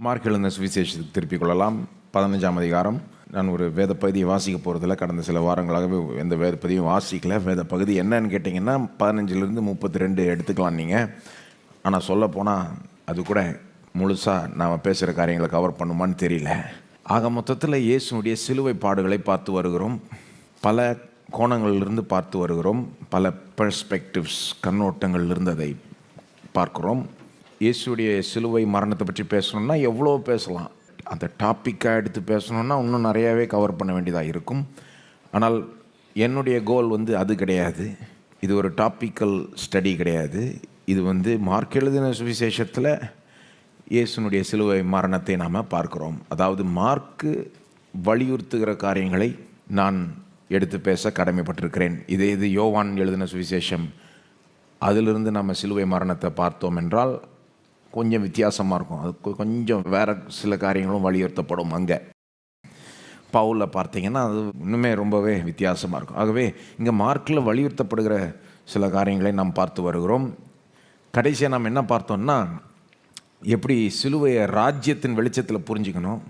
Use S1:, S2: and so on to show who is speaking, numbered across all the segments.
S1: Mark எழுதின சுவிசேஷத்துக்கு திருப்பிக் கொள்ளலாம். 15ஆம் அதிகாரம். நான் ஒரு வேத பகுதியை வாசிக்க போகிறதில்ல. கடந்த சில வாரங்களாகவே எந்த வேத பகுதியும் வாசிக்கல. வேத பகுதி என்னன்னு கேட்டிங்கன்னா 15லேருந்து 32 எடுத்துக்கலாம் நீங்கள். ஆனால் சொல்ல போனால் அது கூட முழுசாக நாம் பேசுகிற காரியங்களை கவர் பண்ணுமான்னு தெரியல. ஆக மொத்தத்தில் இயேசுனுடைய சிலுவை பாடுகளை பார்த்து வருகிறோம். பல கோணங்களிலிருந்து பார்த்து வருகிறோம். பல பெர்ஸ்பெக்டிவ்ஸ், கண்ணோட்டங்களிலிருந்து அதை பார்க்குறோம். இயேசுடைய சிலுவை மரணத்தை பற்றி பேசணுன்னா எவ்வளோ பேசலாம். அந்த டாப்பிக்காக எடுத்து பேசணுன்னா இன்னும் நிறையாவே கவர் பண்ண வேண்டியதாக இருக்கும். ஆனால் என்னுடைய கோல் அது கிடையாது. இது ஒரு டாப்பிக்கல் ஸ்டடி கிடையாது. இது மார்க் எழுதின சுவிசேஷத்தில் இயேசுனுடைய சிலுவை மரணத்தை நாம் பார்க்குறோம். அதாவது மார்க்கு வலியுறுத்துகிற காரியங்களை நான் எடுத்து பேச கடமைப்பட்டிருக்கிறேன். இது யோவான் எழுதின சுவிசேஷம். அதிலிருந்து நம்ம சிலுவை மரணத்தை பார்த்தோம் என்றால் கொஞ்சம் வித்தியாசமாக இருக்கும். அது கொஞ்சம் வேறு சில காரியங்களும் வலியுறுத்தப்படும். அங்கே பவுலில் பார்த்தீங்கன்னா அது இன்னுமே ரொம்பவே வித்தியாசமாக இருக்கும். ஆகவே இங்கே மார்க்கில் வலியுறுத்தப்படுகிற சில காரியங்களை நாம் பார்த்து வருகிறோம். கடைசியாக நாம் என்ன பார்த்தோம்னா, எப்படி சிலுவையை ராஜ்யத்தின் வெளிச்சத்தில் புரிஞ்சுக்கணும்.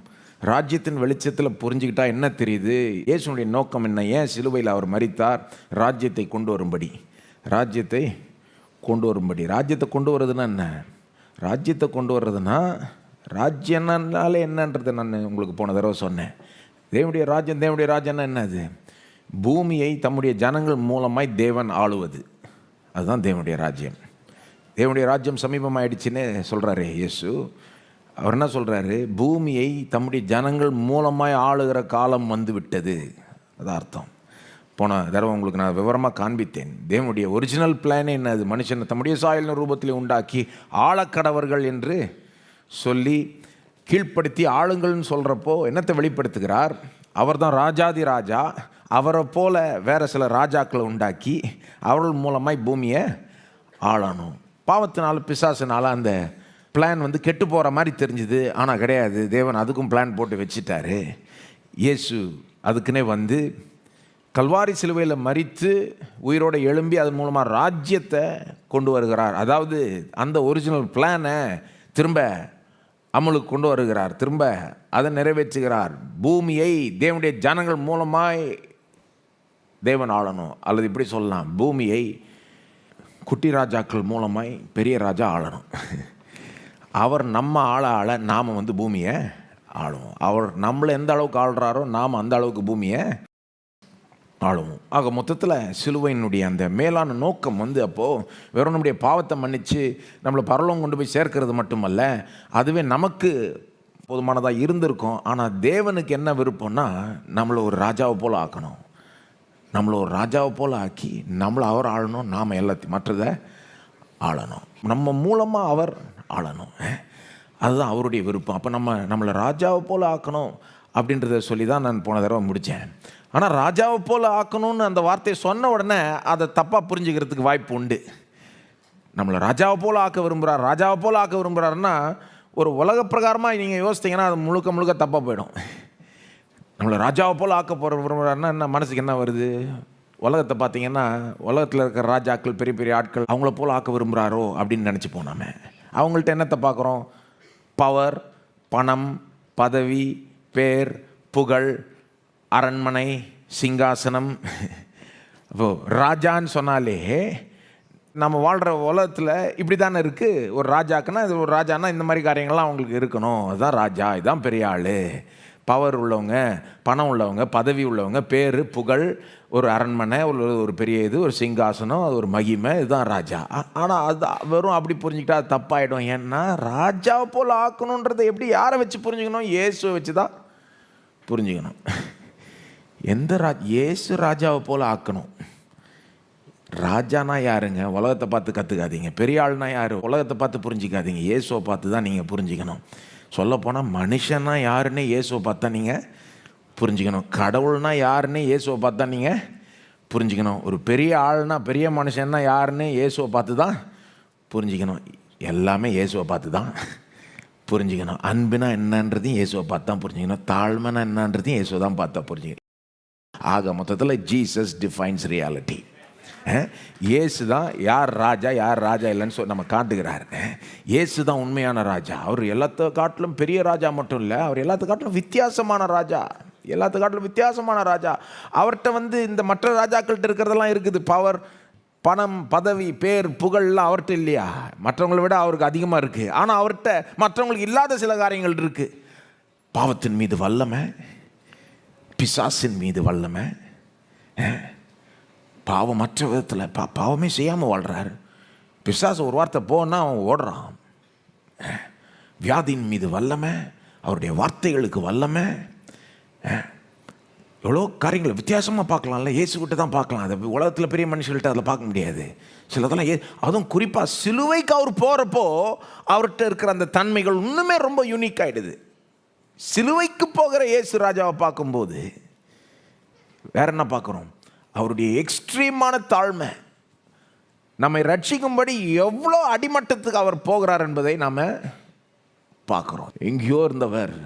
S1: ராஜ்யத்தின் வெளிச்சத்தில் புரிஞ்சுக்கிட்டா என்ன தெரியுது, இயேசுனுடைய நோக்கம் என்ன, ஏன் சிலுவையில் அவர் மரித்தார், ராஜ்யத்தை கொண்டு வரும்படி. ராஜ்யத்தை கொண்டு வரும்படி. ராஜ்யத்தை கொண்டு வர்றதுன்னா என்ன? ராஜ்யத்தை கொண்டு வர்றதுன்னா ராஜ்யம்னாலே என்னன்றது நான் உங்களுக்கு போன தடவை சொன்னேன். தேவனுடைய ராஜ்யம்னா என்னது? பூமியை தம்முடைய ஜனங்கள் மூலமாய் தேவன் ஆளுவது. அதுதான் தேவனுடைய ராஜ்யம். தேவனுடைய ராஜ்யம் சமீபமாயிடுச்சுன்னு சொல்கிறாரு இயேசு. அவர் என்ன சொல்கிறாரு? பூமியை தம்முடைய ஜனங்கள் மூலமாய் ஆளுகிற காலம் வந்து விட்டது. அதான் அர்த்தம். போன தடவை உங்களுக்கு நான் விவரமாக காண்பித்தேன். தேவனுடைய ஒரிஜினல் பிளானே என்னது? மனுஷனை தம்முடைய சாயலின் ரூபத்தில் உண்டாக்கி ஆளக்கடவர்கள் என்று சொல்லி கீழ்ப்படுத்தி ஆளுங்கள்னு சொல்கிறப்போ என்னத்தை வெளிப்படுத்துகிறார்? அவர் தான் ராஜாதி ராஜா. அவரை போல வேறு சில ராஜாக்களை உண்டாக்கி அவர்கள் மூலமாய் பூமியை ஆளணும். பாவத்தினால பிசாசினால அந்த பிளான் கெட்டு போகிற மாதிரி தெரிஞ்சுது. ஆனால் கிடையாது. தேவன் அதுக்கும் பிளான் போட்டு வச்சுட்டாரு. இயேசு அதுக்குன்னே கல்வாரி சிலுவையில் மரித்து உயிரோடு எழும்பி அதன் மூலமாக ராஜ்யத்தை கொண்டு வருகிறார். அதாவது அந்த ஒரிஜினல் பிளானை திரும்ப அமலுக்கு கொண்டு வருகிறார். திரும்ப அதை நிறைவேற்றுகிறார். பூமியை தேவனுடைய ஜனங்கள் மூலமாய் தேவன் ஆளணும். அல்லது இப்படி சொல்லலாம், பூமியை குட்டி ராஜாக்கள் மூலமாய் பெரிய ராஜா ஆளணும். அவர் நம்ம ஆள நாம் பூமியை ஆளுவோம். அவர் நம்மளை எந்த அளவுக்கு ஆள்றாரோ நாம் அந்த அளவுக்கு பூமியை ஆளுவோம். ஆக மொத்தத்தில் சிலுவையினுடைய அந்த மேலான நோக்கம் அப்போது வெறும் நம்முடைய பாவத்தை மன்னித்து நம்மளை பரலோகம் கொண்டு போய் சேர்க்கிறது மட்டுமல்ல, அதுவே நமக்கு போதுமானதாக இருந்திருக்கும். ஆனால் தேவனுக்கு என்ன விருப்பம்னா, நம்மளை ஒரு ராஜாவை போல் ஆக்கணும். நம்மளை ஒரு ராஜாவை போல் ஆக்கி நம்மளை அவர் ஆளணும், நாம் எல்லாத்தையும் மற்றதை ஆளணும். நம்ம மூலமாக அவர் ஆளணும். அதுதான் அவருடைய விருப்பம். அப்போ நம்மளை ராஜாவை போல் ஆக்கணும் அப்படின்றத சொல்லி தான் நான் போன தடவை முடித்தேன். ஆனால் ராஜாவை போல் ஆக்கணும்னு அந்த வார்த்தையை சொன்ன உடனே அதை தப்பாக புரிஞ்சுக்கிறதுக்கு வாய்ப்பு உண்டு. நம்மளை ராஜாவை போல் ஆக்க விரும்புகிறாருன்னா ஒரு உலக பிரகாரமாக நீங்கள் யோசித்தீங்கன்னா அது முழுக்க தப்பாக போயிடும். நம்மளை ராஜாவை போல் ஆக்க விரும்புகிறாருன்னா என்ன மனசுக்கு என்ன வருது? உலகத்தை பார்த்தீங்கன்னா உலகத்தில் இருக்கிற ராஜாக்கள், பெரிய பெரிய ஆட்கள், அவங்கள போல் ஆக்க விரும்புகிறாரோ அப்படின்னு நினச்சி போனாமே. அவங்கள்ட்ட என்னத்தை பார்க்குறோம்? பவர், பணம், பதவி, பேர், புகழ், அரண்மனை, சிங்காசனம். அப்போது ராஜான்னு சொன்னாலே நம்ம வாழ்கிற உலகத்தில் இப்படி தானே இருக்குது. ஒரு ராஜாக்குன்னா இது ஒரு ராஜான்னா இந்த மாதிரி காரியங்கள்லாம் அவங்களுக்கு இருக்கணும். அதுதான் ராஜா. இதுதான் பெரிய ஆள். பவர் உள்ளவங்க, பணம் உள்ளவங்க, பதவி உள்ளவங்க, பேர், புகழ், ஒரு அரண்மனை, ஒரு பெரிய ஒரு சிங்காசனம், அது ஒரு மகிமை, இதுதான் ராஜா. ஆனால் அது வெறும் அப்படி புரிஞ்சுக்கிட்டா அது தப்பாயிடும். ஏன்னா ராஜாவை போல் ஆக்கணுன்றதை எப்படி யாரை வச்சு புரிஞ்சுக்கணும்? இயேசுவை வச்சு தான் புரிஞ்சுக்கணும். இயேசு ராஜாவை போல் ஆக்கணும். ராஜானா யாருங்க? உலகத்தை பார்த்து கற்றுக்காதீங்க. பெரிய ஆள்னா யார்? உலகத்தை பார்த்து புரிஞ்சிக்காதீங்க. இயேசுவை பார்த்து தான் நீங்கள் புரிஞ்சுக்கணும். சொல்லப்போனால் மனுஷன்னா யாருன்னு இயேசுவை பார்த்தா நீங்கள் புரிஞ்சுக்கணும். கடவுள்னா யாருன்னு இயேசுவை பார்த்தா நீங்கள் புரிஞ்சுக்கணும். ஒரு பெரிய ஆள்னா, பெரிய மனுஷன்னா யாருன்னு இயேசுவை பார்த்து தான் புரிஞ்சுக்கணும். எல்லாமே இயேசுவை பார்த்து தான் புரிஞ்சுக்கணும். அன்புனா என்னன்றதையும் இயேசுவை பார்த்து தான் புரிஞ்சுக்கணும். தாழ்மைனா என்னன்றதையும் இயேசுவை தான் பார்த்தா புரிஞ்சுக்கணும். ஆக மொத்தத்தில் ஜீசஸ் டிஃபைன்ஸ் ரியாலிட்டி. இயேசு தான் யார் ராஜா யார் ராஜா இல்லைன்னு நம்ம காட்டுகிறார். இயேசு தான் உண்மையான ராஜா. அவர் எல்லாத்த காட்டிலும் பெரிய ராஜா மட்டும் இல்லை, அவர் எல்லாத்த காட்டிலும் வித்தியாசமான ராஜா. எல்லாத்த காட்டிலும் வித்தியாசமான ராஜா. அவர்கிட்ட இந்த மற்ற ராஜாக்கள்கிட்ட இருக்கிறதெல்லாம் இருக்குது. பவர், பணம், பதவி, பேர், புகழ்லாம் அவர்கிட்ட இல்லையா? மற்றவங்களை விட அவருக்கு அதிகமாக இருக்குது. ஆனால் அவர்கிட்ட மற்றவங்களுக்கு இல்லாத சில காரியங்கள் இருக்குது. பாவத்தின் மீது வல்லமை, பிசாசின் மீது வல்லமை. பாவம் மற்ற விதத்தில் பாவமே செய்யாமல் வாழ்கிறார். பிசாசு ஒரு வார்த்தை போனால் அவன் ஓடுறான். வியாதியின் மீது வல்லமை, அவருடைய வார்த்தைகளுக்கு வல்லமை. எவ்வளோ காரியங்களை வித்தியாசமாக பார்க்கலாம்ல. இயேசுக்கிட்ட தான் பார்க்கலாம். அது உலகத்தில் பெரிய மனுஷங்கள்ட்ட அதில் பார்க்க முடியாது. சிலதெல்லாம் அதுவும் குறிப்பாக சிலுவைக்கு அவர் போகிறப்போ அவர்கிட்ட இருக்கிற அந்த தன்மைகள் இன்னுமே ரொம்ப யூனிக் ஆகிடுது. சிலுவைக்கு போகிற இயேசு ராஜாவை பார்க்கும்போது வேற என்ன பார்க்குறோம்? அவருடைய எக்ஸ்ட்ரீமான தாழ்மை. நம்மை ரட்சிக்கும்படி எவ்வளோ அடிமட்டத்துக்கு அவர் போகிறார் என்பதை நாம் பார்க்குறோம். எங்கேயோ இருந்தவர்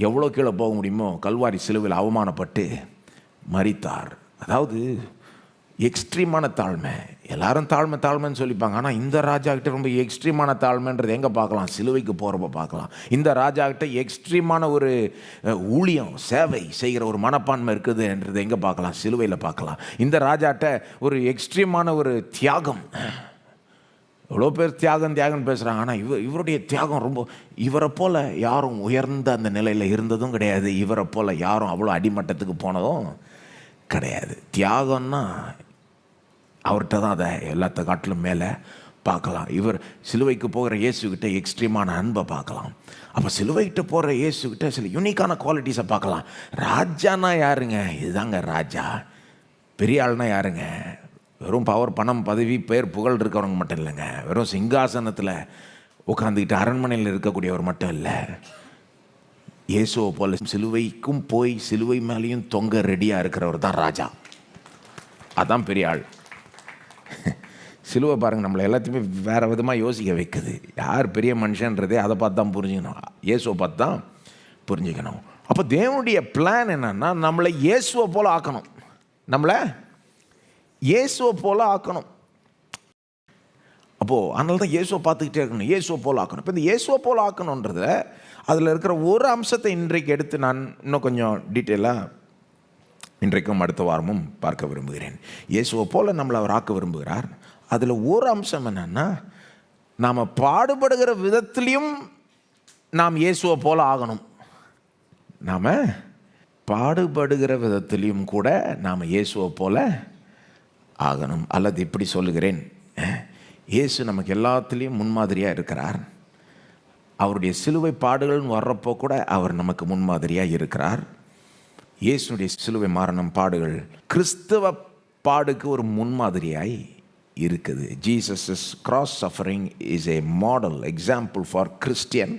S1: எவ்வளோ கீழே போக முடியுமோ கல்வாரி சிலுவையில் அவமானப்பட்டு மரித்தார். அதாவது எக்ஸ்ட்ரீமான தாழ்மை. எல்லாரும் தாழ்மைன்னு சொல்லிப்பாங்க. ஆனால் இந்த ராஜா கிட்ட ரொம்ப எக்ஸ்ட்ரீமான தாழ்மைன்றது எங்கே பார்க்கலாம்? சிலுவைக்கு போகிறப்ப பார்க்கலாம். இந்த ராஜா கிட்ட எக்ஸ்ட்ரீமான ஒரு ஊழியம், சேவை செய்கிற ஒரு மனப்பான்மை இருக்குதுன்றது எங்கே பார்க்கலாம்? சிலுவையில் பார்க்கலாம். இந்த ராஜாட்ட ஒரு எக்ஸ்ட்ரீமான ஒரு தியாகம். எவ்வளோ பேர் தியாகம் பேசுகிறாங்க. ஆனால் இவருடைய தியாகம் ரொம்ப, இவரை போல் யாரும் உயர்ந்த அந்த நிலையில் இருந்ததும் கிடையாது. இவரை போல் யாரும் அவ்வளோ அடிமட்டத்துக்கு போனதும் கிடையாது. தியாகம்னா அவர்கிட்ட தான் அதை எல்லாத்த காட்டிலும் மேலே பார்க்கலாம். இவர் சிலுவைக்கு போகிற இயேசுக்கிட்ட எக்ஸ்ட்ரீமான அன்பை பார்க்கலாம். அப்போ சிலுவைக்கிட்ட போகிற இயேசுக்கிட்ட சில யூனிக்கான குவாலிட்டிஸை பார்க்கலாம். ராஜானா யாருங்க? இதுதாங்க ராஜா. பெரிய ஆள்னா யாருங்க? வெறும் பவர், பணம், பதவி, பேர், புகழ் இருக்கிறவங்க மட்டும் இல்லைங்க. வெறும் சிங்காசனத்தில் உட்காந்துக்கிட்டு அரண்மனையில் இருக்கக்கூடியவர் மட்டும் இல்லை. இயேசுவை போல சிலுவைக்கும் போய் சிலுவை மேலேயும் தொங்க ரெடியாக இருக்கிறவர் தான் ராஜா. அதான் பெரிய ஆள். சிலுவை பாருங்கள், நம்மளை எல்லாத்தையுமே வேறு விதமாக யோசிக்க வைக்குது. யார் பெரிய மனுஷன்றதே அதை பார்த்து தான் புரிஞ்சுக்கணும். இயேசுவை பார்த்து தான் புரிஞ்சுக்கணும். அப்போ தேவனுடைய பிளான் என்னன்னா, நம்மளை இயேசுவை போல் ஆக்கணும். நம்மளை இயேசுவை போல் ஆக்கணும். அப்போது அதனால தான் இயேசுவை பார்த்துக்கிட்டே இருக்கணும். இயேசுவை போல் ஆக்கணும். இப்போ இந்த இயேசுவை போல் ஆக்கணுன்றத அதில் இருக்கிற ஒரு அம்சத்தை இன்றைக்கு எடுத்து நான் இன்னும் கொஞ்சம் டீட்டெயிலாக இன்றைக்கும் அடுத்த வாரமும் பார்க்க விரும்புகிறேன். இயேசுவை போல் நம்மளை அவர் ஆக்க விரும்புகிறார். அதில் ஒரு அம்சம் என்னன்னா, நாம் பாடுபடுகிற விதத்திலையும் நாம் இயேசுவை போல் ஆகணும். நாம் பாடுபடுகிற விதத்திலையும் கூட நாம் இயேசுவை போல் ஆகணும். அல்லது இப்படி சொல்லுகிறேன், இயேசு நமக்கு எல்லாத்துலேயும் முன்மாதிரியாக இருக்கிறார். அவருடைய சிலுவை பாடுகள்னு வர்றப்போ கூட அவர் நமக்கு முன்மாதிரியாக இருக்கிறார். இயேசுடைய சிலுவை மரணம், பாடுகள் கிறிஸ்தவ பாடுக்கு ஒரு முன்மாதிரியாய் இருக்குது. Jesus cross suffering is a model example for Christian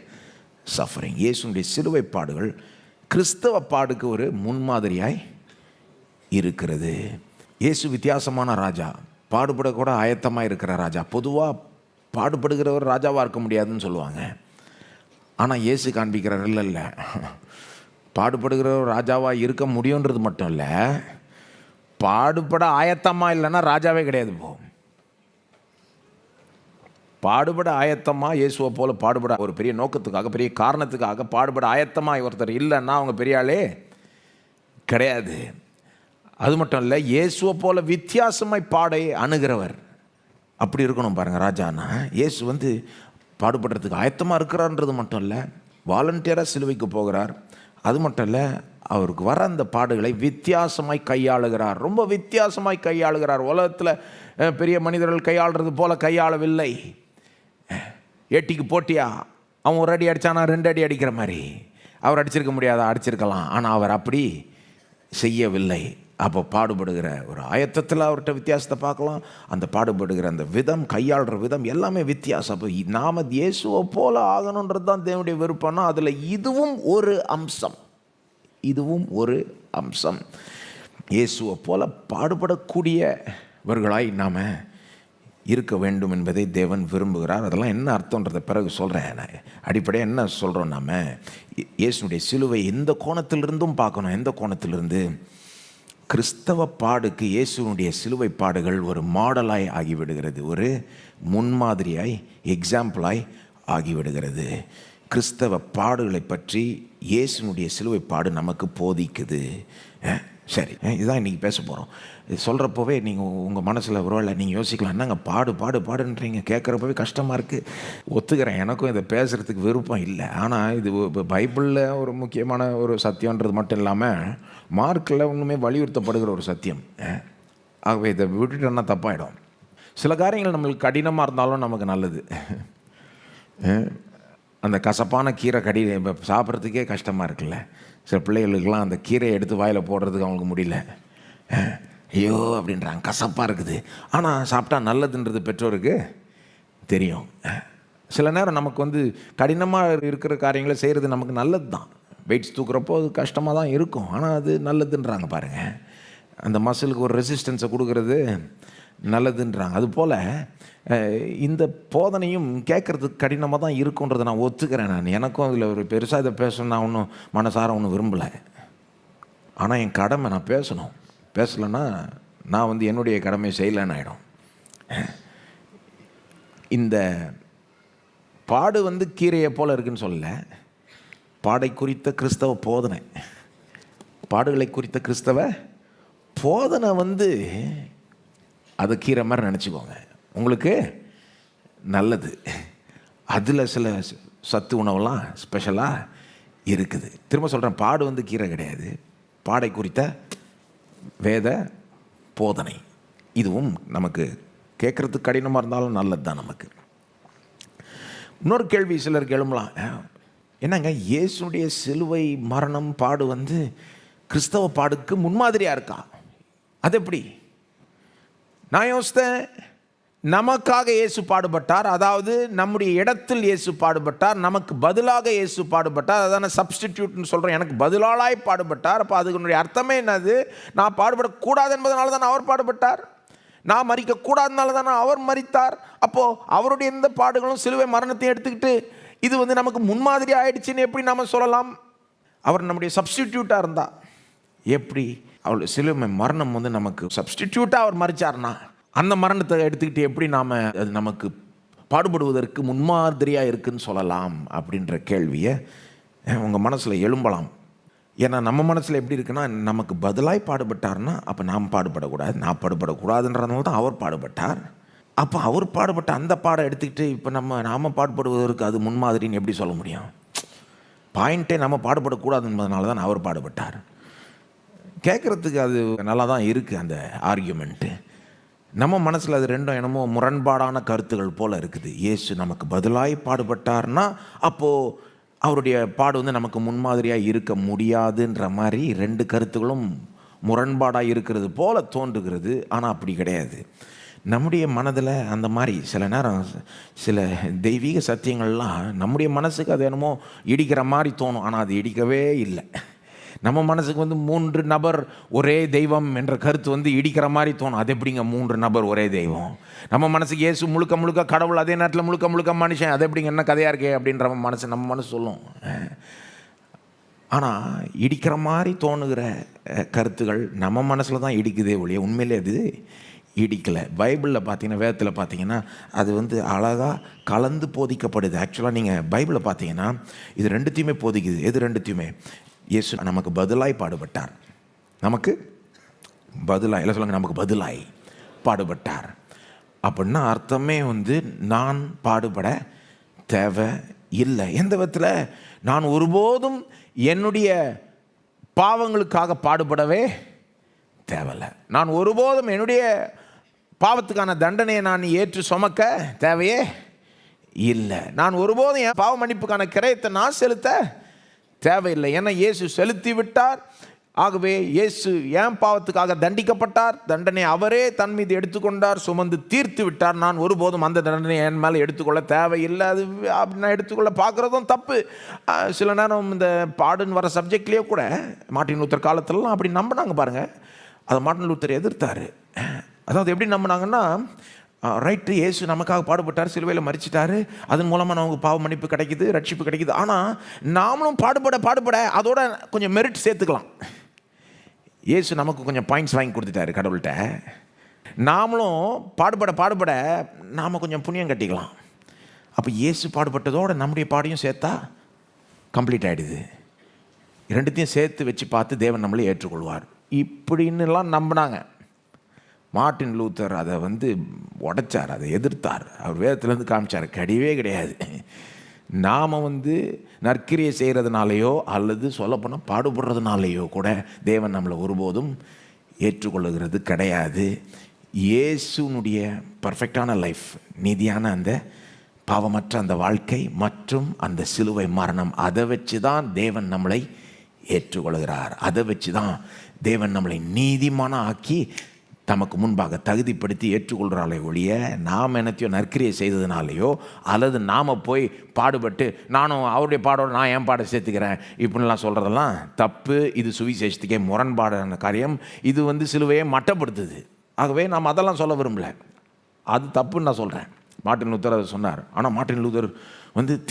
S1: suffering. இயேசுடைய சிலுவை பாடுகள் கிறிஸ்தவ பாடுக்கு ஒரு முன்மாதிரியாய் இருக்கிறது. இயேசு வித்தியாசமான ராஜா, பாடுபடக்கூட ஆயத்தமாக இருக்கிற ராஜா. பொதுவாக பாடுபடுகிறவர் ராஜாவாக இருக்க முடியாதுன்னு சொல்லுவாங்க. ஆனால் இயேசு காண்பிக்கிறார், இல்லை பாடுபடுகிறவர் ராஜாவாக இருக்க முடியுன்றது மட்டும் இல்லை, பாடுபட ஆயத்தமாக இல்லைன்னா ராஜாவே கிடையாது. பாடுபட ஆயத்தமாக இயேசுவை போல பாடுபட, ஒரு பெரிய நோக்கத்துக்காக, பெரிய காரணத்துக்காக பாடுபட ஆயத்தமாக ஒருத்தர் இல்லைன்னா அவங்க பெரிய ஆளே கிடையாது. அது மட்டும் இல்லை, இயேசுவை போல வித்தியாசமாய் பாடை அணுகிறவர் அப்படி இருக்கணும் பாருங்கள் ராஜானா. இயேசு பாடுபடுறதுக்கு ஆயத்தமாக இருக்கிறார்ன்றது மட்டும் இல்லை, வாலண்டியராக சிலுவைக்கு போகிறார். அது மட்டும் இல்லை, அவருக்கு வர அந்த பாடுகளை வித்தியாசமாய் கையாளுகிறார். ரொம்ப வித்தியாசமாய் கையாளுகிறார். உலகத்தில் பெரிய மனிதர்கள் கையாளுறது போல கையாளவில்லை. ஏட்டிக்கு போட்டியா, அவன் ஒரு அடி அடித்தானா 2 அடி அடிக்கிற மாதிரி. அவர் அடிச்சிருக்க முடியாதா? அடிச்சிருக்கலாம். ஆனால் அவர் அப்படி செய்யவில்லை. அப்போ பாடுபடுகிற ஒரு ஆயத்தத்தில் அவர்கிட்ட வித்தியாசத்தை பார்க்கலாம். அந்த பாடுபடுகிற அந்த விதம், கையாளுற விதம் எல்லாமே வித்தியாசம். அப்போ நாம் இயேசுவை போல ஆகணுன்றது தான் தேவனுடைய விருப்பம்னா அதில் இதுவும் ஒரு அம்சம். இதுவும் ஒரு அம்சம். இயேசுவை போல பாடுபடக்கூடியவர்களாய் நாம் இருக்க வேண்டும் என்பதை தேவன் விரும்புகிறார். அதெல்லாம் என்ன அர்த்தன்றதை பிறகு சொல்கிறேன். அடிப்படையாக என்ன சொல்கிறோம், நாம் இயேசுடைய சிலுவை எந்த கோணத்திலிருந்தும் பார்க்கணும். எந்த கோணத்திலிருந்து? கிறிஸ்தவ பாடுக்கு இயேசுனுடைய சிலுவை பாடுகள் ஒரு மாடலாய் ஆகிவிடுகிறது, ஒரு முன்மாதிரியாய், எக்ஸாம்பிளாய் ஆகிவிடுகிறது. கிறிஸ்தவ பாடுகளை பற்றி இயேசுனுடைய சிலுவை பாடு நமக்கு போதிக்குது. சரி, இதுதான் இன்றைக்கி பேச போகிறோம். இது சொல்கிறப்போவே நீங்கள் உங்கள் மனசில் ஒருவேளை நீங்கள் யோசிக்கலாம், என்னங்க பாடுன்றீங்க, கேட்குறப்பவே கஷ்டமாக இருக்குது. ஒத்துக்கிறேன், எனக்கும் இதை பேசுகிறதுக்கு விருப்பம் இல்லை. ஆனால் இது பைபிளில் ஒரு முக்கியமான ஒரு சத்தியன்றது மட்டும் இல்லாமல் மார்க்கில் ஒன்றுமே வலியுறுத்தப்படுகிற ஒரு சத்தியம். ஆகவே இதை விட்டுட்டோன்னா தப்பாயிடும். சில காரியங்கள் நம்மளுக்கு கடினமாக இருந்தாலும் நமக்கு நல்லது. அந்த கசப்பான கீரை சாப்பிட்றதுக்கே கஷ்டமாக இருக்குல்ல. சில பிள்ளைகளுக்கெல்லாம் அந்த கீரையை எடுத்து வாயில் போடுறதுக்கு அவங்களுக்கு முடியல. ஐயோ அப்படின்றாங்க, கசப்பாக இருக்குது. ஆனால் சாப்பிட்டா நல்லதுன்றது பெற்றோருக்கு தெரியும். சில நேரம் நமக்கு கடினமாக இருக்கிற காரியங்களை செய்கிறது நமக்கு நல்லது தான். வெயிட்ஸ் தூக்குறப்போ அது கஷ்டமாக தான் இருக்கும், ஆனால் அது நல்லதுன்றாங்க பாருங்கள். அந்த மசிலுக்கு ஒரு ரெசிஸ்டன்ஸை கொடுக்கறது நல்லதுன்றாங்க. அதுபோல் இந்த போதனையும் கேட்குறதுக்கு கடினமாக தான் இருக்குன்றதை நான் ஒத்துக்கிறேன். எனக்கும் அதில் ஒரு பெருசாக இதை பேசணும் நான் ஒன்றும் மனசார ஒன்றும் விரும்பலை. ஆனால் என் கடமை நான் பேசணும். பேசலைன்னா நான் என்னுடைய கடமையை செய்யலைன்னு ஆகிடும். இந்த பாடு கீரையை போல் இருக்குன்னு சொல்லலை. பாடை குறித்த கிறிஸ்தவ போதனை, பாடுகளை குறித்த கிறிஸ்தவ போதனை அது கீரை மாதிரி நினச்சிக்கோங்க, உங்களுக்கு நல்லது. அதில் சில சத்து உணவெல்லாம் ஸ்பெஷலாக இருக்குது. திரும்ப சொல்கிறேன், பாடு கீரை கிடையாது. பாடை குறித்த வேத போதனை, இதுவும் நமக்கு கேட்குறதுக்கு கடினமாக இருந்தாலும் நல்லது தான் நமக்கு. இன்னொரு கேள்வி சிலருக்கு எழும்பலாம், என்னங்க இயேசுடைய சிலுவை மரணம் பாடு கிறிஸ்தவ பாடுக்கு முன்மாதிரியாக இருக்கா? அது எப்படி? நான் யோசித்தேன், நமக்காக இயேசு பாடுபட்டார், அதாவது நம்முடைய இடத்தில் இயேசு பாடுபட்டார், நமக்கு பதிலாக இயேசு பாடுபட்டார். அதான சப்ஸ்டிடியூட்னு சொல்கிறோம், எனக்கு பதிலாளாய் பாடுபட்டார். அப்போ அதுக்குடைய அர்த்தமே என்னது? நான் பாடுபடக்கூடாது என்பதனால தான் அவர் பாடுபட்டார், நான் மறிக்கக்கூடாதுனால தான் அவர் மறித்தார். அப்போது அவருடைய எந்த பாடுகளும் சிலுவை மரணத்தையும் எடுத்துக்கிட்டு இது நமக்கு முன்மாதிரி ஆயிடுச்சுன்னு எப்படி நாம் சொல்லலாம்? அவர் நம்முடைய சப்ஸ்டிடியூட்டாக இருந்தால் எப்படி? அவள் சிலுவை மரணம் நமக்கு சப்ஸ்டிடியூட்டாக அவர் மறிச்சார்னா அந்த மரணத்தை எடுத்துக்கிட்டு எப்படி நாம் அது நமக்கு பாடுபடுவதற்கு முன்மாதிரியாக இருக்குன்னு சொல்லலாம் அப்படின்ற கேள்வியை உங்கள் மனசில் எழும்பலாம். ஏன்னா நம்ம மனசில் எப்படி இருக்குன்னா, நமக்கு பதிலாய் பாடுபட்டார்னா அப்போ நாம் பாடுபடக்கூடாது, நான் பாடுபடக்கூடாதுன்றதுனால தான் அவர் பாடுபட்டார். அப்போ அவர் பாடுபட்ட அந்த பாடம் எடுத்துக்கிட்டு இப்போ நாம் பாடுபடுவதற்கு அது முன்மாதிரின்னு எப்படி சொல்ல முடியும்? பாயிண்ட்டே நம்ம பாடுபடக்கூடாது என்பதனால தான் அவர் பாடுபட்டார். கேட்குறதுக்கு அது நல்லா தான் இருக்குது அந்த ஆர்கியூமெண்ட்டு. நம்ம மனசில் அது ரெண்டும் என்னமோ முரண்பாடான கருத்துகள் போல் இருக்குது. இயேசு நமக்கு பதிலாய் பாடுபட்டார்னா அப்போது அவருடைய பாடு நமக்கு முன்மாதிரியாக இருக்க முடியாதுன்ற மாதிரி ரெண்டு கருத்துகளும் முரண்பாடாக இருக்கிறது போல தோன்றுகிறது. ஆனால் அப்படி கிடையாது. நம்முடைய மனதில் அந்த மாதிரி சில நேரம் சில தெய்வீக சத்தியங்கள்லாம் நம்முடைய மனசுக்கு அது என்னமோ இடிக்கிற மாதிரி தோணும், ஆனால் அது இடிக்கவே இல்லை. நம்ம மனசுக்கு 3 நபர் ஒரே தெய்வம் என்ற கருத்து இடிக்கிற மாதிரி தோணும். அது எப்படிங்க 3 நபர் ஒரே தெய்வம்? நம்ம மனசுக்கு இயேசு முழுக்க முழுக்க கடவுள், அதே நேரத்தில் முழுக்க முழுக்க மனுஷன், அது எப்படிங்க, என்ன கதையாக இருக்கே அப்படின்ற நம்ம மனசு சொல்லும். ஆனால் இடிக்கிற மாதிரி தோணுகிற கருத்துகள் நம்ம மனசில் தான் இடிக்குதே ஒழிய உண்மையிலே அது இடிக்கலை. பைபிளில் பார்த்தீங்கன்னா, வேதத்தில் பார்த்தீங்கன்னா அது அழகாக கலந்து போதிக்கப்படுது. ஆக்சுவலாக நீங்கள் பைபிளில் பார்த்தீங்கன்னா இது ரெண்டுத்தையுமே போதிக்குது. எது ரெண்டுத்தையுமே? இயேசு நமக்கு பதிலாய் பாடுபட்டார், நமக்கு பதிலாய் இல்லை சொல்லுங்க, நமக்கு பதிலாய் பாடுபட்டார். அப்படின்னா அர்த்தமே நான் பாடுபட தேவை இல்லை. எந்த விதத்தில்? நான் ஒருபோதும் என்னுடைய பாவங்களுக்காக பாடுபடவே தேவையில்லை. நான் ஒருபோதும் என்னுடைய பாவத்துக்கான தண்டனையை நான் ஏற்று சுமக்க தேவையே இல்லை. நான் ஒருபோதும் என் பாவ மன்னிப்புக்கான கிரயத்தை நான் செலுத்த தேவையில்லை. ஏன்னா இயேசு செலுத்தி விட்டார். ஆகவே இயேசு என் பாவத்துக்காக தண்டிக்கப்பட்டார், தண்டனை அவரே தன் மீது எடுத்துக்கொண்டார், சுமந்து தீர்த்து விட்டார். நான் ஒருபோதும் அந்த தண்டனை என் மேலே எடுத்துக்கொள்ள தேவையில்லை. அது அப்படி நான் எடுத்துக்கொள்ள பார்க்குறதும் தப்பு. சில நேரம் இந்த பாடுன்னு வர சப்ஜெக்ட்லேயே கூட மார்ட்டின் லூத்தர் காலத்திலலாம் அப்படி நம்பினாங்க பாருங்கள். அதை மார்ட்டின் லூத்தர் எதிர்த்தார். அதாவது எப்படி நம்பினாங்கன்னா, ரைட்டு, இயேசு நமக்காக பாடுபட்டார், சிலுவையில் மரிச்சிட்டாரு, அதன் மூலமாக நமக்கு பாவ மன்னிப்பு கிடைக்குது, ரட்சிப்பு கிடைக்குது. ஆனால் நாமளும் பாடுபட அதோட கொஞ்சம் மெரிட் சேர்த்துக்கலாம். இயேசு நமக்கு கொஞ்சம் பாயிண்ட்ஸ் வாங்கி கொடுத்துட்டாரு கடவுள்கிட்ட. நாமளும் பாடுபட நாம் கொஞ்சம் புண்ணியம் கட்டிக்கலாம். அப்போ இயேசு பாடுபட்டதோடு நம்முடைய பாடையும் சேர்த்தா கம்ப்ளீட் ஆகிடுது. ரெண்டுத்தையும் சேர்த்து வச்சு பார்த்து தேவன் நம்மளே ஏற்றுக்கொள்வார் இப்படின்னுலாம் நம்பினாங்க. மார்ட்டின் லூத்தர் அதை உடைச்சார், அதை எதிர்த்தார். அவர் வேதத்துலேருந்து காமிச்சார், கிடையாது. நாம் நற்கிரியை செய்கிறதுனாலையோ அல்லது சொல்லப்போனால் பாடுபடுறதுனாலையோ கூட தேவன் நம்மளை ஒருபோதும் ஏற்றுக்கொள்ளுகிறது கிடையாது. இயேசுனுடைய பர்ஃபெக்டான லைஃப், நீதியான அந்த பாவமற்ற அந்த வாழ்க்கை மற்றும் அந்த சிலுவை மரணம், அதை வச்சு தான் தேவன் நம்மளை ஏற்றுக்கொள்கிறார். அதை வச்சு தான் தேவன் நம்மளை நீதிமான ஆக்கி தமக்கு முன்பாக தகுதிப்படுத்தி ஏற்றுக்கொள்கிறாளே ஒழிய நாம் என்னத்தையோ நற்கிரியை செய்ததுனாலையோ அல்லது நாம் போய் பாடுபட்டு நானும் அவருடைய பாடோடு நான் என் பாடை சேர்த்துக்கிறேன் இப்படிலாம் சொல்கிறதெல்லாம் தப்பு. இது சுவிசேஷத்துக்கே முரண்பாடான காரியம். இது சிலுவையை மட்டப்படுத்துது. ஆகவே நாம் அதெல்லாம் சொல்ல விரும்பலை, அது தப்புன்னு நான் சொல்கிறேன். மார்ட்டின் லூத்தர் அதை சொன்னார். ஆனால் Martin Luther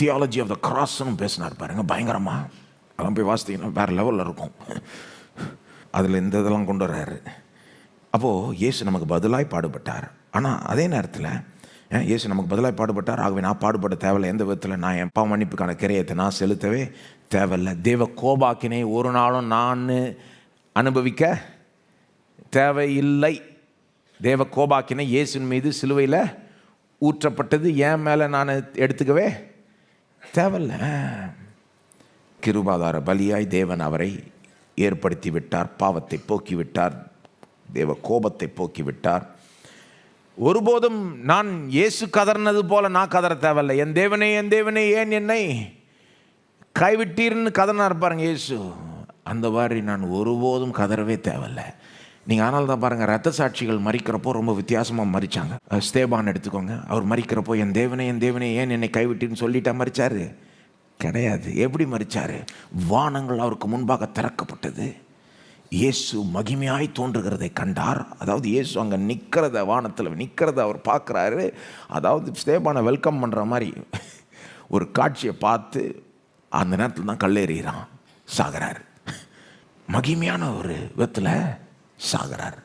S1: theology of the கிராஸ்ன்னு பேசினார் பாருங்க, பயங்கரமாக. அதெல்லாம் போய் வாசித்தீங்கன்னா வேறு லெவலில் இருக்கும். அதில் இந்த இதெல்லாம் கொண்டு வர்றாரு. அப்போது இயேசு நமக்கு பதிலாய் பாடுபட்டார். ஆனால் அதே நேரத்தில் இயேசு நமக்கு பதிலாய் பாடுபட்டார். ஆகவே நான் பாடுபட தேவையில்லை. எந்த விதத்தில் நான் என் பாவ மன்னிப்புக்கான கிரையத்தை நான் செலுத்தவே தேவையில்லை. தேவ கோபாக்கினை ஒரு நாளும் நான் அனுபவிக்க தேவையில்லை. தேவ கோபாக்கினை இயேசுவின் மீது சிலுவையில் ஊற்றப்பட்டது, என் மேலே நான் எடுத்துக்கவே தேவையில்லை. கிருபாதார பலியாய் தேவன் அவரை ஏற்படுத்தி விட்டார். பாவத்தை போக்கிவிட்டார், தேவ கோபத்தை போக்கிவிட்டார். ஒருபோதும் நான் இயேசு கதறினது போல நான் கதற தேவையில்லை. என் தேவனே ஏன் என்னை கைவிட்டீர்னு கதறினார் பாருங்க இயேசு. அந்த மாதிரி நான் ஒருபோதும் கதறவே தேவையில்லை. நீங்கள் ஆனால் தான் பாருங்கள், ரத்த சாட்சிகள் மரிக்கிறப்போ ரொம்ப வித்தியாசமாக மரித்தாங்க. ஸ்தேபான் எடுத்துக்கோங்க. அவர் மரிக்கிறப்போ என் தேவனே ஏன் என்னை கைவிட்டீர்னு சொல்லிட்டா மரித்தார் கிடையாது. எப்படி மரித்தார்? வானங்கள் அவருக்கு முன்பாக திறக்கப்பட்டது. இயேசு மகிமையாய் தோன்றுகிறதை கண்டார். அதாவது இயேசு அங்கே நிற்கிறத, வானத்தில் நிற்கிறத அவர் பார்க்குறாரு. அதாவது ஸ்தேபானை வெல்கம் பண்ணுற மாதிரி ஒரு காட்சியை பார்த்து அந்த நேரத்தில் தான் கல்லெறிகிறான், சாகிறார். மகிமையான ஒரு விதத்தில் சாகிறார்.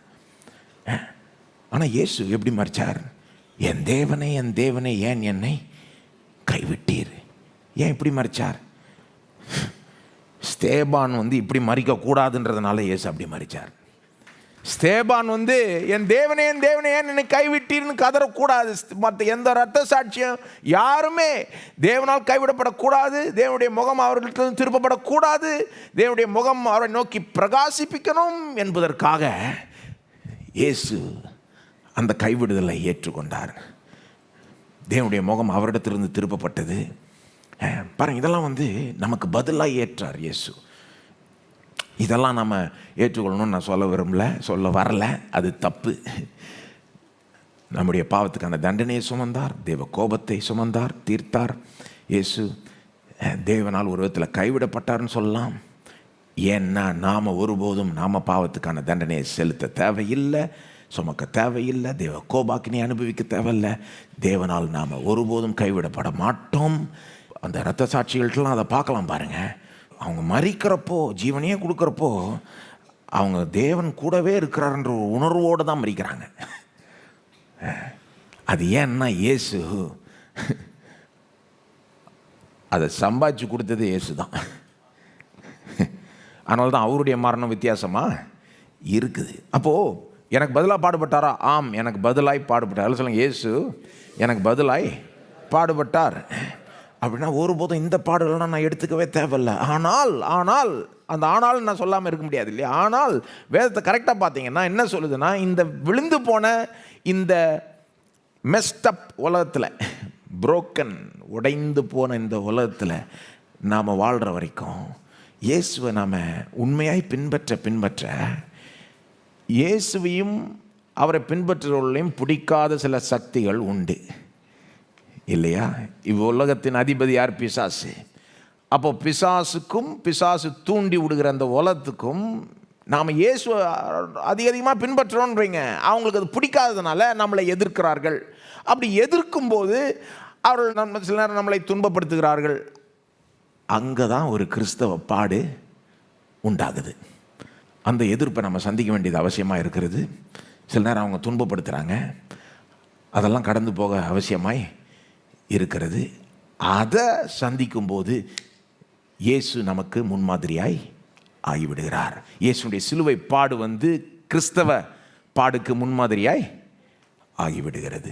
S1: ஆனால் இயேசு எப்படி மரித்தார்? என் தேவனே ஏன் என்னை கைவிட்டீர். ஏன் இப்படி மரித்தார்? ஸ்தேபான் இப்படி மரிக்கக்கூடாதுன்றதுனால இயேசு அப்படி மரித்தார். ஸ்தேபான் என் தேவனே ஏன் என்னை கைவிட்டீர்னு கதறக்கூடாது. மற்ற எந்த ரத்த சாட்சியம் யாருமே தேவனால் கைவிடப்படக்கூடாது. தேவனுடைய முகம் அவர்களிடம் திருப்பப்படக்கூடாது. தேவனுடைய முகம் அவரை நோக்கி பிரகாசிப்பிக்கணும் என்பதற்காக இயேசு அந்த கைவிடுதலை ஏற்றுக்கொண்டார். தேவனுடைய முகம் அவரிடத்திலிருந்து திருப்பப்பட்டது. பாருங்கள், இதெல்லாம் நமக்கு பதிலாக ஏற்றார் இயேசு. இதெல்லாம் நம்ம ஏற்றுக்கொள்ளணும்னு நான் சொல்ல வரல, அது தப்பு. நம்முடைய பாவத்துக்கான தண்டனையை சுமந்தார், தேவ கோபத்தை சுமந்தார், தீர்த்தார். இயேசு தேவனால் ஒரு விதத்தில் கைவிடப்பட்டார்னு சொல்லலாம். ஏன்னா நாம் ஒருபோதும் நாம் பாவத்துக்கான தண்டனையை செலுத்த தேவையில்லை, சுமக்க தேவையில்லை, தேவ கோபாக்கினை அனுபவிக்க தேவையில்லை. தேவனால் நாம் ஒருபோதும் கைவிடப்பட மாட்டோம். அந்த இரத்த சாட்சிகள்லாம் அதை பார்க்கலாம் பாருங்கள். அவங்க மரிக்கிறப்போ, ஜீவனையே கொடுக்குறப்போ, அவங்க தேவன் கூடவே இருக்கிறாருன்ற ஒரு உணர்வோடு தான் மரிக்கிறாங்க. அது ஏன்னா இயேசு அதை சம்பாதிச்சு கொடுத்தது இயேசு தான். அதனால தான் அவருடைய மரணம் வித்தியாசமாக இருக்குது. அப்போது எனக்கு பதிலாக பாடுபட்டாரா? ஆம், எனக்கு பதிலாய் பாடுபட்டார். சொல்லுங்க, இயேசு எனக்கு பதிலாய் பாடுபட்டார். அப்படின்னா ஒருபோதும் இந்த பாடலாம் நான் எடுத்துக்கவே தேவையில்லை. ஆனால் அந்த ஆனாலும் நான் சொல்லாமல் இருக்க முடியாது இல்லையா? ஆனால் வேதத்தை கரெக்டாக பார்த்தீங்கன்னா என்ன சொல்லுதுன்னா, இந்த விழுந்து போன இந்த மெஸ்டப் உலகத்தில், புரோக்கன் உடைந்து போன இந்த உலகத்தில் நாம் வாழ்கிற வரைக்கும் இயேசுவை நாம் உண்மையாய் பின்பற்ற இயேசுவையும் அவரை பின்பற்றுவர்களையும் பிடிக்காத சில சக்திகள் உண்டு இல்லையா? உலகத்தின் அதிபதி யார்? பிசாசு. அப்போ பிசாசுக்கும், பிசாசு தூண்டி விடுகிற அந்த உலகத்துக்கும் நாம் இயேசு அதிகமாக பின்பற்றுறோன்றீங்க. அவங்களுக்கு அது பிடிக்காததுனால நம்மளை எதிர்க்கிறார்கள். அப்படி எதிர்க்கும்போது அவர்கள் சில நேரம் நம்மளை துன்பப்படுத்துகிறார்கள். அங்கே தான் ஒரு கிறிஸ்தவ பாடு உண்டாகுது. அந்த எதிர்ப்பை நம்ம சந்திக்க வேண்டியது அவசியமாக இருக்கிறது. சில நேரம் அவங்க துன்பப்படுத்துகிறாங்க, அதெல்லாம் கடந்து போக அவசியமாய் இருக்கிறது. அதை சந்திக்கும்போது இயேசு நமக்கு முன்மாதிரியாய் ஆகிவிடுகிறார். இயேசுடைய சிலுவை பாடு கிறிஸ்தவ பாடுக்கு முன்மாதிரியாய் ஆகிவிடுகிறது.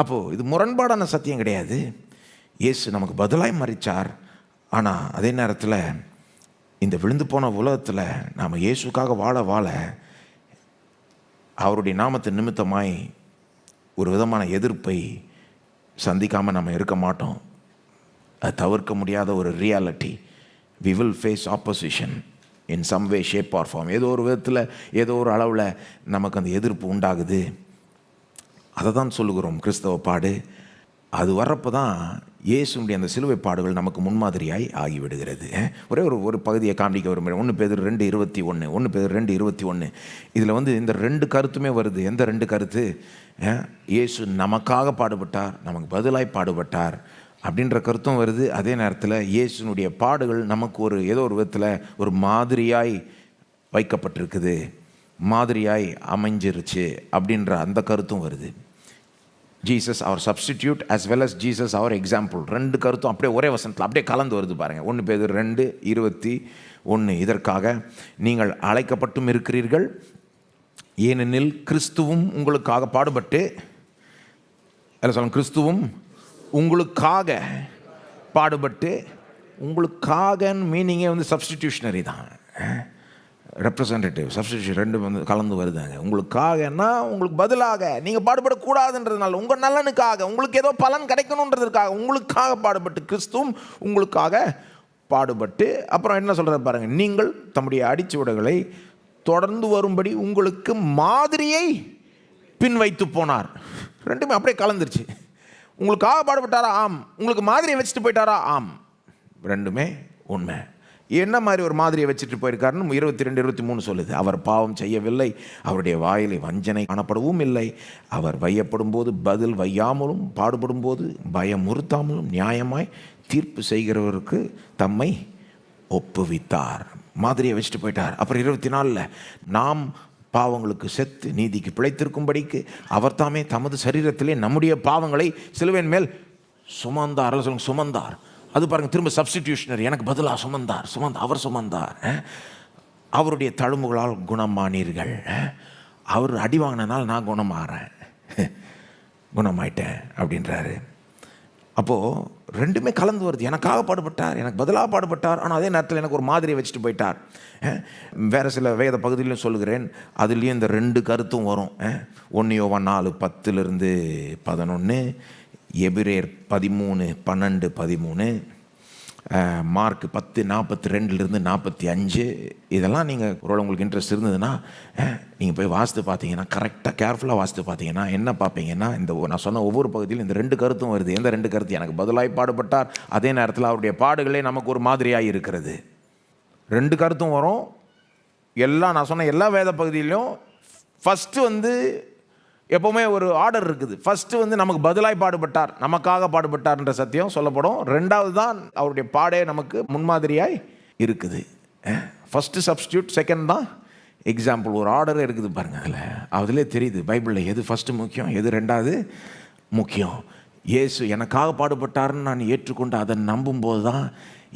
S1: அப்போது இது முரண்பாடான சத்தியம் கிடையாது. இயேசு நமக்கு பதிலாய் மரித்தார். ஆனால் அதே நேரத்தில் இந்த விழுந்து போன உலகத்தில் நாம் இயேசுக்காக வாழ அவருடைய நாமத்தின் நிமித்தமாய் ஒரு விதமான எதிர்ப்பை சந்திக்காமல் நம்ம இருக்க மாட்டோம். அது தவிர்க்க முடியாத ஒரு reality. We will face opposition in some way, shape or form. ஏதோ ஒரு விதத்தில், ஏதோ ஒரு அளவில் நமக்கு அந்த எதிர்ப்பு உண்டாகுது. அதை தான் சொல்லுகிறோம் கிறிஸ்தவ பாடு. அது வர்றப்போ தான் இயேசுடைய அந்த சிலுவை பாடுகள் நமக்கு முன்மாதிரியாய் ஆகிவிடுகிறது. ஒரே ஒரு பகுதியை காண்பிக்க விரும்புகிறேன். 1 Peter 2:21 இதில் இந்த 2 கருத்துமே வருது. எந்த 2 கருத்து? இயேசு நமக்காக பாடுபட்டார், நமக்கு பதிலாய் பாடுபட்டார் அப்படின்ற கருத்தும் வருது. அதே நேரத்தில் இயேசுனுடைய பாடுகள் நமக்கு ஏதோ ஒரு விதத்தில் ஒரு மாதிரியாய் வைக்கப்பட்டிருக்குது, மாதிரியாய் அமைஞ்சிருச்சு அப்படின்ற அந்த கருத்தும் வருது. ஜீசஸ் அவர் substitute as well as Jesus அவர் எக்ஸாம்பிள். 2 கருத்தும் அப்படியே ஒரே வசனத்தில் அப்படியே கலந்து வருது பாருங்கள். 1 Peter 2:21 இதற்காக நீங்கள் அழைக்கப்பட்டும் இருக்கிறீர்கள், ஏனெனில் கிறிஸ்துவும் உங்களுக்காக பாடுபட்டு, கிறிஸ்துவும் உங்களுக்காக பாடுபட்டு, உங்களுக்காக மீனிங்கே சப்ஸ்டிடியூஷனரி தான், ரெப்ரசன்டேட்டிவ் சப்ஸ்டிடியூஷன் 2 கலந்து வருதாங்க. உங்களுக்காகன்னா உங்களுக்கு பதிலாக, நீங்கள் பாடுபடக்கூடாதுன்றதுனால, உங்கள் நலனுக்காக, உங்களுக்கு ஏதோ பலன் கிடைக்கணுன்றதுக்காக உங்களுக்காக பாடுபட்டு, கிறிஸ்துவும் உங்களுக்காக பாடுபட்டு, அப்புறம் என்ன சொல்கிறார் பாருங்கள், நீங்கள் தம்முடைய அடிச்சுவடுகளை தொடர்ந்து வரும்படி உங்களுக்கு மாதிரியை பின் வைத்து போனார். 2மே அப்படியே கலந்துருச்சு. உங்களுக்காக பாடுபட்டாரா? ஆம். உங்களுக்கு மாதிரியை வச்சுட்டு போயிட்டாரா? ஆம். 2மே உண்மை. என்ன மாதிரி ஒரு மாதிரியை வச்சுட்டு போயிருக்காருன்னு 22-23 சொல்லுது. அவர் பாவம் செய்யவில்லை, அவருடைய வாயிலை வஞ்சனை காணப்படவும் இல்லை, அவர் வையப்படும் போது பதில் வையாமலும், பாடுபடும் போது பயமுறுத்தாமலும் நியாயமாய் தீர்ப்பு செய்கிறவருக்கு தம்மை ஒப்புவித்தார். மாதிரியை வச்சுட்டு போயிட்டார். அப்புறம் 24 நாம் பாவங்களுக்கு செத்து நீதிக்கு பிழைத்திருக்கும்படிக்கு அவர் தாமே தமது சரீரத்திலே நம்முடைய பாவங்களை சிலுவையின் மேல் சுமந்தார். சுமந்தார். அது பாருங்கள், திரும்ப சப்ஸ்டிடியூஷனரி. எனக்கு பதிலாக சுமந்தார். அவர் சுமந்தார். அவருடைய தழும்புகளால் குணமானீர்கள். அவர் அடி வாங்கினால் நான் குணமாயிட்டேன் அப்படின்றாரு. அப்போது 2மே கலந்து வருது. எனக்காக பாடுபட்டார், எனக்கு பதிலாக பாடுபட்டார், ஆனால் அதே நேரத்தில் எனக்கு ஒரு மாதிரியை வச்சுட்டு போயிட்டார். வேறு சில வேத பகுதியிலையும் சொல்லுகிறேன், அதுலேயும் இந்த 2 கருத்தும் வரும். 1 யோவான் 4:10-11, எபிரேயர் 13:12-13, மார்க் 10:42-45. இதெல்லாம் நீங்கள் ஒரு உங்களுக்கு இன்ட்ரெஸ்ட் இருந்ததுன்னா நீங்கள் போய் வாசித்து பார்த்தீங்கன்னா, கரெக்டாக கேர்ஃபுல்லாக வாசித்து பார்த்தீங்கன்னா என்ன பார்ப்பீங்கன்னா, நான் சொன்ன ஒவ்வொரு பகுதியிலும் இந்த 2 கருத்தும் வருது. எந்த 2 கருத்து? எனக்கு பதிலாய் பாடுபட்டார், அதே நேரத்தில் அவருடைய பாடுகளே நமக்கு ஒரு மாதிரியாக இருக்கிறது. 2 கருத்தும் வரும். நான் சொன்ன எல்லா வேத பகுதியிலையும் ஃபஸ்ட்டு எப்போவுமே ஒரு ஆர்டர் இருக்குது. ஃபஸ்ட்டு நமக்கு பதிலாய் பாடுபட்டார், நமக்காக பாடுபட்டார்ன்ற சத்தியம் சொல்லப்படும். 2வது தான் அவருடைய பாடே நமக்கு முன்மாதிரியாய் இருக்குது. ஃபஸ்ட்டு சப்ஸ்டியூட், செகண்ட் தான் எக்ஸாம்பிள். ஒரு ஆர்டரே இருக்குது பாருங்கள். அதிலே தெரியுது பைபிளில் எது ஃபஸ்ட்டு முக்கியம், எது 2வது முக்கியம். இயேசு எனக்காக பாடுபட்டார்னு நான் ஏற்றுக்கொண்டு அதை நம்பும்போது தான்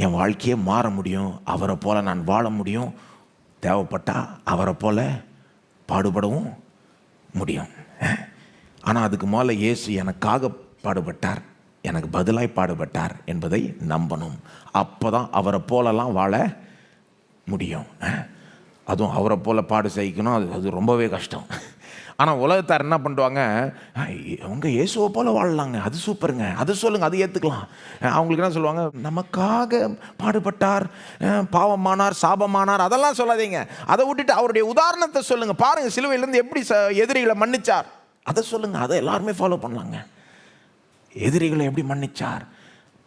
S1: என் வாழ்க்கையே மாற முடியும். அவரை போல் நான் வாழ முடியும். தேவைப்பட்டால் அவரை போல் பாடுபடவும் முடியும். ஆனால் அதுக்கு முதல்ல இயேசு எனக்காக பாடுபட்டார், எனக்கு பதிலாய் பாடுபட்டார் என்பதை நம்பணும். அப்போ தான் அவரை போலலாம் வாழ முடியும். அதுவும் அவரை போல் பாடு செய்யணும், அது ரொம்பவே கஷ்டம். ஆனால் உலகத்தார் என்ன பண்ணுவாங்க, அவங்க இயேசுவை போல் வாழலாங்க, அது சூப்பருங்க, அது சொல்லுங்கள், அது ஏற்றுக்கலாம். அவங்களுக்கு என்ன சொல்லுவாங்க, நமக்காக பாடுபட்டார், பாவமானார், சாபமானார், அதெல்லாம் சொல்லாதீங்க. அதை விட்டுட்டு அவருடைய உதாரணத்தை சொல்லுங்கள். பாருங்கள், சிலுவையிலேருந்து எப்படி எதிரிகளை மன்னிச்சார், அதை சொல்லுங்கள். அதை எல்லாருமே ஃபாலோ பண்ணலாங்க. எதிரிகளை எப்படி மன்னிச்சார்,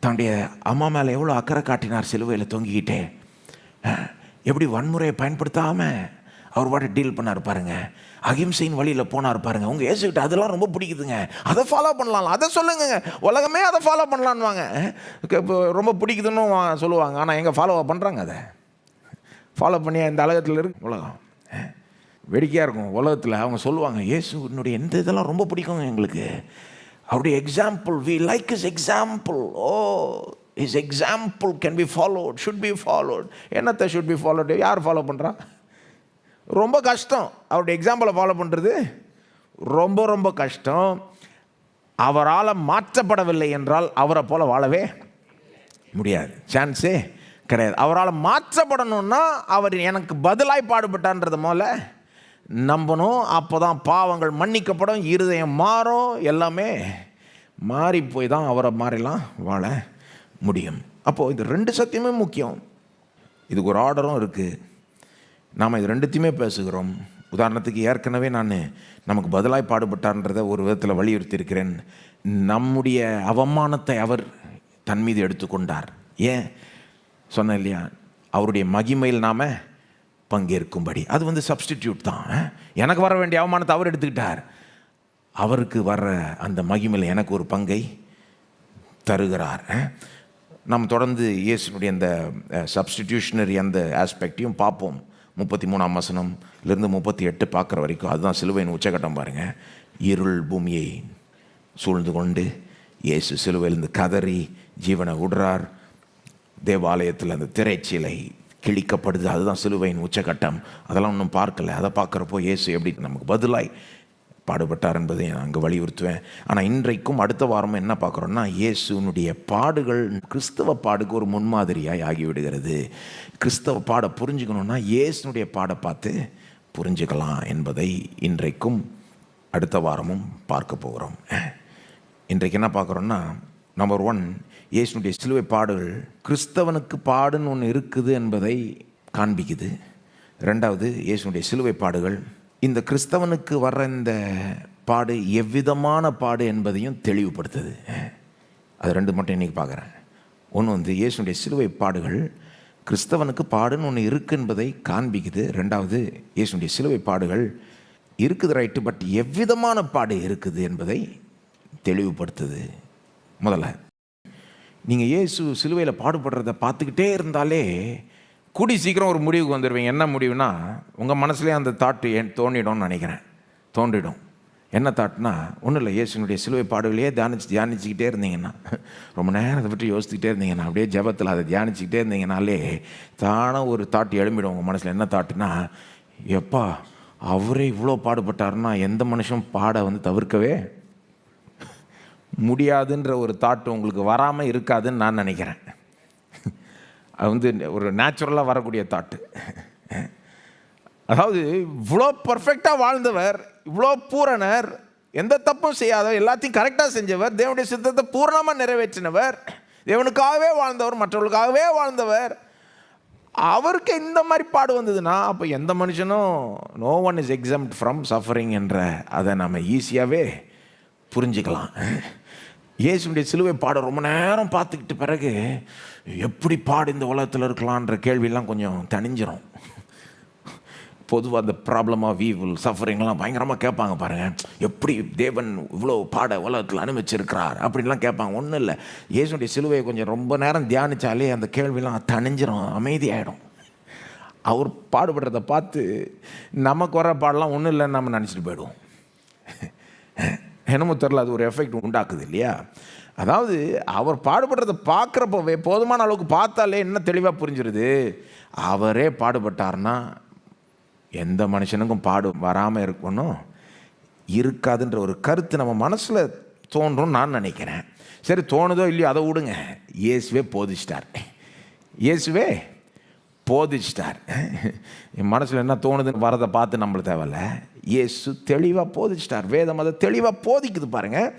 S1: தன்னுடைய அம்மா மேலே எவ்வளோ அக்கறை காட்டினார் சிலுவையில் தொங்கிக்கிட்டே, எப்படி வன்முறையை பயன்படுத்தாமல் அவர் பாட்டு டீல் பண்ணார் பாருங்க. அகிம்சையின் வழியில் போனார் பாருங்க. உங்கள் ஏசுக்கிட்ட அதெல்லாம் ரொம்ப பிடிக்குதுங்க, அதை ஃபாலோ பண்ணலாம், அதை சொல்லுங்க. உலகமே அதை ஃபாலோ பண்ணலான்வாங்க. இப்போ ரொம்ப பிடிக்குதுன்னு சொல்லுவாங்க, ஆனால் எங்கே ஃபாலோ பண்ணுறாங்க? அதை ஃபாலோ பண்ணி இந்த உலகத்தில் இருக்கு. உலகம் வேடிக்கையாக இருக்கும். உலகத்தில் அவங்க சொல்லுவாங்க, இயேசுனுடைய எந்த இதெல்லாம் ரொம்ப பிடிக்குங்க எங்களுக்கு, அவருடைய example, we like is example, ஓ is example can be followed, should be followed. என்னத்தை ஷுட் பி ஃபாலோட்? யார் ஃபாலோ பண்ணுறா? ரொம்ப கஷ்டம். அவருடைய எக்ஸாம்பிளை ஃபாலோ பண்ணுறது ரொம்ப ரொம்ப கஷ்டம். அவரால் மாற்றப்படவில்லை என்றால் அவரை போல வாழவே முடியாது, சான்ஸே கிடையாது. அவரால் மாற்றப்படணும்னா அவர் எனக்கு பதிலாய் பாடுபட்டான்றத போல நம்பணும். அப்போ தான் பாவங்கள் மன்னிக்கப்படும், இருதயம் மாறும், எல்லாமே மாறி போய் தான் அவரை மாறிலாம் வாழ முடியும். அப்போது இது ரெண்டு சத்தியமே முக்கியம். இதுக்கு ஒரு ஆர்டரும் இருக்குது. நாம் இது ரெண்டுத்தையுமே பேசுகிறோம். உதாரணத்துக்கு ஏற்கனவே நான் நமக்கு பதிலாய் பாடுபட்டார்ன்றதை ஒரு விதத்தில் வலியுறுத்தி இருக்கிறேன். நம்முடைய அவமானத்தை அவர் தன் மீது எடுத்துக்கொண்டார். ஏன் சொன்னேன் இல்லையா, அவருடைய மகிமையில் நாம் பங்கேற்கும்படி. அது சப்ஸ்டிடியூட் தான். எனக்கு வர வேண்டிய அவமானத்தை அவர் எடுத்துக்கிட்டார். அவருக்கு வர்ற அந்த மகிமையில் எனக்கு ஒரு பங்கை தருகிறார். நாம் தொடர்ந்து இயேசுனுடைய அந்த சப்ஸ்டிடியூஷனரி அந்த ஆஸ்பெக்டையும் பார்ப்போம். 33ஆம் வசனம்லேருந்து 38 பார்க்குற வரைக்கும் அதுதான் சிலுவையின் உச்சகட்டம். பாருங்கள், இருள் பூமியை சூழ்ந்து கொண்டு இயேசு சிலுவையிலிருந்து கதறி ஜீவனை விடுறார். தேவாலயத்தில் அந்த திரைச்சீலை கிழிக்கப்படுது. அதுதான் சிலுவையின் உச்சகட்டம். அதெல்லாம் ஒன்றும் பார்க்கல. அதை பார்க்குறப்போ இயேசு எப்படி நமக்கு பதிலாய் பாடுபட்டார் என்பதை நான் அங்கே வலியுறுத்துவேன். ஆனால் இன்றைக்கும் அடுத்த வாரமும் என்ன பார்க்குறோன்னா, இயேசுனுடைய பாடுகள் கிறிஸ்தவ பாடுக்கு ஒரு முன்மாதிரியாய் ஆகிவிடுகிறது. கிறிஸ்தவ பாடை புரிஞ்சுக்கணுன்னா இயேசுனுடைய பாடை பார்த்து புரிஞ்சுக்கலாம் என்பதை இன்றைக்கும் அடுத்த வாரமும் பார்க்க போகிறோம். இன்றைக்கு என்ன பார்க்குறோன்னா, நம்பர் 1, இயேசுனுடைய சிலுவை பாடுகள் கிறிஸ்தவனுக்கு பாடுன்னு ஒன்று இருக்குது என்பதை காண்பிக்குது. 2வது, இயேசுனுடைய சிலுவை பாடுகள் இந்த கிறிஸ்தவனுக்கு வர்ற இந்த பாடு எவ்விதமான பாடு என்பதையும் தெளிவுபடுத்துது. அது 2 மட்டும் இன்றைக்கி பார்க்குறேன். ஒன்று இயேசுனுடைய சிலுவை பாடுகள் கிறிஸ்தவனுக்கு பாடுன்னு ஒன்று இருக்குது என்பதை காண்பிக்குது. 2வது, இயேசுனுடைய சிலுவை பாடுகள் இருக்குது ரைட்டு, பட் எவ்விதமான பாடு இருக்குது என்பதை தெளிவுபடுத்துது. முதல்ல நீங்கள் இயேசு சிலுவையில் பாடுபடுறத பார்த்துக்கிட்டே இருந்தாலே கூடி சீக்கிரம் ஒரு முடிவுக்கு வந்துடுவீங்க. என்ன முடிவுனா, உங்கள் மனசுலேயே அந்த தாட்டு தோண்டிடும்னு நினைக்கிறேன். தோண்டிடும். என்ன தாட்னா, ஒன்றும் இல்லை, இயேசுனுடைய சிலுவை பாடுகளையே தியானிச்சுக்கிட்டே இருந்தீங்கன்னா, ரொம்ப நேரம் அதை பற்றி யோசிச்சுக்கிட்டே இருந்தீங்கன்னா, அப்படியே ஜெபத்தில் அதை தியானிச்சுக்கிட்டே இருந்தீங்கனாலே தானாக ஒரு தாட்டு எழும்பிடும் உங்கள் மனசில். என்ன தாட்டுனா, எப்பா அவரே இவ்வளோ பாடுபட்டாருன்னா எந்த மனுஷன் பாட தவிர்க்கவே முடியாதுன்ற ஒரு தாட்டு உங்களுக்கு வராமல் இருக்காதுன்னு நான் நினைக்கிறேன். அது ஒரு நேச்சுரலாக வரக்கூடிய தாட்டு. அதாவது இவ்வளோ பர்ஃபெக்டாக வாழ்ந்தவர், இவ்வளோ பூரணர், எந்த தப்பும் செய்யாதவர், எல்லாத்தையும் கரெக்டாக செஞ்சவர், தேவனுடைய சித்தத்தை பூரணமாக நிறைவேற்றினவர், தேவனுக்காகவே வாழ்ந்தவர், மற்றவர்களுக்காகவே வாழ்ந்தவர், அவருக்கு இந்த மாதிரி பாடு வந்ததுன்னா அப்போ எந்த மனுஷனும் no one is exempt from suffering என்ற அதை நம்ம ஈஸியாகவே புரிஞ்சுக்கலாம். இயேசுடைய சிலுவை பாட ரொம்ப நேரம் பார்த்துக்கிட்ட பிறகு எப்படி பாடு இந்த உலகத்தில் இருக்கலான்ற கேள்வியெல்லாம் கொஞ்சம் தணிஞ்சிரும். பொதுவாக அந்த ப்ராப்ளம் ஆஃப் ஈவில் சஃபரிங்லாம் பயங்கரமாக கேட்பாங்க பாருங்கள். எப்படி தேவன் இவ்வளோ பாட உலகத்தில் அனுமதிச்சிருக்கிறார் அப்படின்லாம் கேட்பாங்க. ஒன்றும் இல்லை, இயேசுடைய சிலுவையை கொஞ்சம் ரொம்ப நேரம் தியானித்தாலே அந்த கேள்வியெல்லாம் தணிஞ்சிரும், அமைதியாகிடும். அவர் பாடுபடுறதை பார்த்து நமக்கு வர பாடலாம் ஒன்றும் இல்லைன்னு நம்ம நினச்சிட்டு போயிடுவோம். என்னமோ தெரில, அது ஒரு எஃபெக்ட் உண்டாக்குது இல்லையா? அதாவது அவர் பாடுபடுறதை பார்க்குறப்பவே போதுமான அளவுக்கு பார்த்தாலே என்ன தெளிவாக புரிஞ்சிருது, அவரே பாடுபட்டார்னா எந்த மனுஷனுக்கும் பாடு வராமல் இருக்கணும் இருக்காதுன்ற ஒரு கருத்து நம்ம மனசில் தோன்றும் நான் நினைக்கிறேன். சரி, தோணுதோ இல்லையோ அதை விடுங்க, இயேசுவே போதிச்சிட்டார். இயேசுவே போதிச்சிட்டார். என் மனசில் என்ன தோணுதுன்னு வரதை பார்த்து நம்மளுக்கு தேவையில்ல, இயேசு தெளிவாக போதிச்சிட்டார். வேதம் அதை தெளிவாக போதிக்குது பாருங்கள்.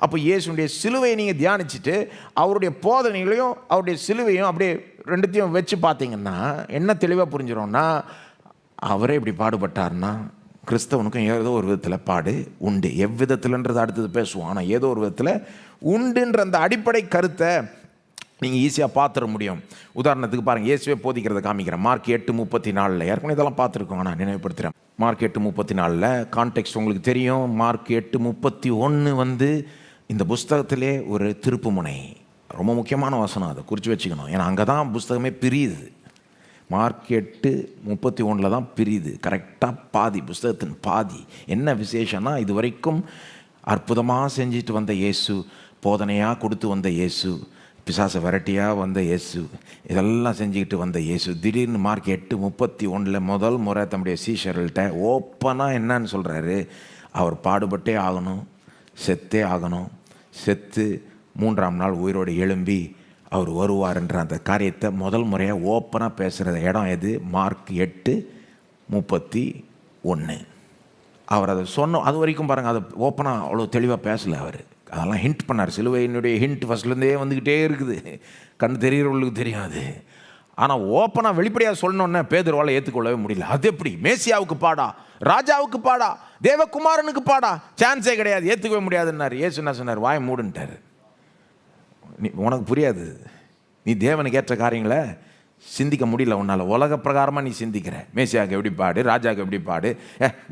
S1: அப்போ இயேசுடைய சிலுவையை நீங்கள் தியானிச்சுட்டு அவருடைய போதனைகளையும் அவருடைய சிலுவையும் அப்படியே ரெண்டுத்தையும் வச்சு பார்த்தீங்கன்னா என்ன தெளிவாக புரிஞ்சிடும்னா, அவரே இப்படி பாடுபட்டார்னா கிறிஸ்தவனுக்கும் ஏதோ ஒரு விதத்தில் பாடு உண்டு. எவ்விதத்தில்ன்றது அடுத்தது பேசுவோம். ஆனால் ஏதோ ஒரு விதத்தில் உண்டுன்ற அந்த அடிப்படை கருத்தை நீங்கள் ஈஸியாக பார்த்துட முடியும். உதாரணத்துக்கு பாருங்கள், இயேசுவே போதிக்கிறத காமிக்கிறேன். மார்க் 8:34 ஏற்கனவே இதெல்லாம் பார்த்துருக்கோம், நான் நினைவுபடுத்துகிறேன். மார்க் 8:34 கான்டெக்ஸ்ட் உங்களுக்கு தெரியும். மார்க் 8:31 இந்த புஸ்தகத்திலே ஒரு திருப்பு முனை, ரொம்ப முக்கியமான வசனம், அதை குறித்து வச்சுக்கணும். ஏன்னா அங்கே தான் புஸ்தகமே பிரியுது. மார்க் 8:31 தான் பிரியுது. கரெக்டாக பாதி, புஸ்தகத்தின் பாதி. என்ன விசேஷம்னா, இது வரைக்கும் அற்புதமாக செஞ்சுட்டு வந்த இயேசு, போதனையாக கொடுத்து வந்த இயேசு, பிசாசை விரட்டியாக வந்த இயேசு, இதெல்லாம் செஞ்சுக்கிட்டு வந்த இயேசு திடீர்னு மார்க் 8:31 முதல் முறை தம்முடைய சீஷர்கள்ட்ட ஓப்பனாக என்னன்னு சொல்கிறாரு, அவர் பாடுபட்டே ஆகணும், செத்தே ஆகணும், செத்து 3ஆம் நாள் உயிரோடு எழும்பி அவர் வருவார்ன்ற அந்த காரியத்தை முதல் முறையாக ஓப்பனாக பேசுகிற இடம் எது? மார்க் 8:31. அவர் அதை சொன்ன அது வரைக்கும் பாருங்கள், அதை ஓப்பனாக அவ்வளோ தெளிவாக பேசலை. அவர் அதெல்லாம் ஹிண்ட் பண்ணார். சிலுவையினுடைய ஹிண்ட் ஃபஸ்ட்லேருந்தே வந்துக்கிட்டே இருக்குது, கண் தெரிகிறவங்களுக்கு தெரியாது. ஆனால் ஓப்பனாக வெளிப்படையாக சொல்லணுன்னே பேதுருவால் ஏற்றுக்கொள்ளவே முடியல. அது எப்படி? மேசியாவுக்கு பாடா, ராஜாவுக்கு பாடா, தேவகுமாரனுக்கு பாடா, சான்ஸே கிடையாது, ஏற்றுக்கவே முடியாதுன்னார். ஏசு என்ன சொன்னார்? வாய் மூடுன்ட்டார். நீ உனக்கு புரியாது, நீ தேவனுக்கு ஏற்ற காரியங்களை சிந்திக்க முடியல உன்னால். உலக பிரகாரமாக நீ சிந்திக்கிற. மேசியாவுக்கு எப்படி பாடு, ராஜாவுக்கு எப்படி பாடு,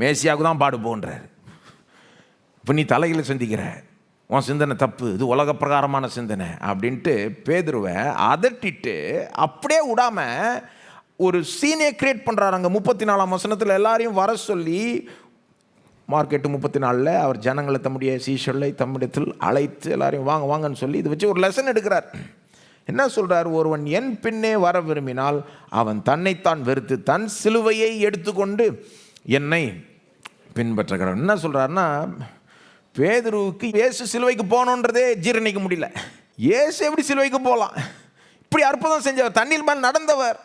S1: மேசியாவுக்கு தான் பாடு போன்றார். இப்போ நீ தலைகளை சிந்திக்கிற, உன் சிந்தனை தப்பு, இது உலக பிரகாரமான சிந்தனை அப்படின்ட்டு பேதுருவை அதட்டிட்டு அப்படியே விடாமல் ஒரு சீனே கிரியேட் பண்ணுறாருங்க. 34ஆம் வசனத்தில் எல்லாரையும் வர சொல்லி, மார்க் 8:34 அவர் ஜனங்களை தம்முடைய சீஷர்களை தம்மிடத்தில் அழைத்து எல்லாரையும் வாங்க வாங்கன்னு சொல்லி இதை வச்சு ஒரு லெசன் எடுக்கிறார். என்ன சொல்கிறார்? ஒருவன் என் பின்னே வர விரும்பினால் அவன் தன்னைத்தான் வெறுத்து தன் சிலுவையை எடுத்துக்கொண்டு என்னை பின்பற்றுகிறான். என்ன சொல்கிறாருன்னா, பேதுருவுக்கு இயேசு சிலுவைக்கு போகணுன்றதே ஜீரணிக்க முடியல. இயேசு எப்படி சிலுவைக்கு போகலாம்? இப்படி அற்புதம் செஞ்சவர், தண்ணீர் மேல் நடந்தவர்,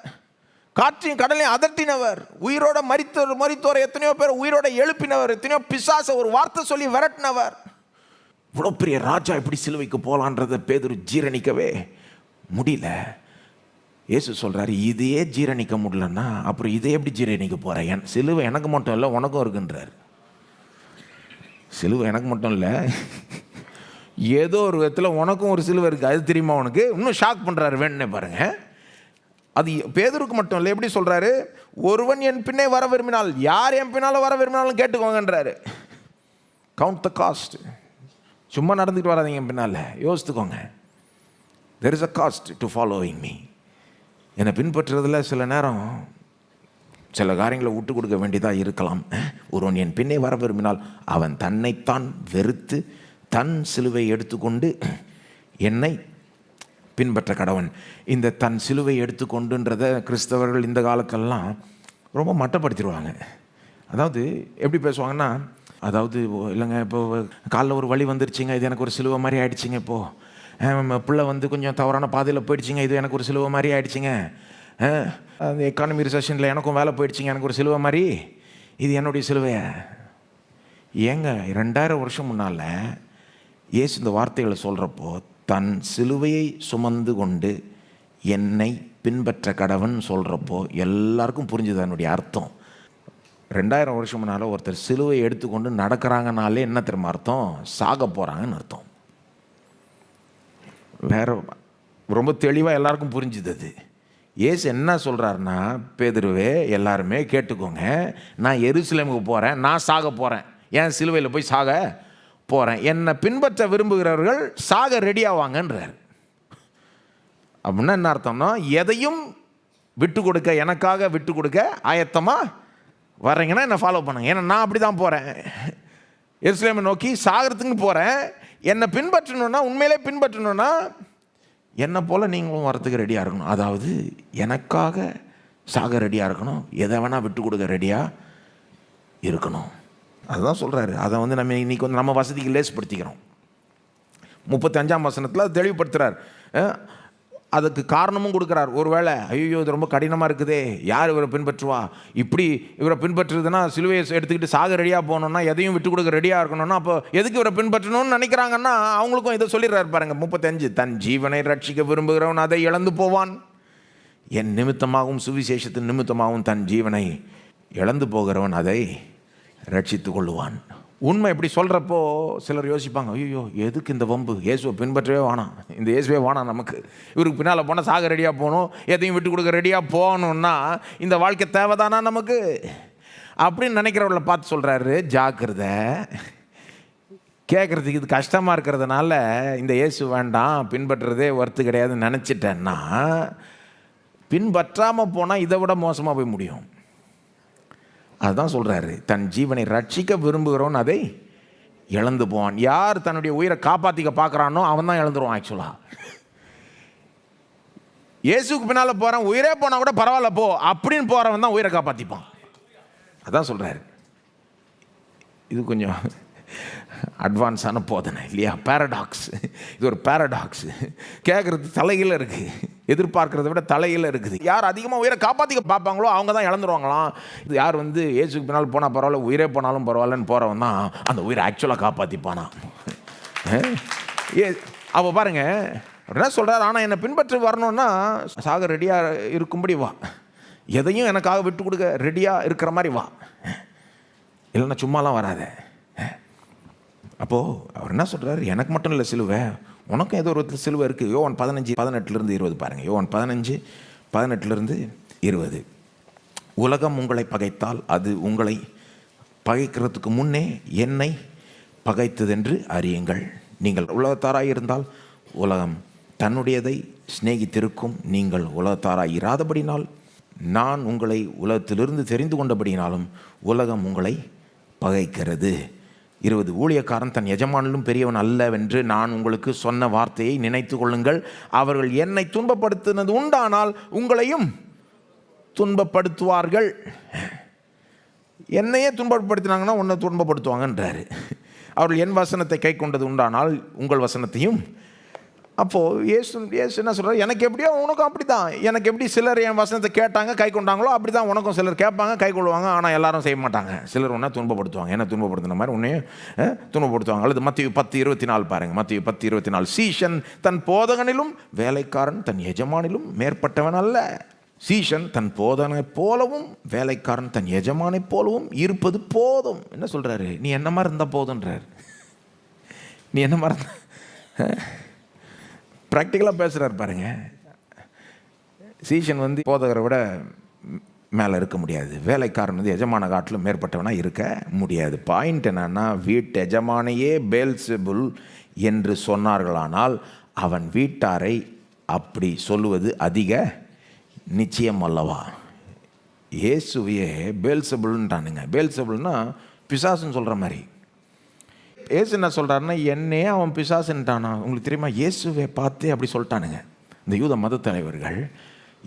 S1: காற்றையும் கடலையும் அதட்டினவர், உயிரோட மரித்தோரை எத்தனையோ பேர் உயிரோட எழுப்பினவர், எத்தனையோ பிசாசை ஒரு வார்த்தை சொல்லி விரட்டினவர். இவ்வளோ பெரிய ராஜா எப்படி சிலுவைக்கு போகலான்றதை பேதுரு ஜீரணிக்கவே முடியல. இயேசு சொல்கிறாரு, இதையே ஜீரணிக்க முடியலன்னா அப்புறம் இதை எப்படி ஜீரணிக்க போகிறேன்? சிலுவை எனக்கு மட்டும் இல்லை, உனக்கும் இருக்குன்றார். சிலுவை எனக்கு மட்டும் இல்லை, ஏதோ ஒரு விதத்தில் உனக்கும் ஒரு சிலுவை இருக்குது, அது தெரியுமா உனக்கு? இன்னும் ஷாக் பண்ணுறாரு. வேணுன்னே பாருங்கள், அது பேதுருக்கு மட்டும் இல்லை. எப்படி சொல்கிறாரு? ஒருவன் என் பின்னே வர விரும்பினால், யார் என் பின்னால் வர விரும்பினாலும் கேட்டுக்கோங்கன்றாரு. கவுண்ட் த காஸ்ட். சும்மா நடந்துக்கிட்டு வராதிங்க என் பின்னால், யோசித்துக்கோங்க. There is a cost to following me. என்னை பின்பற்றுறதுல சில நேரம் சில காரியங்களை விட்டு கொடுக்க வேண்டியதாக இருக்கலாம். ஒருவன் என் பின்னே வர விரும்பினால் அவன் தன்னைத்தான் வெறுத்து தன் சிலுவை எடுத்துக்கொண்டு என்னை பின்பற்ற கடவன். இந்த தன் சிலுவை எடுத்துக்கொண்டுன்றதை கிறிஸ்தவர்கள் இந்த காலக்கெல்லாம் ரொம்ப மட்டப்படுத்திடுவாங்க. அதாவது எப்படி பேசுவாங்கன்னா, அதாவது இல்லைங்க, இப்போ காலைல ஒரு வழி வந்துருச்சுங்க, இது எனக்கு ஒரு சிலுவை மாதிரி ஆயிடுச்சிங்க. இப்போது பிள்ளை வந்து கொஞ்சம் தவறான பாதையில் போயிடுச்சிங்க, இது எனக்கு ஒரு சிலுவை மாதிரி ஆயிடுச்சிங்க. அந்த எக்கானமி ரிசெஷனில் எனக்கும் வேலை போயிடுச்சிங்க, எனக்கு ஒரு சிலுவை மாதிரி, இது என்னுடைய சிலுவையை. ஏங்க 2000 வருஷம் முன்னால் இயேசு இந்த வார்த்தைகளை சொல்கிறப்போ, தன் சிலுவையை சுமந்து கொண்டு என்னை பின்பற்ற கடவன் சொல்கிறப்போ எல்லாருக்கும் புரிஞ்சுது அதனுடைய அர்த்தம். 2000 வருஷம் முன்னால் ஒருத்தர் சிலுவை எடுத்துக்கொண்டு நடக்கிறாங்கனாலே என்ன தெரியுமா அர்த்தம்? சாக போகிறாங்கன்னு அர்த்தம். வேற ரொம்ப தெளிவாக எல்லாருக்கும் புரிஞ்சுது அது. இயேசு என்ன சொல்கிறாருன்னா, பேதுருவே எல்லாருமே கேட்டுக்கோங்க, நான் எருசலேமுக்கு போகிறேன், நான் சாக போகிறேன், ஏன் சிலுவையில் போய் சாக போகிறேன், என்னை பின்பற்ற விரும்புகிறவர்கள் சாக ரெடியாவாங்கன்றார். அப்படின்னா என்ன அர்த்தம்னா, எதையும் விட்டு கொடுக்க, எனக்காக விட்டு கொடுக்க ஆயத்தமாக வர்றீங்கன்னா என்னை ஃபாலோ பண்ணுங்க. ஏன்னா நான் அப்படி தான் போகிறேன், எருசலேமை நோக்கி சாகிறதுக்கு போகிறேன். என்னை பின்பற்றணுன்னா, உண்மையிலே பின்பற்றணுன்னா என்னை போல் நீங்களும் வரத்துக்கு ரெடியாக இருக்கணும். அதாவது எனக்காக சாக ரெடியாக இருக்கணும், எதை வேணால் விட்டு கொடுக்க ரெடியாக இருக்கணும். அதுதான் சொல்கிறாரு. அதை வந்து நம்ம இன்றைக்கி வந்து நம்ம வசதிக்கு லேஸ்படுத்திக்கிறோம். 35ஆம் வசனத்தில் அது தெளிவுபடுத்துகிறார். அதுக்கு காரணமும் கொடுக்குறார். ஒருவேளை ஐயோ இது ரொம்ப கடினமாக இருக்குதே, யார் இவரை பின்பற்றுவா, இப்படி இவரை பின்பற்றுறதுன்னா சிலுவையை எடுத்துக்கிட்டு சாக ரெடியாக போகணுன்னா, எதையும் விட்டு கொடுக்க ரெடியாக இருக்கணும்னா, அப்போ எதுக்கு இவரை பின்பற்றணும்னு நினைக்கிறாங்கன்னா அவங்களுக்கும் இதை சொல்லிடுறாரு பாருங்க. 35, தன் ஜீவனை ரட்சிக்க விரும்புகிறவன் அதை இழந்து போவான், என் நிமித்தமாகவும் சுவிசேஷத்தின் நிமித்தமாகவும் தன் ஜீவனை இழந்து போகிறவன் அதை ரட்சித்து கொள்ளுவான். உண்மை இப்படி சொல்கிறப்போ சிலர் யோசிப்பாங்க, ஐயோ எதுக்கு இந்த வம்பு, இயேசுவை பின்பற்றவே வேணாம், இந்த இயேசுவே வேணாம் நமக்கு, இவருக்கு பின்னால் போனால் சாக ரெடியாக போகணும், எதையும் விட்டு கொடுக்க ரெடியாக போகணுன்னா இந்த வாழ்க்கை தேவைதானா நமக்கு அப்படின்னு நினைக்கிறவர்களை பார்த்து சொல்கிறாரு, ஜாக்கிரதை. கேட்குறதுக்கு இது கஷ்டமாக இருக்கிறதுனால இந்த இயேசு வேண்டாம், பின்பற்றுறதே ஒர்த்து கிடையாதுன்னு நினச்சிட்டேன்னா பின்பற்றாமல் போனால் இதை விட மோசமாக போய் முடியும். அதுதான் சொல்கிறாரு, தன் ஜீவனை ரட்சிக்க விரும்புகிறவன் அதை இழந்து போவான். யார் தன்னுடைய உயிரை காப்பாற்றிக்க பார்க்குறானோ அவன் தான் இழந்துருவான். ஆக்சுவலாக இயேசுக்கு பின்னால் போகிறான், உயிரே போனால் கூட பரவாயில்ல போ அப்படின்னு போகிறவன் தான் உயிரை காப்பாற்றிப்பான். அதான் சொல்கிறாரு. இது கொஞ்சம் அட்வான்ஸான போதனை இல்லையா? பேரடாக்ஸ். இது ஒரு பேரடாக்ஸ். கேட்குறது தலையில் இருக்குது, எதிர்பார்க்கறத விட தலையில் இருக்குது. யார் அதிகமாக உயிரை காப்பாற்றிக்க பார்ப்பாங்களோ அவங்க தான் இழந்துருவாங்களாம். இது யார் இயேசுக்கு பின்னால் போனால் பரவாயில்ல, உயிரே போனாலும் பரவாயில்லன்னு போகிறவன் தான் அந்த உயிரை ஆக்சுவலாக காப்பாற்றிப்பானா. அப்போ பாருங்க, என்ன சொல்கிறார், ஆனால் என்னை பின்பற்றி வரணுன்னா சாக ரெடியாக இருக்கும்படி வா, எதையும் எனக்காக விட்டு கொடுக்க ரெடியாக இருக்கிற மாதிரி வா, இல்லைன்னா சும்மாலாம் வராத. அப்போது அவர் என்ன சொல்கிறார், எனக்கு மட்டும் இல்லை சிலுவை, உனக்கும் ஏதோ ஒரு சிலுவை இருக்குது. யோவான் 15:18-20 பாருங்கள். யோவான் 15:18-20. உலகம் உங்களை பகைத்தால் அது உங்களை பகைக்கிறதுக்கு முன்னே என்னை பகைத்ததென்று அறியுங்கள். நீங்கள் உலகத்தாராய் இருந்தால் உலகம் தன்னுடையதை சிநேகித்திருக்கும். நீங்கள் உலகத்தாராய் இராதபடினால் நான் உங்களை உலகத்திலிருந்து தெரிந்து கொண்டபடினாலும் உலகம் உங்களை பகைக்கிறது. 20. ஊழியக்காரன் தன் எஜமானிலும் பெரியவன் அல்லவென்று நான் உங்களுக்கு சொன்ன வார்த்தையை நினைத்து கொள்ளுங்கள். அவர்கள் என்னை துன்பப்படுத்தினது உண்டானால் உங்களையும் துன்பப்படுத்துவார்கள். என்னையே துன்பப்படுத்தினாங்கன்னா உன்னை துன்பப்படுத்துவாங்கன்றாரு. அவர்கள் என் வசனத்தை கை கொண்டது உண்டானால் உங்கள் வசனத்தையும். அப்போது இயேசு என்ன சொல்கிறார், எனக்கு எப்படியோ உனக்கும் அப்படி தான். எனக்கு எப்படி சிலர் என் வசனத்தை கேட்டாங்க கை கொண்டாங்களோ அப்படி தான் உனக்கும் சிலர் கேட்பாங்க கை கொள்வாங்க. ஆனால் எல்லாரும் செய்ய மாட்டாங்க. சிலர் ஒன்றா துன்பப்படுத்துவாங்க. என்ன துன்பப்படுத்தின மாதிரி உன்னையும் துன்பப்படுத்துவாங்க. அல்லது மத்தேயு 10:24 பாருங்கள். மத்தேயு 10:24. சீஷன் தன் போதகனிலும் வேலைக்காரன் தன் எஜமானிலும் மேற்பட்டவன் அல்ல. சீஷன் தன் போதனை போலவும் வேலைக்காரன் தன் எஜமானை போலவும் இருப்பது போதும். என்ன சொல்கிறாரு, நீ என்ன மாதிரி இருந்தால் போதுன்றார். நீ என்ன மாதிரி ப்ராக்டிக்கலாக பேசுகிறார் பாருங்க. சீஷன் போதகரை விட மேலே இருக்க முடியாது. வேலைக்காரன் எஜமான காட்டிலும் மேற்பட்டவனாக இருக்க முடியாது. பாயிண்ட் என்னன்னா, வீட்டு எஜமானையே பெல்செபூல் என்று சொன்னார்களானால் அவன் வீட்டாரை அப்படி சொல்லுவது அதிக நிச்சயம் அல்லவா? இயேசுவையே பெல்செபூல்ன்றானுங்க. பெல்செபூல்னா பிசாசுன்னு சொல்கிற மாதிரி. இயேசு என்ன சொல்கிறாருன்னா, என்னையே அவன் பிசாசுன்ட்டானா. உங்களுக்கு தெரியுமா, இயேசுவை பார்த்து அப்படி சொல்லிட்டானுங்க இந்த யூத மத தலைவர்கள்.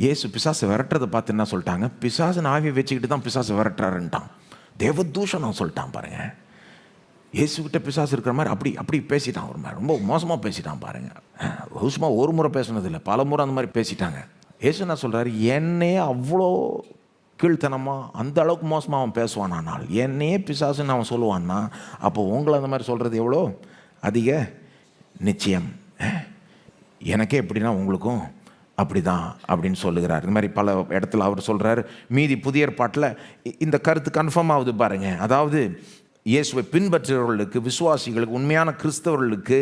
S1: இயேசு பிசாசை விரட்டுறதை பார்த்து என்ன சொல்லிட்டாங்க, பிசாசுன்னு ஆவியை வச்சுக்கிட்டு தான் பிசாசை விரட்டுறாருன்ட்டான். தேவதூஷணம் சொல்லிட்டான் பாருங்க. இயேசுக்கிட்ட பிசாசு இருக்கிற மாதிரி அப்படி பேசிட்டான். ஒரு மாதிரி ரொம்ப மோசமாக பேசிட்டான் பாருங்க. சும்மா ஒரு முறை பேசுனதில்லை, பல முறை அந்த மாதிரி பேசிட்டாங்க. இயேசு என்ன சொல்கிறாரு, என்னையே அவ்வளோ கீழ்த்தனமாக அந்த அளவுக்கு மோசமாக அவன் பேசுவானால், என்னையே பிசாசுன்னு அவன் சொல்லுவான்னா, அப்போ உங்களை அந்த மாதிரி சொல்கிறது எவ்வளோ அதிக நிச்சயம். எனக்கே எப்படின்னா உங்களுக்கும் அப்படி தான் அப்படின்னு சொல்லுகிறார். இந்த மாதிரி பல இடத்துல அவர் சொல்கிறார். மீதி புதிய ஏற்பாட்டில் இந்த கருத்து கன்ஃபார்ம் ஆகுது பாருங்கள். அதாவது இயேசுவை பின்பற்றுகிறவர்களுக்கு, விசுவாசிகளுக்கு, உண்மையான கிறிஸ்தவர்களுக்கு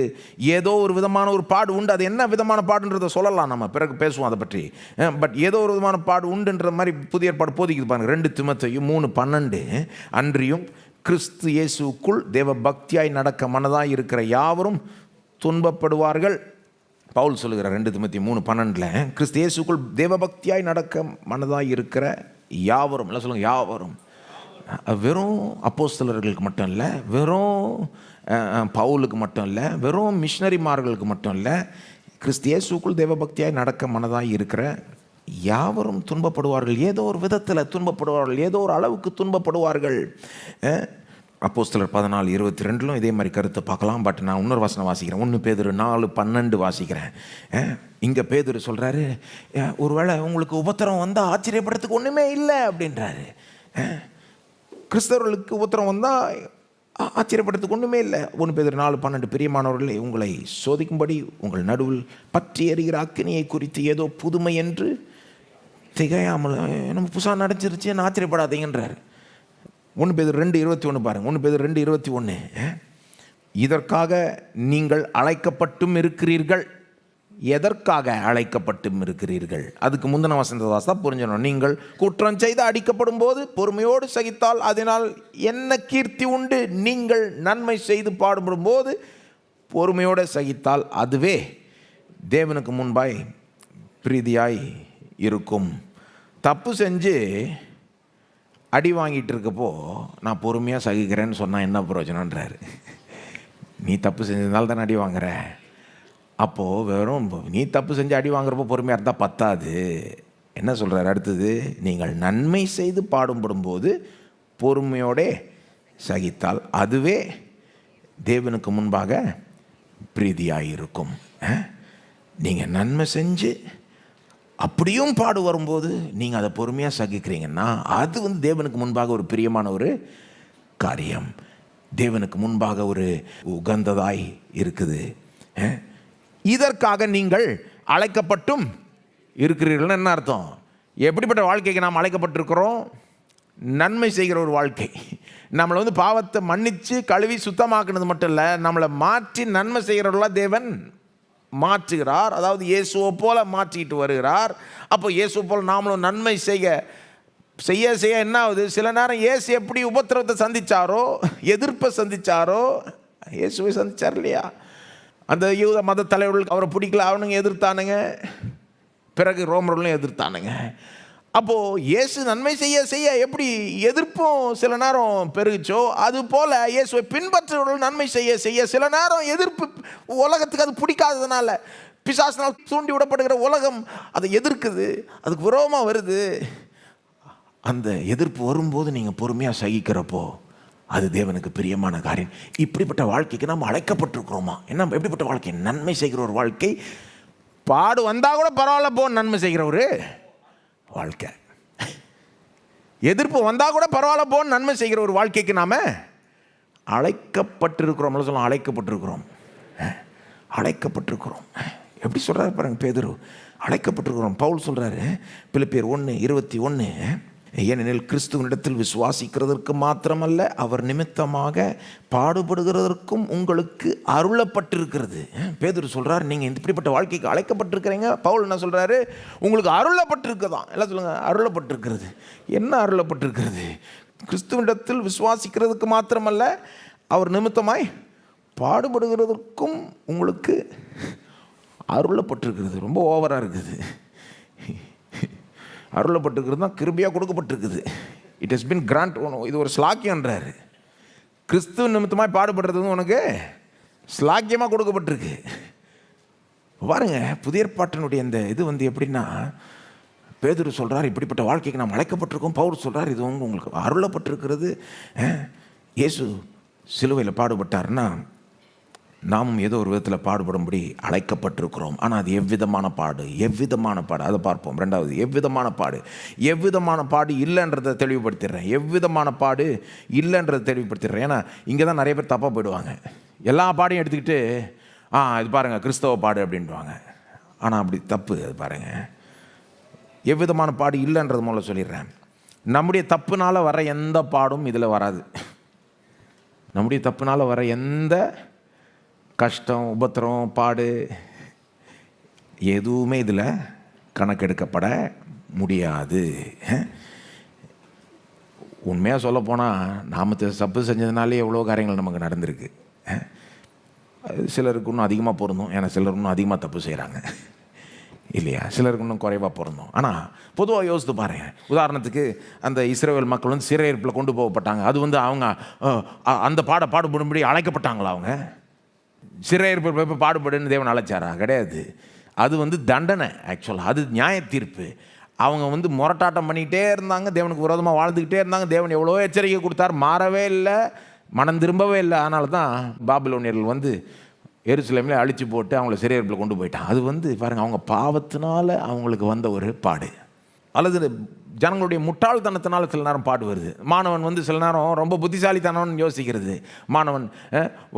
S1: ஏதோ ஒரு விதமான ஒரு பாடு உண்டு. அது என்ன விதமான பாடுன்றதை சொல்லலாம், நம்ம பிறகு பேசுவோம் அதை பற்றி. பட் ஏதோ ஒரு விதமான பாடு உண்டுன்ற மாதிரி புதிய ஏற்பாடு போதிக்குது பாருங்கள். 2 தீமோத்தேயு 3:12. அன்றியும் கிறிஸ்து இயேசுக்குள் தேவ பக்தியாய் நடக்க மனதாய் இருக்கிற யாவரும் துன்பப்படுவார்கள். பவுல் சொல்லுகிறார் 2 தீமோத்தேயு 3:12. கிறிஸ்து இயேசுக்குள் தேவ பக்தியாய் நடக்க மனதாய் இருக்கிற யாவரும், எல்லாம் சொல்லுங்க, யாவரும். வெறும் அப்போஸ்தலர்களுக்கு மட்டும் இல்லை, வெறும் பவுலுக்கு மட்டும் இல்லை, வெறும் மிஷனரிமார்களுக்கு மட்டும் இல்லை, கிறிஸ்து இயேசுக்குள் தேவபக்தியாய் நடக்க மனதாய் இருக்கிற யாவரும் துன்பப்படுவார்கள். ஏதோ ஒரு விதத்தில் துன்பப்படுவார்கள், ஏதோ ஒரு அளவுக்கு துன்பப்படுவார்கள். அப்போஸ்தலர் 14:22 இதே மாதிரி கருத்தை பார்க்கலாம். பட் நான் இன்னொரு வசனம் வாசிக்கிறேன். 1 பேதுரு 4:12 வாசிக்கிறேன். இங்கே பேதுரு சொல்கிறாரு, ஒருவேளை உங்களுக்கு உபத்திரம் வந்தால் ஆச்சரியப்படுறதுக்கு ஒன்றுமே இல்லை அப்படின்றாரு. கிறிஸ்தவர்களுக்கு உபத்திரம் வந்தால் ஆச்சரியப்படுறதுக்கு ஒன்றுமே இல்லை. 1 பேதுரு 4:12. பிரியமானவர்களே, உங்களை சோதிக்கும்படி உங்கள் நடுவில் பற்றி எறிகிற அக்கினியை குறித்து ஏதோ புதுமை என்று திகையாமல், நம்ம புதுசாக நடந்துருச்சு என்ன ஆச்சரியப்படாதீங்கன்றார். 1 பேதுரு 2:21 பாருங்கள். 1 பேதுரு 2:21. இதற்காக நீங்கள் அழைக்கப்பட்டும் இருக்கிறீர்கள். எதற்காக அழைக்கப்பட்டும் இருக்கிறீர்கள்? அதுக்கு முந்தின வசனத்தை வாசித்தா புரிஞ்சிடணும். நீங்கள் குற்றம் செய்து அடிக்கப்படும் போது பொறுமையோடு சகித்தால் அதனால் என்ன கீர்த்தி உண்டு? நீங்கள் நன்மை செய்து பாடுபடும் போது பொறுமையோடு சகித்தால் அதுவே தேவனுக்கு முன்பாய் பிரீதியாய் இருக்கும். தப்பு செஞ்சு அடி வாங்கிட்டு இருக்கப்போ நான் பொறுமையாக சகிக்கிறேன்னு சொன்னால் என்ன பிரயோஜனன்றாரு. நீ தப்பு செஞ்சதுனால தானே அடி வாங்குற. அப்போது வெறும் நீ தப்பு செஞ்சு அடி வாங்குறப்போ பொறுமையாக இருந்தால் பத்தாது. என்ன சொல்கிறார் அடுத்தது? நீங்கள் நன்மை செய்து பாடுபடும்போது பொறுமையோடே சகித்தால் அதுவே தேவனுக்கு முன்பாக பிரீதியாக இருக்கும். நீங்கள் நன்மை செஞ்சு அப்படியும் பாடு வரும்போது நீங்கள் அதை பொறுமையாக சகிக்கிறீங்கன்னா அது தேவனுக்கு முன்பாக ஒரு பிரியமான ஒரு காரியம், தேவனுக்கு முன்பாக ஒரு உகந்ததாய் இருக்குது. இதற்காக நீங்கள் அழைக்கப்பட்டும் இருக்கிறீர்கள்னு என்ன அர்த்தம்? எப்படிப்பட்ட வாழ்க்கைக்கு நாம் அழைக்கப்பட்டிருக்கிறோம்? நன்மை செய்கிற ஒரு வாழ்க்கை. நம்மளை பாவத்தை மன்னித்து கழுவி சுத்தமாக்குனது மட்டும் இல்லை, நம்மளை மாற்றி நன்மை செய்கிறவர்களாக தேவன் மாற்றுகிறார். அதாவது இயேசுவை போல மாற்றிக்கிட்டு வருகிறார். அப்போ இயேசுவை போல் நாமளும் நன்மை செய்ய செய்ய என்ன ஆகுது? சில நேரம் இயேசு எப்படி உபத்திரவத்தை சந்தித்தாரோ, எதிர்ப்பை சந்தித்தாரோ, இயேசுவை சந்தித்தார் இல்லையா? அந்த யூத மத தலைவர்களுக்கு அவரை பிடிக்கல, அவனுங்க எதிர்த்தானுங்க. பிறகு ரோமர்களும் எதிர்த்தானுங்க. அப்போது இயேசு நன்மை செய்ய செய்ய எப்படி எதிர்ப்பும் சில நேரம் பெருகிச்சோ, அது போல் இயேசுவை பின்பற்றவர்கள் நன்மை செய்ய செய்ய சில நேரம் எதிர்ப்பு, உலகத்துக்கு அது பிடிக்காததுனால பிசாசினால் தூண்டி விடப்படுகிற உலகம் அதை எதிர்க்குது, அதுக்கு விரோதமாக வருது. அந்த எதிர்ப்பு வரும்போது நீங்கள் பொறுமையாக சகிக்கிறப்போ அது தேவனுக்கு பிரியமான காரியம். இப்படிப்பட்ட வாழ்க்கைக்கு நாம் அழைக்கப்பட்டிருக்கிறோமா? என்ன எப்படிப்பட்ட வாழ்க்கை? நன்மை செய்கிற ஒரு வாழ்க்கை. பாடு வந்தால் கூட பரவாயில்ல போ, நன்மை செய்கிற ஒரு வாழ்க்கை. எதிர்ப்பு வந்தால் கூட பரவாயில்ல போ, நன்மை செய்கிற ஒரு வாழ்க்கைக்கு நாம் அழைக்கப்பட்டிருக்கிறோம். சொல்லலாம், அழைக்கப்பட்டிருக்கிறோம், அழைக்கப்பட்டிருக்கிறோம். எப்படி சொல்கிறாரு பாருங்க பேதுரு, அழைக்கப்பட்டிருக்கிறோம். பவுல் சொல்கிறாரு பிலிப்பியர் 1:21, ஏனெனில் கிறிஸ்துவனிடத்தில் விசுவாசிக்கிறதற்கு மாத்திரமல்ல அவர் நிமித்தமாக பாடுபடுகிறதற்கும் உங்களுக்கு அருளப்பட்டிருக்கிறது. பேதுரு சொல்கிறார், நீங்கள் இப்படிப்பட்ட வாழ்க்கைக்கு அழைக்கப்பட்டிருக்கிறீங்க. பவுல் என்ன சொல்கிறாரு? உங்களுக்கு அருளப்பட்டிருக்குதான். எல்லாம் சொல்லுங்கள், அருளப்பட்டிருக்கிறது. என்ன அருளப்பட்டிருக்கிறது? கிறிஸ்துவனிடத்தில் விசுவாசிக்கிறதுக்கு மாத்திரமல்ல அவர் நிமித்தமாய் பாடுபடுகிறதற்கும் உங்களுக்கு அருளப்பட்டிருக்கிறது. ரொம்ப ஓவராக இருக்குது. அருளப்பட்டிருக்கிறது தான் கிருபையாக கொடுக்கப்பட்டிருக்குது. It has been grant. இது ஒரு ஸ்லாக்கியன்றாரு. கிறிஸ்துவ நிமித்தமாக பாடுபடுறது உனக்கு ஸ்லாக்கியமாக கொடுக்கப்பட்டிருக்கு. பாருங்க, புதிய ஏற்பாட்டினுடைய இந்த இது எப்படின்னா, பேதுரு சொல்கிறார் இப்படிப்பட்ட வாழ்க்கைக்கு நாம் அழைக்கப்பட்டிருக்கோம். பவுல் சொல்கிறார் இது உங்களுக்கு அருளப்பட்டிருக்கிறது. இயேசு சிலுவையில் பாடுபட்டார்னா நாமும் ஏதோ ஒரு விதத்தில் பாடுபடும்படி அழைக்கப்பட்டிருக்கிறோம். ஆனால் அது எவ்விதமான பாடு, எவ்விதமான பாடு, அதை பார்ப்போம். ரெண்டாவது, எவ்விதமான பாடு. எவ்விதமான பாடு இல்லைன்றதை தெளிவுபடுத்திடுறேன். எவ்விதமான பாடு இல்லைன்றதை தெளிவுபடுத்திடுறேன். ஏன்னா இங்கே தான் நிறைய பேர் தப்பாக போயிடுவாங்க. எல்லா பாடையும் எடுத்துக்கிட்டு இது பாருங்கள் கிறிஸ்தவ பாடு அப்படின்வாங்க. ஆனால் அப்படி தப்பு. அது பாருங்கள், எவ்விதமான பாடு இல்லைன்றது மூலம் சொல்லிடுறேன். நம்முடைய தப்புனால் வர எந்த பாடும் இதில் வராது. நம்முடைய தப்புனால் வர எந்த கஷ்டம், உபத்திரம், பாடு எதுவுமே இதில் கணக்கெடுக்கப்பட முடியாது. உண்மையாக சொல்லப்போனால் நாம் தப்பு செஞ்சதுனாலே எவ்வளோ காரியங்கள் நமக்கு நடந்திருக்கு. சிலருக்கு இன்னும் அதிகமாக பொருந்தும், ஏன்னா சிலர் இன்னும் அதிகமாக தப்பு செய்கிறாங்க இல்லையா? சிலருக்கு இன்னும் குறைவாக பொருந்தும். ஆனால் பொதுவாக யோசித்து பாருங்கள். உதாரணத்துக்கு அந்த இஸ்ரவேல் மக்கள் சிறையிருப்பில் கொண்டு போகப்பட்டாங்க. அது அவங்க அந்த பாடுபடும்படி அழைக்கப்பட்டாங்களா? அவங்க சிறையிருப்பு பாடுபடுன்னு தேவன் அழைச்சாரா? கிடையாது. அது தண்டனை. ஆக்சுவலாக அது நியாய தீர்ப்பு. அவங்க முரட்டாட்டம் பண்ணிக்கிட்டே இருந்தாங்க, தேவனுக்கு விரோதமாக வாழ்ந்துக்கிட்டே இருந்தாங்க. தேவன் எவ்வளோ எச்சரிக்கை கொடுத்தார், மாறவே இல்லை, மனம் திரும்பவே இல்லை. அதனால தான் பாபிலோனியர்கள் எருசலேமில் அழிச்சு போட்டு அவங்கள சிறையிருப்பில் கொண்டு போயிட்டான். அது பாருங்கள், அவங்க பாவத்தினால அவங்களுக்கு வந்த ஒரு பாடு. அல்லது ஜனங்களுடைய முட்டாள்தனத்தினால சில நேரம் பாடு வருது. மாணவன் சில நேரம் ரொம்ப புத்திசாலித்தனம்னு யோசிக்கிறது. மாணவன்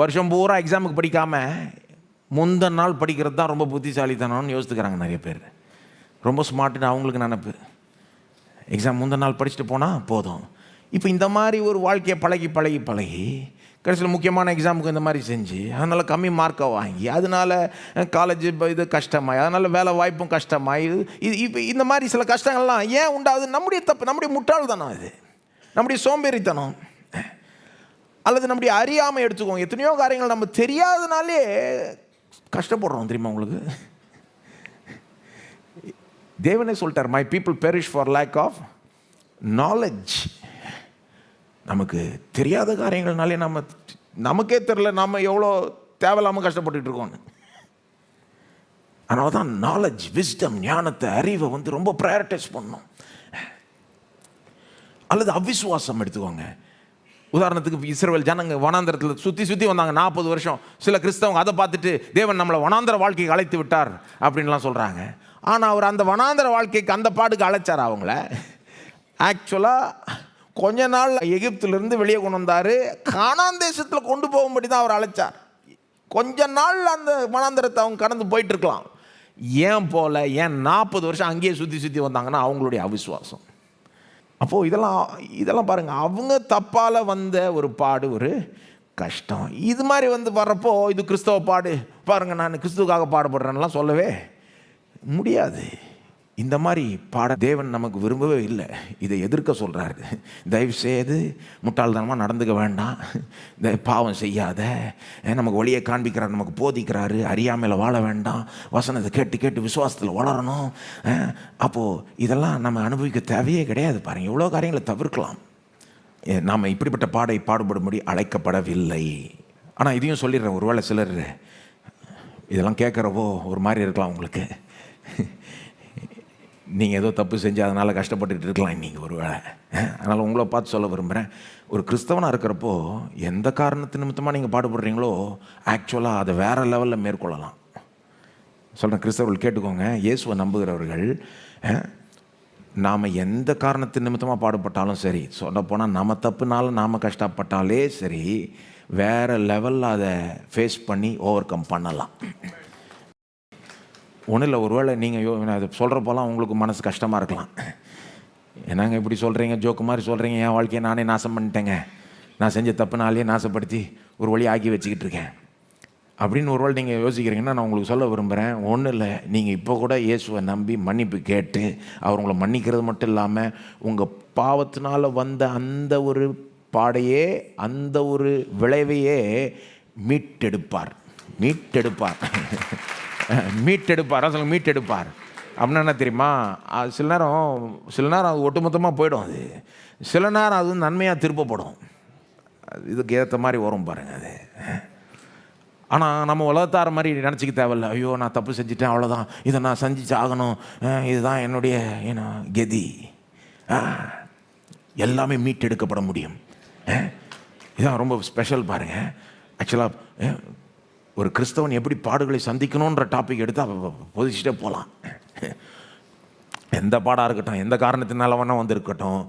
S1: வருஷம் பூரா எக்ஸாமுக்கு படிக்காமல் முந்தின நாள் படிக்கிறது தான் ரொம்ப புத்திசாலித்தனம்னு யோசித்துக்கிறாங்க நிறைய பேர். ரொம்ப ஸ்மார்ட்டுன்னு அவங்களுக்கு நினப்பு. எக்ஸாம் முந்தின நாள் படிச்சுட்டு போனால் போதும். இப்போ இந்த மாதிரி ஒரு வாழ்க்கையை பழகி பழகி பழகி கடைசியில் முக்கியமான எக்ஸாமுக்கு இந்த மாதிரி செஞ்சு அதனால் கம்மி மார்க்கை வாங்கி அதனால் காலேஜ் இது கஷ்டமாய், அதனால் வேலை வாய்ப்பும் கஷ்டமாய், இது இப்போ இந்த மாதிரி சில கஷ்டங்கள்லாம் ஏன் உண்டாகுது? நம்முடைய தப்பு, நம்முடைய முட்டாள்தனம், இது நம்முடைய சோம்பேறித்தனம், அல்லது நம்முடைய அறியாமை எடுத்துக்கோங்க. எத்தனையோ காரியங்கள் நம்ம தெரியாதனாலே கஷ்டப்படுறோம் தெரியுமா உங்களுக்கு? தேவனே சொல்லிட்டார், my people perish for lack of knowledge. நமக்கு தெரியாத காரியங்கள்னாலே நமக்கே தெரியல நம்ம எவ்வளோ தேவையில்லாமல் கஷ்டப்பட்டுட்டு இருக்கோன்னு. அதனால தான் நாலேஜ், விஸ்டம், ஞானத்தை, அறிவை ரொம்ப ப்ரையாரிட்டைஸ் பண்ணணும். அல்லது அவிசுவாசம் எடுத்துக்கோங்க. உதாரணத்துக்கு இஸ்ரவேல் ஜனங்க வனாந்தரத்தில் சுற்றி வந்தாங்க 40 வருஷம். சில கிறிஸ்தவங்க அதை பார்த்துட்டு தேவன் நம்மளை வனாந்தர வாழ்க்கைக்கு அழைத்து விட்டார் அப்படின்லாம் சொல்கிறாங்க. ஆனால் அவர் அந்த வனாந்தர வாழ்க்கைக்கு அந்த பாடுக்கு அழைச்சார் அவங்கள. ஆக்சுவலாக கொஞ்ச நாள் எகிப்திலிருந்து வெளியே கொண்டு வந்தார், கானான் தேசத்தில் கொண்டு போகும்படி தான் அவர் அழைச்சார். கொஞ்ச நாள் அந்த வனாந்தரத்தை அவங்க கடந்து போயிட்டுருக்கலாம். ஏன் போல, ஏன் 40 வருஷம் அங்கேயே சுற்றி வந்தாங்கன்னா அவங்களுடைய அவிசுவாசம். அப்போது இதெல்லாம் பாருங்கள், அவங்க தப்பால் வந்த ஒரு பாடு, ஒரு கஷ்டம். இது மாதிரி வர்றப்போ இது கிறிஸ்தவ பாடு பாருங்கள், நான் கிறிஸ்துவுக்காக பாடுபடுறேன்னெலாம் சொல்லவே முடியாது. இந்த மாதிரி பாட தேவன் நமக்கு விரும்பவே இல்லை. இதை எதிர்க்க சொல்கிறாரு. தயவு செய்து முட்டாள்தனமாக நடந்துக்க வேண்டாம், இந்த பாவம் செய்யாத, நமக்கு வழியை காண்பிக்கிறார், நமக்கு போதிக்கிறாரு, அறியாமையில் வாழ வேண்டாம், வசனத்தை கேட்டு விசுவாசத்தில் வளரணும். அப்போது இதெல்லாம் நம்ம அனுபவிக்க தேவையே கிடையாது. பாருங்கள், எவ்வளோ காரியங்களை தவிர்க்கலாம். நாம் இப்படிப்பட்ட பாடுபடும்படி அழைக்கப்படவில்லை. ஆனால் இதையும் சொல்லிடுறேன், ஒருவேளை சிலர் இதெல்லாம் கேட்குறவோ ஒரு மாதிரி இருக்கலாம் உங்களுக்கு. நீங்கள் ஏதோ தப்பு செஞ்சு அதனால் கஷ்டப்பட்டுட்டு இருக்கலாம் இன்றைக்கி ஒரு வேளை. அதனால் உங்களை பார்த்து சொல்ல விரும்புகிறேன், ஒரு கிறிஸ்தவனாக இருக்கிறப்போ எந்த காரணத்து நிமித்தமாக நீங்கள் பாடுபடுறீங்களோ ஆக்சுவலாக அதை வேறு லெவலில் மேற்கொள்ளலாம். சொல்கிறேன், கிறிஸ்தவர்கள் கேட்டுக்கோங்க, இயேசுவை நம்புகிறவர்கள் நாம் எந்த காரணத்து நிமித்தமாக பாடுபட்டாலும் சரி, சொல்லப்போனால் நம்ம தப்புனால நாம் கஷ்டப்பட்டாலே சரி, வேறு லெவலில் அதை ஃபேஸ் பண்ணி ஓவர் கம் பண்ணலாம். ஒன்றும் இல்லை, ஒருவேளை நீங்கள் அதை சொல்கிறப்போலாம் உங்களுக்கு மனசு கஷ்டமாக இருக்கலாம். என்னங்க இப்படி சொல்கிறீங்க, ஜோக்கு மாதிரி சொல்கிறீங்க, என் வாழ்க்கையை நானே நாசம் பண்ணிட்டேங்க, நான் செஞ்ச தப்புனாலே நாசப்படுத்தி ஒரு வழி ஆக்கி வச்சுக்கிட்டு இருக்கேன் அப்படின்னு ஒருவேளை நீங்கள் யோசிக்கிறீங்கன்னா நான் உங்களுக்கு சொல்ல விரும்புகிறேன், ஒன்றும் இல்லை, நீங்கள் இப்போ கூட இயேசுவை நம்பி மன்னிப்பு கேட்டு அவர் உங்களை மன்னிக்கிறது மட்டும் இல்லாமல் உங்கள் பாவத்தினால் வந்த அந்த ஒரு பாடையே, அந்த ஒரு விளைவையே மீட்டெடுப்பார். அப்படின்னா என்ன தெரியுமா, சில நேரம் அது ஒட்டுமொத்தமாக போயிடும். அது சில நேரம் அது நன்மையாக திருப்பப்படும். இதுக்கு ஏற்ற மாதிரி வரும் பாருங்கள் அது. ஆனால் நம்ம உலகத்தார மாதிரி நினச்சிக்க தேவையில்லை. ஐயோ நான் தப்பு செஞ்சுட்டேன், அவ்வளோதான், இதை நான் செஞ்சிச்சு ஆகணும், இதுதான் என்னுடைய கதி. எல்லாமே மீட்டெடுக்கப்பட முடியும். இதுதான் ரொம்ப ஸ்பெஷல் பாருங்கள். ஆக்சுவலாக ஒரு கிறிஸ்தவன் எப்படி பாடுகளை சந்திக்கணுன்ற டாபிக் எடுத்து பொதிச்சுட்டே போகலாம். எந்த பாடாக இருக்கட்டும், எந்த காரணத்தினால வேணால் வந்திருக்கட்டும்,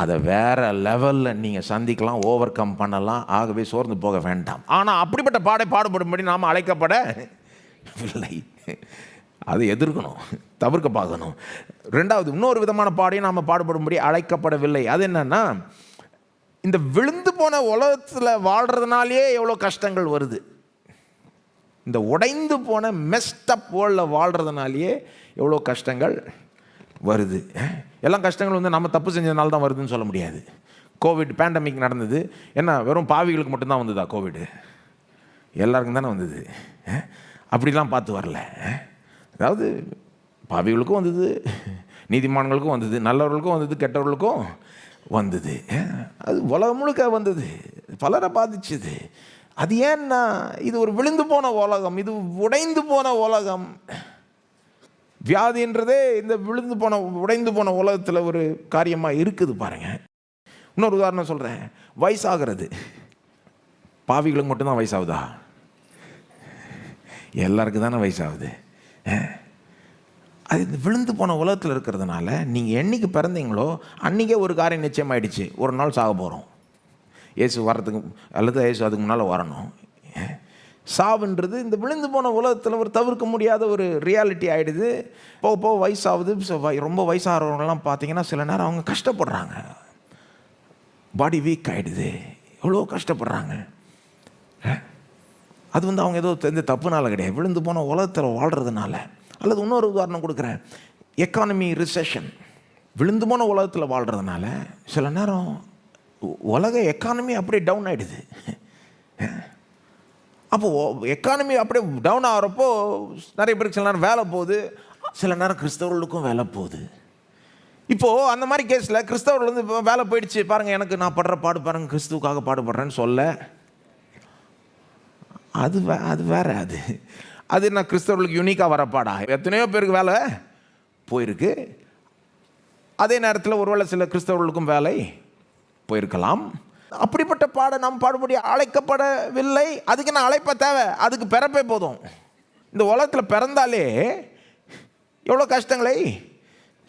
S1: அதை வேறு லெவலில் நீங்கள் சந்திக்கலாம், ஓவர் கம் பண்ணலாம். ஆகவே சோர்ந்து போக வேண்டாம். ஆனால் அப்படிப்பட்ட பாடுபடும்படி நாம் அழைக்கப்படவில்லை. அதை எதிர்க்கணும், தவிர்க்க பார்க்கணும். ரெண்டாவது, இன்னொரு விதமான பாடையும் நாம் பாடுபடும்படி அழைக்கப்படவில்லை. அது என்னன்னா, இந்த விழுந்து போன உலகத்தில் வாழ்கிறதுனாலே எவ்வளோ கஷ்டங்கள் வருது. இந்த உடைந்து போன மெஸ்டப் வேர்ல்டில் வாழ்கிறதுனாலேயே எவ்வளோ கஷ்டங்கள் வருது. எல்லாம் கஷ்டங்கள் நம்ம தப்பு செஞ்சதுனால தான் வருதுன்னு சொல்ல முடியாது. கோவிட் பேண்டமிக் நடந்தது, என்ன வெறும் பாவிகளுக்கு மட்டும்தான் வந்ததா கோவிடு? எல்லாருக்கும் தானே வந்தது. அப்படிலாம் பார்த்து வரல. அதாவது பாவிகளுக்கும் வந்தது, நீதிமான்களுக்கும் வந்தது, நல்லவர்களுக்கும் வந்தது, கெட்டவர்களுக்கும் வந்தது. அது உலகம் முழுக்க வந்தது, பலரை பாதிச்சுது. அது ஏன்னா இது ஒரு விழுந்து போன உலகம், இது உடைந்து போன உலகம். வியாதின்றதே இந்த உடைந்து போன உலகத்தில் ஒரு காரியமாக இருக்குது பாருங்க. இன்னொரு உதாரணம் சொல்கிறேன், வயசாகிறது. பாவிகளுக்கு மட்டும்தான் வயசாகுதா? எல்லாருக்கும் தானே வயசாகுது. அது இந்த விழுந்து போன உலகத்தில் இருக்கிறதுனால நீங்கள் என்னைக்கு பிறந்தீங்களோ அன்றைக்கே ஒரு காரியம் நிச்சயமாயிடுச்சு, ஒரு நாள் சாக போகிறோம். இயேசு வர்றதுக்கு அல்லது இயேசு அதுக்கு முன்னால் வரணும். சாவுன்றது இந்த விழுந்து போன உலகத்தில் ஒரு தவிர்க்க முடியாத ஒரு ரியாலிட்டி ஆகிடுது. போக வயசாகுது. ரொம்ப வயசாகிறவங்கலாம் பார்த்தீங்கன்னா சில நேரம் அவங்க கஷ்டப்படுறாங்க, பாடி வீக் ஆகிடுது, எவ்வளோ கஷ்டப்படுறாங்க. அது அவங்க ஏதோ தெரிஞ்ச தப்புனால கிடையாது, விழுந்து போன உலகத்தில் வாழ்கிறதுனால. அல்லது இன்னொரு உதாரணம் கொடுக்குறேன், எக்கானமி ரிசெஷன். விழுந்து போன உலகத்தில் வாழ்கிறதுனால சில நேரம் உலக எக்கானமி அப்படியே டவுன் ஆகிடுது. அப்போது எக்கானமி அப்படியே டவுன் ஆகிறப்போ நிறைய பேருக்கு சில நேரம் வேலை போகுது. சில நேரம் கிறிஸ்தவர்களுக்கும் வேலை போகுது. இப்போது அந்த மாதிரி கேஸில் கிறிஸ்தவர்கள் வந்து இப்போ வேலை போயிடுச்சு பாருங்கள், எனக்கு நான் படுற பாடு பாருங்கள், கிறிஸ்துவுக்காக பாடுபடுறேன்னு சொல்ல, அது வேற. அது என்ன கிறிஸ்தவர்களுக்கு யூனிக்காக வர பாடா? எத்தனையோ பேருக்கு வேலை போயிருக்கு. அதே நேரத்தில் ஒருவேளை சில கிறிஸ்தவர்களுக்கும் வேலை போயிருக்கலாம். அப்படிப்பட்ட பாட நாம் பாடுபடி அழைக்கப்படவில்லை. அதுக்கு நான் அழைப்ப தேவை, அதுக்கு பிறப்பே போதும். இந்த உலகத்தில் பிறந்தாலே எவ்வளோ கஷ்டங்களை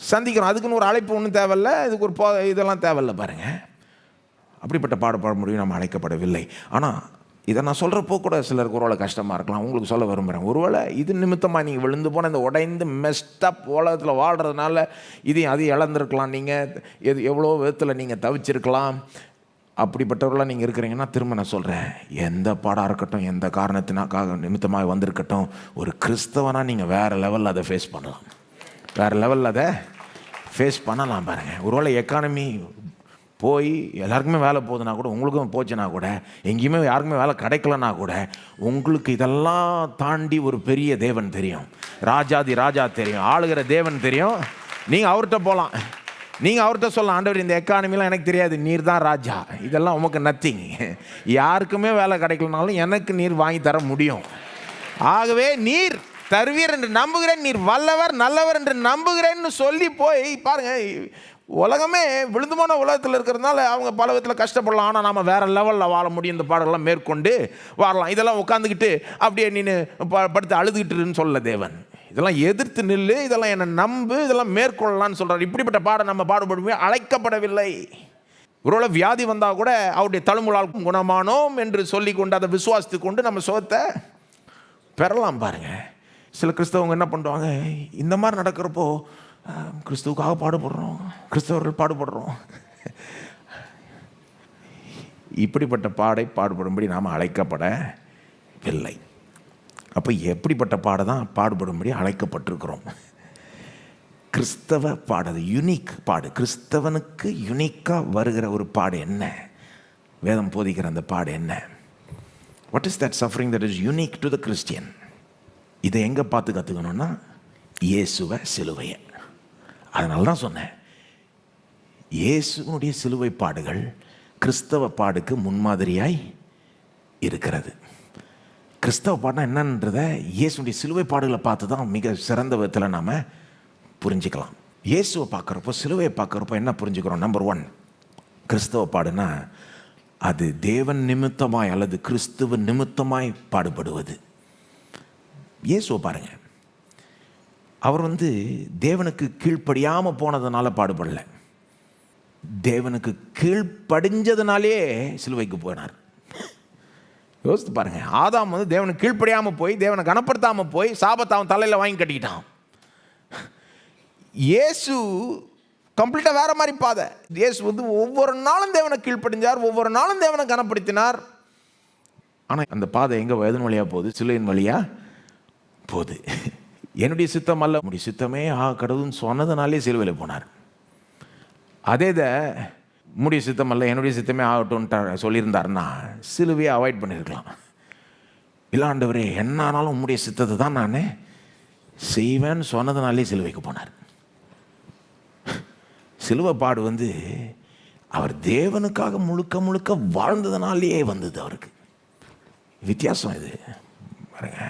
S1: சந்திக்கிறோம். அதுக்குன்னு ஒரு அழைப்பு ஒன்றும் தேவையில்லை, இதுக்கு ஒரு இதெல்லாம் தேவையில்லை பாருங்கள். அப்படிப்பட்ட பாட முடியும் நாம் அழைக்கப்படவில்லை. ஆனால் இதை நான் சொல்கிறப்போ கூட சிலருக்கு ஒருவேளை கஷ்டமாக இருக்கலாம். உங்களுக்கு சொல்ல விரும்புகிறேன், ஒருவேளை இது நிமித்தமாக நீங்கள் விழுந்து போன இந்த உடைந்து மெஸ்டப் உலகத்தில் வாழ்கிறதுனால இதையும் அதையும் இழந்திருக்கலாம். நீங்கள் எவ்வளோ விதத்தில் நீங்கள் தவிச்சிருக்கலாம். அப்படிப்பட்டவர்களாக நீங்கள் இருக்கிறீங்கன்னா திரும்ப நான் சொல்கிறேன், எந்த பாடாக இருக்கட்டும், எந்த காரணத்தினாக்காக நிமித்தமாக வந்திருக்கட்டும், ஒரு கிறிஸ்தவனாக நீங்கள் வேறு லெவலில் அதை ஃபேஸ் பண்ணலாம். வேறு லெவலில் அதை ஃபேஸ் பண்ணலாம் பாருங்கள். ஒருவேளை எக்கானமி போய் எல்லாருக்குமே வேலை போகுதுன்னா கூட, உங்களுக்கும் போச்சுன்னா கூட, எங்கேயுமே யாருக்குமே வேலை கிடைக்கலன்னா கூட, உங்களுக்கு இதெல்லாம் தாண்டி ஒரு பெரிய தேவன் தெரியும், ராஜா தெரியும், ஆளுகிற தேவன் தெரியும். நீங்கள் அவர்கிட்ட போகலாம், நீங்கள் அவர்கிட்ட சொல்லலாம், ஆண்டவர் இந்த எக்கானமிலாம் எனக்கு தெரியாது, நீர் தான் ராஜா, இதெல்லாம் உமக்கு நத்திங், யாருக்குமே வேலை கிடைக்கலனாலும் எனக்கு நீர் வாங்கி தர முடியும். ஆகவே நீர் தருவீர் என்று நம்புகிறேன், நீர் வல்லவர் நல்லவர் என்று நம்புகிறேன்னு சொல்லி போய் பாருங்கள். உலகமே விழுந்து போன உலகத்தில் இருக்கிறதுனால அவங்க பல விதத்தில் கஷ்டப்படலாம். ஆனால் நாம் வேறு லெவலில் வாழ முடியும். இந்த பாடலாம் மேற்கொண்டு வாழலாம். இதெல்லாம் உட்காந்துக்கிட்டு அப்படியே நீ படுத்து அழுதுகிட்டுன்னு சொல்ல தேவன். இதெல்லாம் எதிர்த்து நில்லு, இதெல்லாம் என்னை நம்பு, இதெல்லாம் மேற்கொள்ளலான்னு சொல்கிறார். இப்படிப்பட்ட பாடம் நம்ம பாடுபடுமே அழைக்கப்படவில்லை. ஒருவேளை வியாதி வந்தால் கூட அவருடைய தழும்புகளால் குணமானோம் என்று சொல்லி கொண்டு அதை விசுவாசித்து கொண்டு நம்ம சுகத்தை பெறலாம் பாருங்கள். சில கிறிஸ்தவங்க என்ன பண்ணுவாங்க, இந்த மாதிரி நடக்கிறப்போ கிறிஸ்துவுக்காக பாடுபடுறோம், கிறிஸ்தவர்கள் பாடுபடுறோம். இப்படிப்பட்ட பாடுபடும்படி நாம் அழைக்கப்படவில்லை. அப்போ எப்படிப்பட்ட தான் பாடுபடும்படி அழைக்கப்பட்டிருக்கிறோம்? கிறிஸ்தவ பாடு, யுனிக் பாடு, கிறிஸ்தவனுக்கு யுனிக்காக வருகிற ஒரு பாடு என்ன? வேதம் போதிக்கிற அந்த பாடு என்ன? What is that suffering that is unique to the Christian? இதை எங்கே பார்த்து கற்றுக்கணும்னா இயேசுவை, சிலுவையை. அதனால தான் சொன்னேன், இயேசுனுடைய சிலுவை பாடுகள் கிறிஸ்தவ பாடுக்கு முன்மாதிரியாய் இருக்கிறது. கிறிஸ்தவ பாடுனா என்னன்றதை இயேசுனுடைய சிலுவை பாடுகளை பார்த்து தான் மிக சிறந்த விதத்தில் நாம் புரிஞ்சுக்கலாம். இயேசுவை பார்க்குறப்போ, சிலுவையை பார்க்குறப்போ என்ன புரிஞ்சுக்கிறோம்? நம்பர் 1, கிறிஸ்தவ பாடுனா அது தேவன் நிமித்தமாய் அல்லது கிறிஸ்துவ நிமித்தமாய் பாடுபடுவது. இயேசுவை பாருங்கள், அவர் தேவனுக்கு கீழ்ப்படியாமல் போனதுனால பாடுபடலை, தேவனுக்கு கீழ்ப்படிஞ்சதுனாலே சிலுவைக்கு போனார். யோசித்து பாருங்க, ஆதாம் தேவனுக்கு கீழ்ப்படியாமல் போய், தேவனை கனப்படுத்தாமல் போய், சாபத்தை அவன் தலையில் வாங்கி கட்டிக்கிட்டான். இயேசு கம்ப்ளீட்டாக வேற மாதிரி பாதை. இயேசு ஒவ்வொரு நாளும் தேவனை கீழ்ப்படிஞ்சார், ஒவ்வொரு நாளும் தேவனை கனப்படுத்தினார். ஆனால் அந்த பாதை எங்கே எதன் வழியாக போகுது? சிலுவையின் வழியாக போகுது. என்னுடைய சித்தம் அல்ல, உடைய சித்தமே கடவுள்னு சொன்னதுனாலே சிலுவையில் போனார். அதே முடிய சித்தம் அல்ல, என்னுடைய சித்தமே ஆகட்டும்னு சொல்லியிருந்தாருன்னா சிலுவையை அவாய்ட் பண்ணியிருக்கலாம். இல்லை ஆண்டவரே, என்ன ஆனாலும் உம்முடைய சித்தத்தை தான் நான் செய்வேன்னு சொன்னதுனாலே சிலுவைக்கு போனார். சிலுவை பாடு அவர் தேவனுக்காக முழுக்க முழுக்க வாழ்ந்ததுனாலேயே வந்தது. அவருக்கு வித்தியாசம் இது பாருங்க.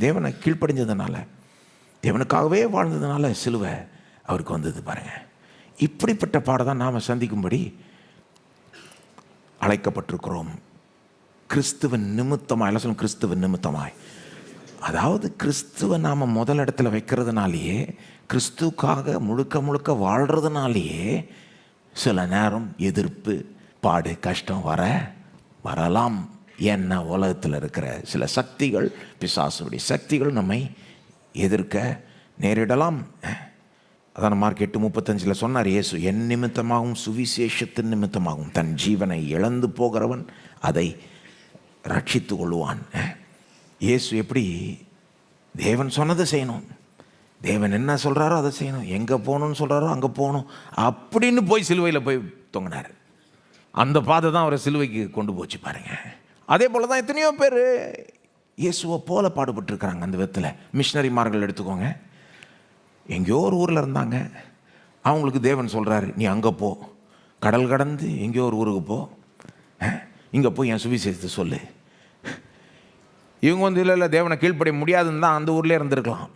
S1: தேவனை கீழ்ப்படிஞ்சதுனால, தேவனுக்காகவே வாழ்ந்ததுனால சிலுவை அவருக்கு வந்தது பாருங்க. இப்படிப்பட்ட பாடம் நாம் சந்திக்கும்படி அழைக்கப்பட்டிருக்கிறோம். கிறிஸ்துவ நிமித்தமாய், எல்லாம் சொல்லும் கிறிஸ்துவ நிமித்தமாய். அதாவது கிறிஸ்துவ நாம் முதல் இடத்துல வைக்கிறதுனாலேயே, கிறிஸ்துக்காக முழுக்க முழுக்க வாழ்கிறதுனாலேயே சில நேரம் எதிர்ப்பு, பாடு, கஷ்டம் வரலாம். ஏன்னா உலகத்தில் இருக்கிற சில சக்திகள், பிசாசுடைய சக்திகள் நம்மை எதிர்க்க நேரிடலாம். அதான் மார்க் 8:35 சொன்னார் இயேசு, என் நிமித்தமாகவும் சுவிசேஷத்தின் நிமித்தமாகவும் தன் ஜீவனை இழந்து போகிறவன் அதை ரட்சித்து கொள்வான். இயேசு எப்படி தேவன் சொன்னதை செய்யணும், தேவன் என்ன சொல்கிறாரோ அதை செய்யணும், எங்கே போகணும்னு சொல்கிறாரோ அங்கே போகணும் அப்படின்னு போய் சிலுவையில் போய் தொங்கினார். அந்த பாதை தான் அவரை சிலுவைக்கு கொண்டு போச்சு பாருங்க. அதே போல் தான் எத்தனையோ பேர் இயேசுவை போல பாடுபட்டுருக்கிறாங்க. அந்த விதத்தில் மிஷினரிமார்கள் எடுத்துக்கோங்க, எங்கேயோ ஒரு ஊரில் இருந்தாங்க. அவங்களுக்கு தேவன் சொல்கிறாரு, நீ அங்கே போ, கடல் கடந்து எங்கேயோ ஒரு ஊருக்கு போ, இங்கே போய் என் சுவிசேஷத்தை சொல்லு. இவங்க வந்து இல்லை தேவனை கீழ்ப்படிய முடியாதுன்னு தான் அந்த ஊர்லேயே இருந்திருக்கலாம்.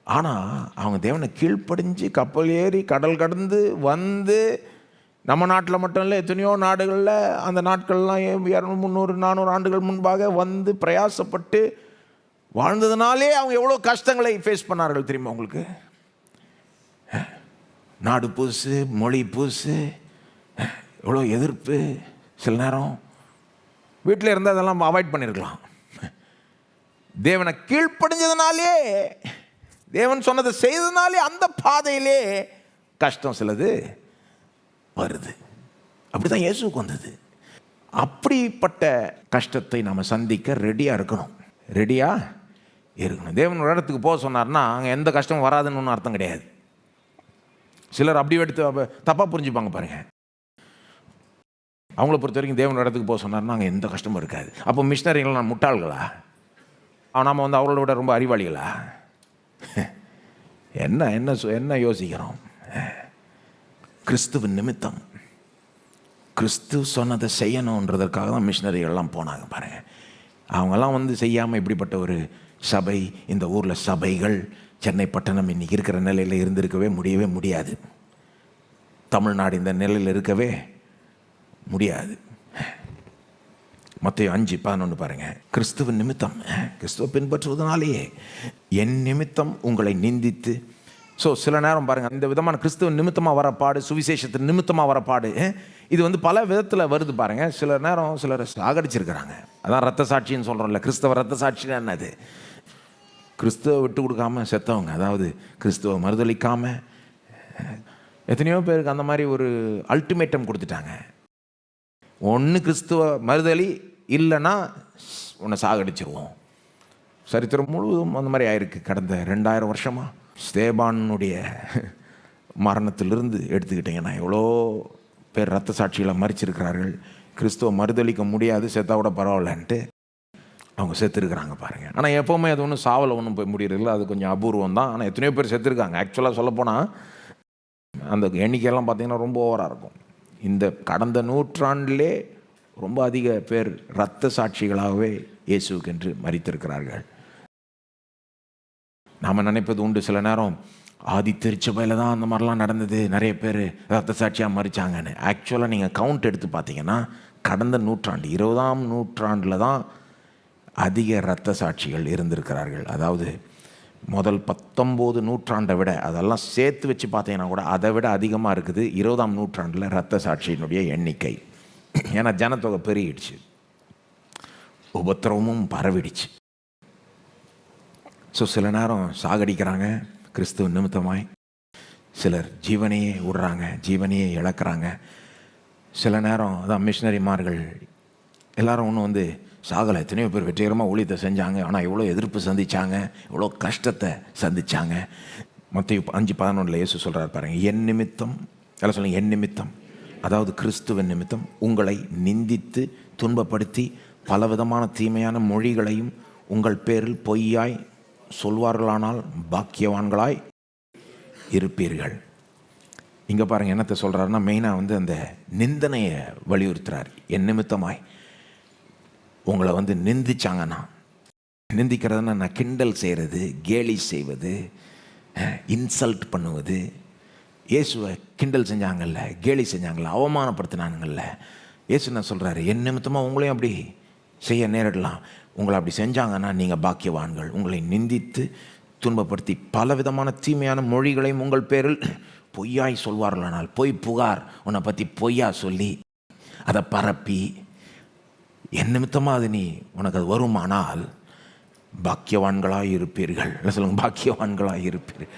S1: ஆனால் அவங்க தேவனை கீழ்ப்படிஞ்சு கப்பல் ஏறி கடல் கடந்து வந்து, நம்ம நாட்டில் மட்டும் இல்லை எத்தனையோ நாடுகளில் அந்த நாட்கள்லாம் 200, 300, 400 ஆண்டுகள் முன்பாக வந்து பிரயாசப்பட்டு வாழ்ந்ததுனாலே அவங்க எவ்வளோ கஷ்டங்களை ஃபேஸ் பண்ணார்கள் தெரியுமா உங்களுக்கு? நாடு புதுசு, மொழி புதுசு, எவ்வளோ எதிர்ப்பு. சில நேரம் வீட்டில் இருந்தால் அதெல்லாம் அவாய்ட் பண்ணியிருக்கலாம். தேவனை கீழ்ப்படிஞ்சதுனாலே, தேவன் சொன்னதை செய்ததுனாலே அந்த பாதையிலே கஷ்டம் சிலது வருது. அப்படி தான் இயேசுவுக்கு வந்தது. அப்படிப்பட்ட கஷ்டத்தை நம்ம சந்திக்க ரெடியாக இருக்கணும். ரெடியாக இருக்கணும். தேவன் ஒரு இடத்துக்கு போக சொன்னார்னா அங்கே எந்த கஷ்டமும் வராதுன்னு ஒன்றும் அர்த்தம் கிடையாது. சிலர் அப்படி எடுத்து தப்பாக புரிஞ்சுப்பாங்க பாருங்கள். அவங்கள பொறுத்த வரைக்கும் தேவன் இடத்துக்கு போக சொன்னார்னா அங்கே எந்த கஷ்டமும் இருக்காது. அப்போ மிஷினரிகள்லாம் முட்டாள்களா? நாம் வந்து அவங்களோட விட ரொம்ப அறிவாளிகளா? என்ன என்ன என்ன யோசிக்கிறோம்? கிறிஸ்துவின் நிமித்தம், கிறிஸ்து சொன்னதை செய்யணுன்றதற்காக தான் மிஷினரிகள்லாம் போனாங்க பாருங்கள். அவங்கெல்லாம் வந்து செய்யாமல் இப்படிப்பட்ட ஒரு சபை, இந்த ஊரில் சபைகள், சென்னை பட்டணம் இன்றைக்கி இருக்கிற நிலையில் இருந்திருக்கவே முடியவே முடியாது. தமிழ்நாடு இந்த நிலையில் இருக்கவே முடியாது. மத்தேயு 5:11 பாருங்கள். கிறிஸ்துவின் நிமித்தம், கிறிஸ்துவை பின்பற்றுவதனாலேயே என் நிமித்தம் உங்களை நிந்தித்து. ஸோ சில நேரம் பாருங்கள், இந்த விதமான கிறிஸ்துவ நிமித்தமாக வரப்பாடு, சுவிசேஷத்தின் நிமித்தமாக வரப்பாடு, இது வந்து பல விதத்தில் வருது பாருங்கள். சில நேரம் சிலரை சாகடிச்சிருக்கிறாங்க. அதான் ரத்த சாட்சின்னு சொல்கிறோம்ல. கிறிஸ்தவ ரத்த சாட்சின்னு என்னது? கிறிஸ்துவை விட்டு கொடுக்காம செத்தவங்க, அதாவது கிறிஸ்துவை மறுதளிக்காமல். எத்தனையோ பேருக்கு அந்த மாதிரி ஒரு அல்டிமேட்டம் கொடுத்துட்டாங்க. ஒன்று கிறிஸ்துவ மறுதலி, இல்லைன்னா உன்னை சாகடிச்சிருவோம். சரித்திரம் முழுவதும் அந்த மாதிரி ஆயிருக்கு. கடந்த 2000 வருஷமாக ஸ்தேபானுடைய மரணத்திலிருந்து எடுத்துக்கிட்டிங்கன்னா எவ்வளோ பேர் ரத்த சாட்சிகளை மறிச்சிருக்கிறார்கள். கிறிஸ்துவ மறுதளிக்க முடியாது, செத்தா கூட பரவாயில்லன்ட்டு அவங்க செத்துருக்குறாங்க பாருங்கள். ஆனால் எப்போவுமே அது ஒன்றும் சாவலை ஒன்றும் போய் முடியறதில்ல. அது கொஞ்சம் அபூர்வம் தான். ஆனால் எத்தனையோ பேர் செத்துருக்காங்க. ஆக்சுவலாக சொல்லப்போனால் அந்த எண்ணிக்கையெல்லாம் பார்த்திங்கன்னா ரொம்ப ஓவராக இருக்கும். இந்த கடந்த நூற்றாண்டிலே ரொம்ப அதிக பேர் இரத்த சாட்சிகளாகவே இயேசுக்கென்று மரித்திருக்கிறார்கள். நாம் நினைப்பது உண்டு சில நேரம், ஆதி திருச்சபையில் தான் அந்த மாதிரிலாம் நடந்தது, நிறைய பேர் இரத்த சாட்சியாக மரித்தாங்கன்னு. ஆக்சுவலாக நீங்கள் கவுண்ட் எடுத்து பார்த்தீங்கன்னா கடந்த நூற்றாண்டு 20ஆம் நூற்றாண்டில் தான் அதிக இரத்த சாட்சிகள் இருந்திருக்கிறார்கள். அதாவது முதல் 19 நூற்றாண்டை விட, அதெல்லாம் சேர்த்து வச்சு பார்த்தீங்கன்னா கூட அதை விட அதிகமாக இருக்குது 20ஆம் நூற்றாண்டில் இரத்த சாட்சியினுடைய எண்ணிக்கை. ஏன்னா ஜனத்தொகை பெருகிடுச்சு, உபத்திரவமும் பரவிடுச்சு. ஸோ சில நேரம் சாகடிக்கிறாங்க கிறிஸ்துவ நிமித்தமாய். சிலர் ஜீவனையே விடுறாங்க, ஜீவனையே இழக்கிறாங்க. சில நேரம் அதான் மிஷினரிமார்கள் எல்லாரும் ஒன்றும் வந்து சாகலை. எத்தனையோ பேர் வெற்றிகரமாக ஊழியத்தை செஞ்சாங்க. ஆனால் எவ்வளோ எதிர்ப்பு சந்தித்தாங்க, எவ்வளோ கஷ்டத்தை சந்தித்தாங்க. மத்தேயு 5:11 இயேசு சொல்கிறார் பாருங்கள், என் நிமித்தம், எல்லாம் சொல்லுங்கள், என் நிமித்தம், அதாவது கிறிஸ்துவின் நிமித்தம் உங்களை நிந்தித்து துன்பப்படுத்தி பலவிதமான தீமையான மொழிகளையும் உங்கள் பேரில் பொய்யாய் சொல்வார்களானால் பாக்கியவான்களாய் இருப்பீர்கள். இங்கே பாருங்கள் என்னத்தை சொல்கிறாருன்னா, மெயினாக வந்து அந்த நிந்தனையை வலியுறுத்துறார். என் நிமித்தமாய் உங்களை வந்து நிந்திச்சாங்கன்னா, நிந்திக்கிறதுனா நான் கிண்டல் செய்கிறது, கேலி செய்வது, இன்சல்ட் பண்ணுவது. இயேசுவை கிண்டல் செஞ்சாங்கல்ல, கேலி செஞ்சாங்கல்ல, அவமானப்படுத்தினாங்கல்ல. இயேசு என்ன சொல்கிறாரு, என் நிமித்தமாக உங்களையும் அப்படி செய்ய நேரிடலாம். உங்களை அப்படி செஞ்சாங்கன்னா நீங்கள் பாக்கியவான்கள். உங்களை நிந்தித்து துன்பப்படுத்தி பலவிதமான தீமையான மொழிகளையும் உங்கள் பேரில் பொய்யாய் சொல்வார்களானால், பொய் புகார் உன்னை பற்றி பொய்யா சொல்லி அதை பரப்பி என் நிமித்தமாக அது நீ உனக்கு அது வருமானால் பாக்கியவான்களாக இருப்பீர்கள். இல்லை சொல்லுங்க, பாக்கியவான்களாக இருப்பீர்கள்.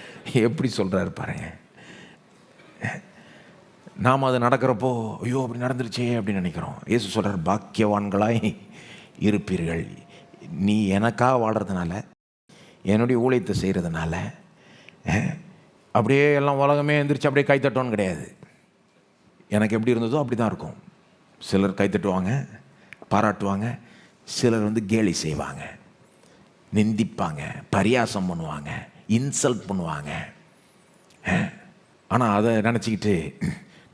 S1: எப்படி சொல்கிறாரு பாருங்க. நாம் அது நடக்கிறப்போ ஐயோ அப்படி நடந்துருச்சே அப்படின்னு நினைக்கிறோம். இயேசு சொல்கிறார், பாக்கியவான்களாய் இருப்பீர்கள். நீ எனக்காக வாழ்கிறதுனால, என்னுடைய ஊழியத்தை செய்கிறதுனால அப்படியே எல்லாம் உலகமே எந்திரிச்சு அப்படியே கைத்தட்டோன்னு கிடையாது. எனக்கு எப்படி இருந்ததோ அப்படி தான் இருக்கும். சிலர் கைத்தட்டுவாங்க, பாராட்டுவாங்க. சிலர் வந்து கேலி செய்வாங்க, நிந்திப்பாங்க, பரியாசம் பண்ணுவாங்க, இன்சல்ட் பண்ணுவாங்க. ஆனால் அதை நினச்சிக்கிட்டு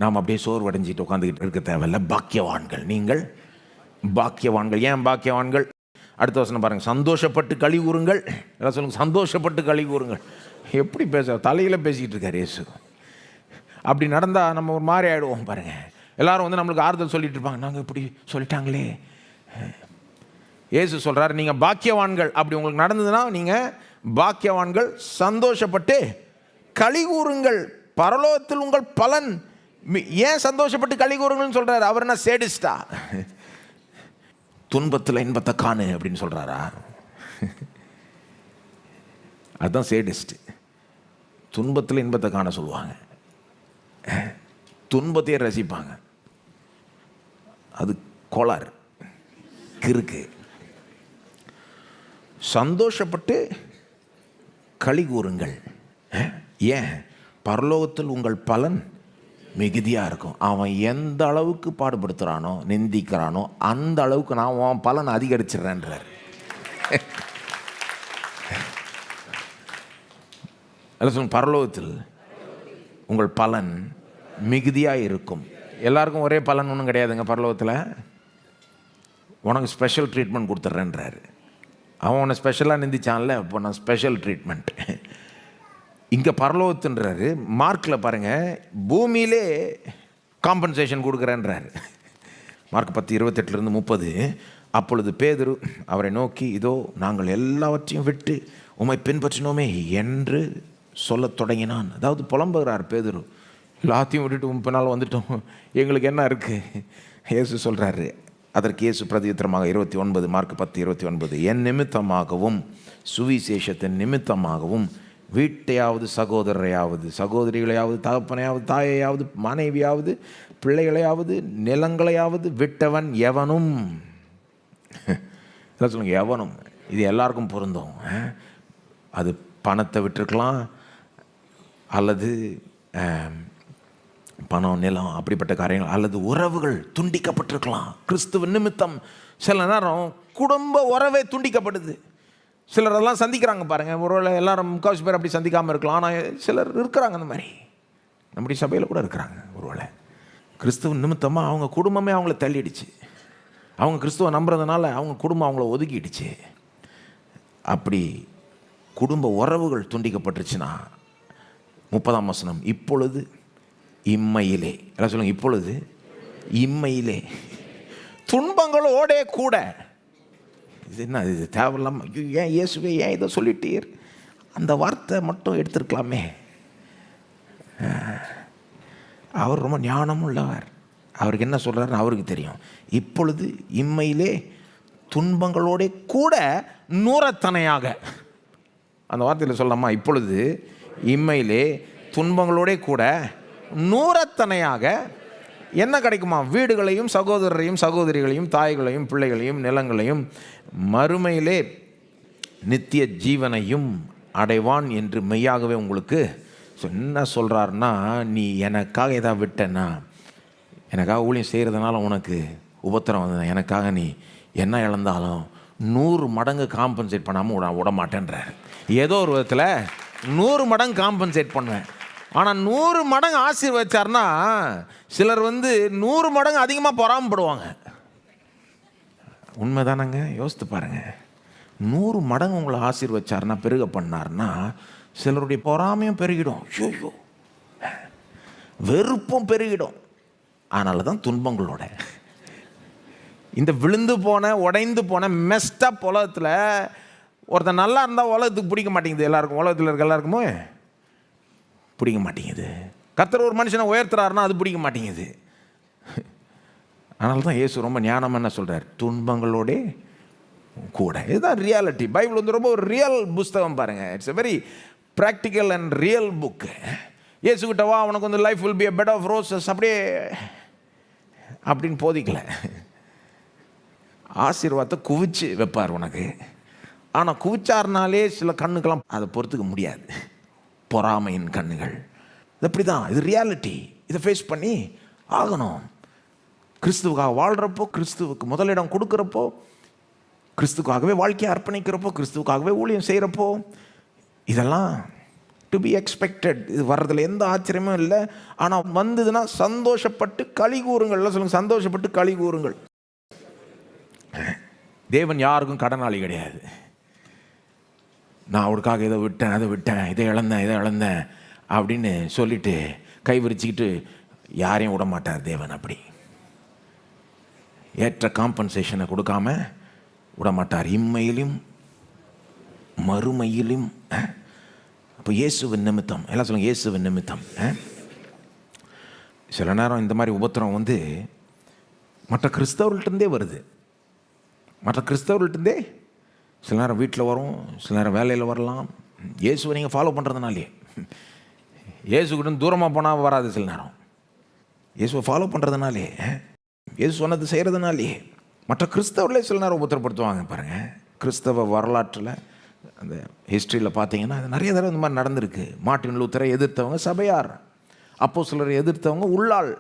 S1: நாம் அப்படியே சோர்வடைஞ்சிட்டு உட்காந்துக்கிட்டு இருக்க தேவையில்ல. பாக்கியவான்கள், நீங்கள் பாக்கியவான்கள். ஏன் பாக்கியவான்கள்? அடுத்த வசனம் பாருங்கள். சந்தோஷப்பட்டு களி கூறுங்கள். எல்லாம் சொல்லுங்கள், சந்தோஷப்பட்டு களி கூறுங்கள். எப்படி தலையில் பேசிக்கிட்டு இருக்கார் இயேசு. அப்படி நடந்தால் நம்ம ஒரு மாதிரி ஆகிடுவோம் பாருங்கள். எல்லாரும் வந்து நம்மளுக்கு ஆறுதல் சொல்லிட்டு இருப்பாங்க, நாங்கள் இப்படி சொல்லிட்டாங்களே. இயேசு சொல்கிறார், நீங்கள் பாக்கியவான்கள். அப்படி உங்களுக்கு நடந்ததுன்னா நீங்கள் பாக்கியவான்கள். சந்தோஷப்பட்டு களி கூறுங்கள், பரலோகத்தில் உங்கள் பலன். ஏன் சந்தோஷப்பட்டு களி கூறுங்கள்னு சொல்கிறார்? அவர் என்ன சேடிஸ்டா? துன்பத்தில் இன்பத்தை காணு அப்படின்னு சொல்கிறாரா? அதுதான் சேடிஸ்ட். துன்பத்தில் இன்பத்தை காண சொல்லுவாங்க, துன்பத்தையே ரசிப்பாங்க. அது கோளாறு, கிறுக்கு. சந்தோஷப்பட்டு களி கூறுங்கள். ஏன்? பரலோகத்தில் உங்கள் பலன் மிகுதியாக இருக்கும். அவன் எந்த அளவுக்கு பாடுபடுத்துகிறானோ, நிந்திக்கிறானோ, அந்த அளவுக்கு நான் அவன் பலன் அதிகரிச்சிடுறேன்றார். பரலோகத்தில் உங்கள் பலன் மிகுதியாக இருக்கும். எல்லாருக்கும் ஒரே பலன் ஒன்றும் கிடையாதுங்க பரலோகத்தில். உனக்கு ஸ்பெஷல் ட்ரீட்மெண்ட் கொடுத்துட்றேன்றாரு. அவன் உன்னை ஸ்பெஷலாக நிந்திச்சான்ல, இப்போ நான் ஸ்பெஷல் ட்ரீட்மெண்ட். இங்கே பரலோகத்துன்றாரு. மார்க்கில் பாருங்கள், பூமியிலே காம்பன்சேஷன் கொடுக்குறேன்றாரு. மார்க் 10:28-30. அப்பொழுது பேதுரு அவரை நோக்கி, இதோ நாங்கள் எல்லாவற்றையும் விட்டு உம்மை பின்பற்றினோமே என்று சொல்ல தொடங்கினான். அதாவது புலம்புகிறார் பேதுரு, எல்லாத்தையும் விட்டுட்டு பின்னால் வந்துட்டோம், எங்களுக்கு என்ன இருக்குது? இயேசு சொல்கிறாரு. அதற்கு இயேசு பிரதியுத்தரமாக 29, மார்க் 10:29, என் நிமித்தமாகவும் சுவிசேஷத்தின் நிமித்தமாகவும் வீட்டையாவது சகோதரரையாவது சகோதரிகளையாவது தகப்பனையாவது தாயையாவது மனைவியாவது பிள்ளைகளையாவது நிலங்களையாவது விட்டவன் எவனும். சொல்லுங்க, எவனும். இது எல்லாருக்கும் பொருந்தும். அது பணத்தை விட்டுருக்கலாம், அல்லது பணம், நிலம், அப்படிப்பட்ட காரியங்கள், அல்லது உறவுகள் துண்டிக்கப்பட்டிருக்கலாம். கிறிஸ்துவ நிமித்தம் சில நேரம் குடும்ப உறவே துண்டிக்கப்படுது. சிலர் அதெல்லாம் சந்திக்கிறாங்க பாருங்கள். ஒருவேளை எல்லாரும் முக்கால்வாசி பேர் அப்படி சந்திக்காமல் இருக்கலாம், ஆனால் சிலர் இருக்கிறாங்க அந்த மாதிரி. நம்முடைய சபையில் கூட இருக்கிறாங்க. ஒருவேளை கிறிஸ்துவ நிமித்தமாக அவங்க குடும்பமே அவங்கள தள்ளிடுச்சு. அவங்க கிறிஸ்துவ நம்புறதுனால அவங்க குடும்பம் அவங்கள ஒதுக்கிடுச்சு. அப்படி குடும்ப உறவுகள் துண்டிக்கப்பட்டுருச்சுன்னா 30ஆம் வசனம், இப்பொழுது இம்மையிலே, எல்லாம் சொல்லுங்க, இப்பொழுது இம்மையிலே துன்பங்களோடே கூட. இது என்ன, இது தேவையில்லாம, ஏன் இயேசுவே ஏன் இதை சொல்லிட்டீர்? அந்த வார்த்தை மட்டும் எடுத்துருக்கலாமே. அவர் ரொம்ப ஞானம் உள்ளவர். அவருக்கு என்ன சொல்கிறாருன்னு அவருக்கு தெரியும். இப்பொழுது இம்மையிலே துன்பங்களோட கூட நூறத்தனையாக. அந்த வார்த்தையில் சொல்லலாமா? இப்பொழுது இம்மையிலே துன்பங்களோட கூட நூறத்தனையாக என்ன கிடைக்குமா? வீடுகளையும் சகோதரரையும் சகோதரிகளையும் தாய்களையும் பிள்ளைகளையும் நிலங்களையும் மறுமையிலே நித்திய ஜீவனையும் அடைவான் என்று மெய்யாகவே உங்களுக்கு என்ன சொல்கிறாருன்னா, நீ எனக்காக எதாவது விட்டேன்னா, எனக்காக ஊழியம் செய்கிறதுனால உனக்கு உபத்திரம் வந்தது, எனக்காக நீ என்ன இழந்தாலும் 100 மடங்கு காம்பன்சேட் பண்ணாமல் விட மாட்டேன்றார். ஏதோ ஒரு விதத்தில் 100 மடங்கு காம்பன்சேட் பண்ணுவேன். ஆனால் 100 மடங்கு ஆசீர்வதிச்சார்னா சிலர் 100 மடங்கு அதிகமாக பொறாமப்படுவாங்க. உண்மைதானங்க? யோசித்து பாருங்கள். 100 மடங்கு உங்களை ஆசீர்வதிச்சார்னா, பெருக பண்ணார்னா, சிலருடைய பொறாமையும் பெருகிடும், ஐயோ வெறுப்பும் பெருகிடும். அதனால தான் துன்பங்களோட இந்த விழுந்து போன உடைந்து போன மெஸ்டப் உலகத்தில் ஒருத்தன் நல்லா இருந்தால் உலகத்துக்கு பிடிக்க மாட்டேங்குது. எல்லாருக்கும், உலகத்தில் இருக்க எல்லாருக்குமே பிடிக்க மாட்டேங்குது. கர்த்தர் ஒரு மனுஷனை உயர்த்துறாருன்னா அது பிடிக்க மாட்டேங்குது. அதனால தான் இயேசு ரொம்ப ஞானம் என்ன சொல்கிறார்? துன்பங்களோட கூட. இதுதான் ரியாலிட்டி. பைபிள் ரொம்ப ஒரு ரியல் புஸ்தகம் பாருங்கள். It's a very practical and real book. இயேசுக்கிட்ட வா, உனக்கு life will be a bed of roses அப்படியே அப்படின்னு போதிக்கல. ஆசீர்வாதத்தை குவிச்சு வைப்பார் உனக்கு. ஆனால் குவிச்சார்னாலே சில கண்ணுக்கெல்லாம் அதை பொறுத்துக்க முடியாது. பொறாமையின் கண்ணுகள். இது அப்படி தான், இது ரியாலிட்டி. இதை ஃபேஸ் பண்ணி ஆகணும். கிறிஸ்துவுக்காக வாழ்கிறப்போ, கிறிஸ்துவுக்கு முதலிடம் கொடுக்குறப்போ, கிறிஸ்துக்காகவே வாழ்க்கையை அர்ப்பணிக்கிறப்போ, கிறிஸ்துவுக்காகவே ஊழியம் செய்கிறப்போ, இதெல்லாம் டு பி எக்ஸ்பெக்டட். இது வர்றதுல எந்த ஆச்சரியமும் இல்லை. ஆனால் வந்ததுன்னா சந்தோஷப்பட்டு களி கூறுங்கள். சொல்லுங்கள், சந்தோஷப்பட்டு களி கூறுங்கள். தேவன் யாருக்கும் கடனாளி கிடையாது. நான் அவருக்காக இதை விட்டேன், அதை விட்டேன், இதை இழந்தேன் அப்படின்னு சொல்லிட்டு கை விரிச்சிக்கிட்டு யாரையும் விட மாட்டார் தேவன். அப்படி ஏற்ற காம்பன்சேஷனை கொடுக்காம விட மாட்டார், இம்மையிலும் மறுமையிலும். அப்போ இயேசுவின் நிமித்தம், எல்லாம் சொல்லுங்கள், இயேசுவின் நிமித்தம். சில நேரம் இந்த மாதிரி உபத்திரம் மற்ற கிறிஸ்தவர்கள்ட்டே வருது. சில நேரம் வீட்டில் வரும், சில நேரம் வேலையில் வரலாம். இயேசுவை நீங்கள் ஃபாலோ பண்ணுறதுனாலே, இயேசுக்கிட்ட தூரமாக போனால் வராது. சில நேரம் இயேசுவை ஃபாலோ பண்ணுறதுனாலே, இயேசு சொன்னது செய்கிறதுனாலே மற்ற கிறிஸ்தவர்களே சில நேரம் உபத்திரப்படுத்துவாங்க. பாருங்கள், கிறிஸ்தவ வரலாற்றில் அந்த ஹிஸ்ட்ரியில் பார்த்தீங்கன்னா அது நிறைய தடவை இந்த மாதிரி நடந்திருக்கு. மார்ட்டின் லூத்தரை எதிர்த்தவங்க சபையார், அப்போஸ்தலரை எதிர்த்தவங்க உள்ளாள்.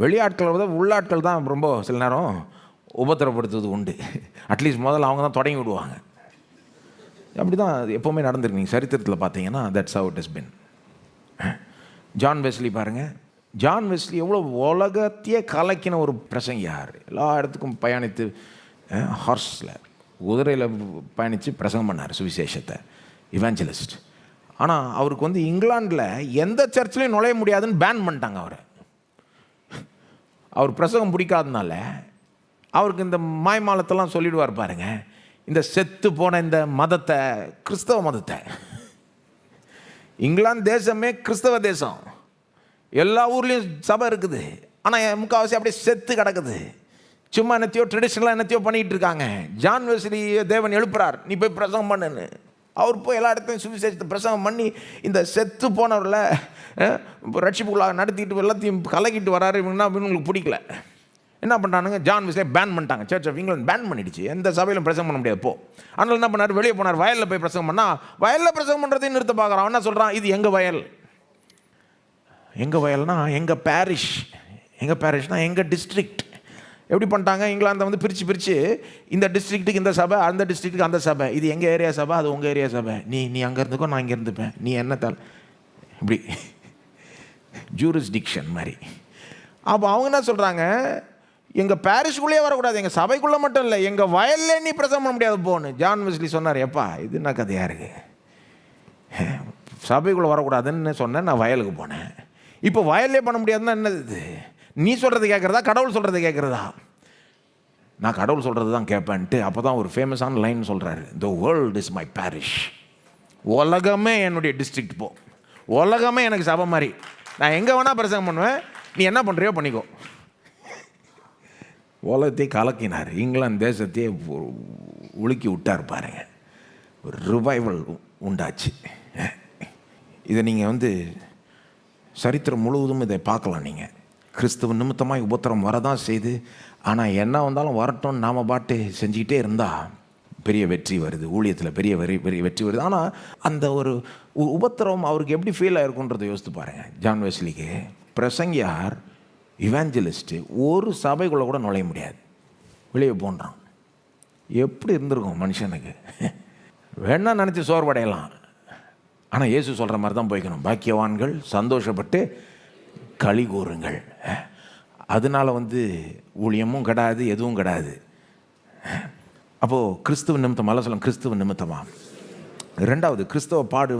S1: வெளியாட்களை விட உள்ளாட்கள் தான் ரொம்ப சில நேரம் உபத்திரப்படுத்துவது உண்டு. அட்லீஸ்ட் முதல்ல அவங்க தான் தொடங்கி விடுவாங்க. அப்படி தான் எப்போவுமே நடந்திருக்கு. நீங்கள் சரித்திரத்தில் பார்த்தீங்கன்னா that's how it has bin. John Wesley பாருங்கள், ஜான் வெஸ்லி எவ்வளோ உலகத்தையே கலக்கின ஒரு பிரசங்கியார். எல்லா இடத்துக்கும் பயணித்து, ஹார்ஸில் குதிரையில் பயணித்து பிரசங்கம் பண்ணார் சுவிசேஷத்தை, இவாஞ்சலிஸ்ட். ஆனால் அவருக்கு இங்கிலாண்டில் எந்த சர்ச்சிலையும் நுழைய முடியாதுன்னு பேன் பண்ணிட்டாங்க அவரை. அவர் பிரசங்கம் பிடிக்காதனால அவருக்கு இந்த மாய்மாலத்தெல்லாம் சொல்லிடுவார் பாருங்க. இந்த செத்து போன இந்த மதத்தை, கிறிஸ்தவ மதத்தை, இங்கிலாந்து தேசமே கிறிஸ்தவ தேசம், எல்லா ஊர்லேயும் சபை இருக்குது, ஆனால் முக்கால்வாசி அப்படியே செத்து கிடக்குது. சும்மா என்னத்தையோ ட்ரெடிஷ்னலாக என்னத்தையோ பண்ணிகிட்டு இருக்காங்க. ஜான் வெஸ்லி தேவன் எழுப்புறார், நீ போய் பிரசங்கம் பண்ணுன்னு. அவர் போய் எல்லா இடத்தையும் சுவிசேஷத்தை பிரசங்கம் பண்ணி இந்த செத்து போனவரில் ரட்சிப்புகளாக நடத்திட்டு எல்லாத்தையும் கலக்கிட்டு வராரு. இவங்களுக்கு பிடிக்கல, என்ன பண்ணுறானுங்க, ஜான் வெஸ்லியை பேன் பண்ணிட்டாங்க. சர்ச் ஆஃப் இங்கிலாந்து பேன் பண்ணிடுச்சு, எந்த சபையிலும் பிரசங்கம் பண்ண முடியாது. அதனால் என்ன பண்ணார், வெளியே போனார், வயலில் போய் பிரசங்கம் பண்ணால் வயலில் பிரசங்கம் பண்ணுறதையும் நிறுத்த பார்க்குறான். என்ன சொல்கிறான், இது எங்கள் வயல். எங்கள் வயல்னா எங்கள் பேரிஷ், எங்கள் பேரிஷ்னா எங்கள் டிஸ்ட்ரிக்ட். எப்படி பண்ணிட்டாங்க, இங்கிலாந்தை பிரித்து இந்த டிஸ்ட்ரிக்ட்டுக்கு இந்த சபை, அந்த டிஸ்ட்ரிக்ட்டுக்கு அந்த சபை, இது எங்கள் ஏரியா சபை, அது உங்கள் ஏரியா சபை, நீ அங்கே இருந்துக்கோ, நான் இங்கே இருந்துப்பேன், நீ என்ன தாள், இப்படி ஜூரிஸ்டிக்ஷன் மாதிரி. அப்போ அவங்க என்ன சொல்கிறாங்க, எங்கள் பேரிஷ்குள்ளேயே வரக்கூடாது, எங்கள் சபைக்குள்ளே மட்டும் இல்லை, எங்கள் வயல்லே நீ பிரசங்கம் பண்ண முடியாது போன்னு ஜான் வெஸ்லி சொன்னார். எப்பா இது என்ன கதையாக இருக்குது, சபைக்குள்ளே வரக்கூடாதுன்னு சொன்னேன், நான் வயலுக்கு போனேன். இப்போ வயல்லே பண்ண முடியாதுன்னா என்னது இது, நீ சொல்கிறது கேட்குறதா, கடவுள் சொல்கிறது கேட்குறதா? நான் கடவுள் சொல்கிறது தான் கேட்பேன்ட்டு. அப்போ தான் ஒரு ஃபேமஸான லைன் சொல்கிறாரு, the world is my bearish. உலகமே என்னுடைய டிஸ்ட்ரிக்ட். உலகமே எனக்கு சபை மாதிரி, நான் எங்கே வேணால் பிரசங்கம் பண்ணுவேன், நீ என்ன பண்ணுறியோ பண்ணிக்கோ. உலகத்தை கலக்கினார், இங்கிலாந்து தேசத்தையே உலுக்கி விட்டார் பாருங்க. ஒரு ரிவைவல் உண்டாச்சு. இதை நீங்கள் சரித்திரம் முழுவதும் இதை பார்க்கலாம். நீங்கள் கிறிஸ்துவ நிமித்தமாக உபத்திரம் வரதான் செய்து, ஆனால் என்ன வந்தாலும் வரட்டும் நாம் பாட்டு செஞ்சுக்கிட்டே இருந்தால் பெரிய வெற்றி வருது, ஊழியத்தில் பெரிய வெற்றி வருது. ஆனால் அந்த ஒரு உபத்திரம் அவருக்கு எப்படி ஃபீல் ஆகிருக்குன்றதை யோசித்து பாருங்கள். ஜான் வெஸ்லிக்கு பிரசங்கியார், இவாஞ்சலிஸ்ட்டு, ஒரு சபைக்குள்ளே கூட நுழைய முடியாது, வெளியே போன்றான். எப்படி இருந்திருக்கும் மனுஷனுக்கு? வேணா நினச்சி சோர்வடையலாம், ஆனால் இயேசு சொல்கிற மாதிரி தான் போய்க்கணும். பாக்கியவான்கள் சந்தோஷப்பட்டு களி கூறுங்கள். அதனால் ஊழியமும் கிடையாது, எதுவும் கிடையாது. அப்போது கிறிஸ்துவ நிமித்தமாக சொல்லுங்கள், கிறிஸ்துவ நிமித்தமாக. ரெண்டாவது, கிறிஸ்தவ பாடு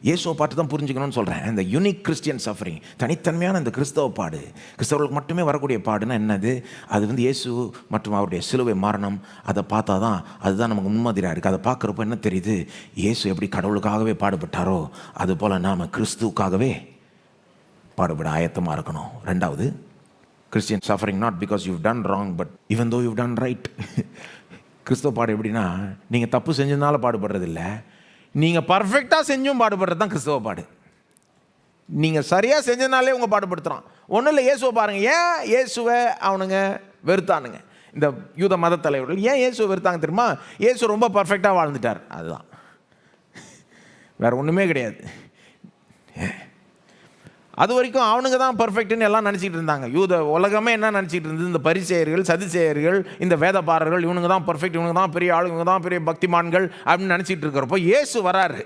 S1: இயேசுவை பாட்டு தான் புரிஞ்சுக்கணும்னு சொல்கிறேன். இந்த யூனிக் கிறிஸ்டியன் சஃபரிங், தனித்தன்மையான இந்த கிறிஸ்தவ பாடு, கிறிஸ்தவர்களுக்கு மட்டுமே வரக்கூடிய பாடுனா என்னது, அது இயேசு மற்றும் அவருடைய சிலுவை மரணம், அதை பார்த்தா தான் அதுதான் நமக்கு முன்மாதிரியாக இருக்குது. அதை பார்க்குறப்போ என்ன தெரியுது, இயேசு எப்படி கடவுளுக்காகவே பாடுபட்டாரோ அதுபோல் நாம் கிறிஸ்துவுக்காகவே பாடுபட ஆயத்தமாக இருக்கணும். ரெண்டாவது, Christian suffering not because you done wrong but even though you done right. கிறிஸ்தவ பாடு எப்படின்னா, நீங்கள் தப்பு செஞ்சதுனால பாடுபடுறதில்லை, நீங்கள் பர்ஃபெக்டாக செஞ்சும் பாடுபடுறது தான் கிறிஸ்தவ பாடு. நீங்கள் சரியாக செஞ்சதுனாலே உங்கள் பாடுபடுத்துகிறான். ஒன்றும் இல்லை, இயேசுவை பாருங்கள். ஏன் இயேசுவை அவனுங்க வெறுத்தானுங்க, இந்த யூத மத தலைவர்கள் ஏன் இயேசுவை வெறுத்தாங்க தெரியுமா? இயேசு ரொம்ப பர்ஃபெக்டாக வாழ்ந்துட்டார், அதுதான், வேறு ஒன்றுமே கிடையாது. அது வரைக்கும் அவனுங்க தான் பர்ஃபெக்ட்னு எல்லாம் நினச்சிட்டு இருந்தாங்க. உலகமே என்ன நினச்சிட்டு இருந்தது, இந்த பரிசேயர்கள், சதுசேயர்கள், இந்த வேதபாரர்கள், இவனுங்க தான் பர்ஃபெக்ட், இவனுங்க தான் பெரிய ஆள், இவங்க தான் பெரிய பக்திமான்கள் அப்படின்னு நினச்சிட்டு இருக்கிறப்போ இயேசு வராரு.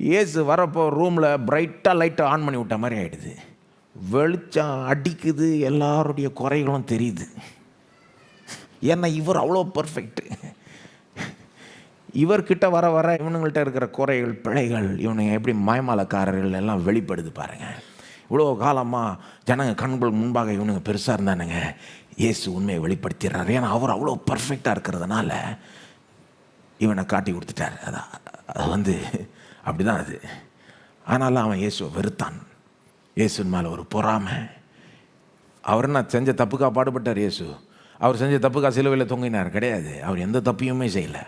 S1: இயேசு வரப்போ ரூமில் பிரைட்டாக லைட்டை ஆன் பண்ணி விட்ட மாதிரி ஆகிடுது. வெளிச்சம் அடிக்குது, எல்லாருடைய குறைகளும் தெரியுது. ஏன்னா இவர் அவ்வளோ பர்ஃபெக்ட். இவர்கிட்ட வர வர இவனுங்கள்ட்ட இருக்கிற குறைகள், பிழைகள், இவனுங்க எப்படி மாயமாலக்காரர்கள் எல்லாம் வெளிப்படுது பாருங்கள். இவ்வளோ காலமாக ஜனங்க கண்கள் முன்பாக இவனுங்க பெருசாக இருந்தானுங்க. இயேசு உண்மையை வெளிப்படுத்திடுறாரு. ஏன்னா அவர் அவ்வளோ பர்ஃபெக்டாக இருக்கிறதுனால இவனை காட்டி கொடுத்துட்டார். அது அப்படி தான் அது. ஆனாலும் அவன் இயேசுவை வெறுத்தான். இயேசுன் மேலே ஒரு பொறாமை. அவர் என்ன செஞ்ச தப்புக்காக பாடுபட்டார் இயேசு? அவர் செஞ்ச தப்புக்காக சிலுவையில் தொங்கினார்? கிடையாது. அவர் எந்த தப்பையுமே செய்யலை.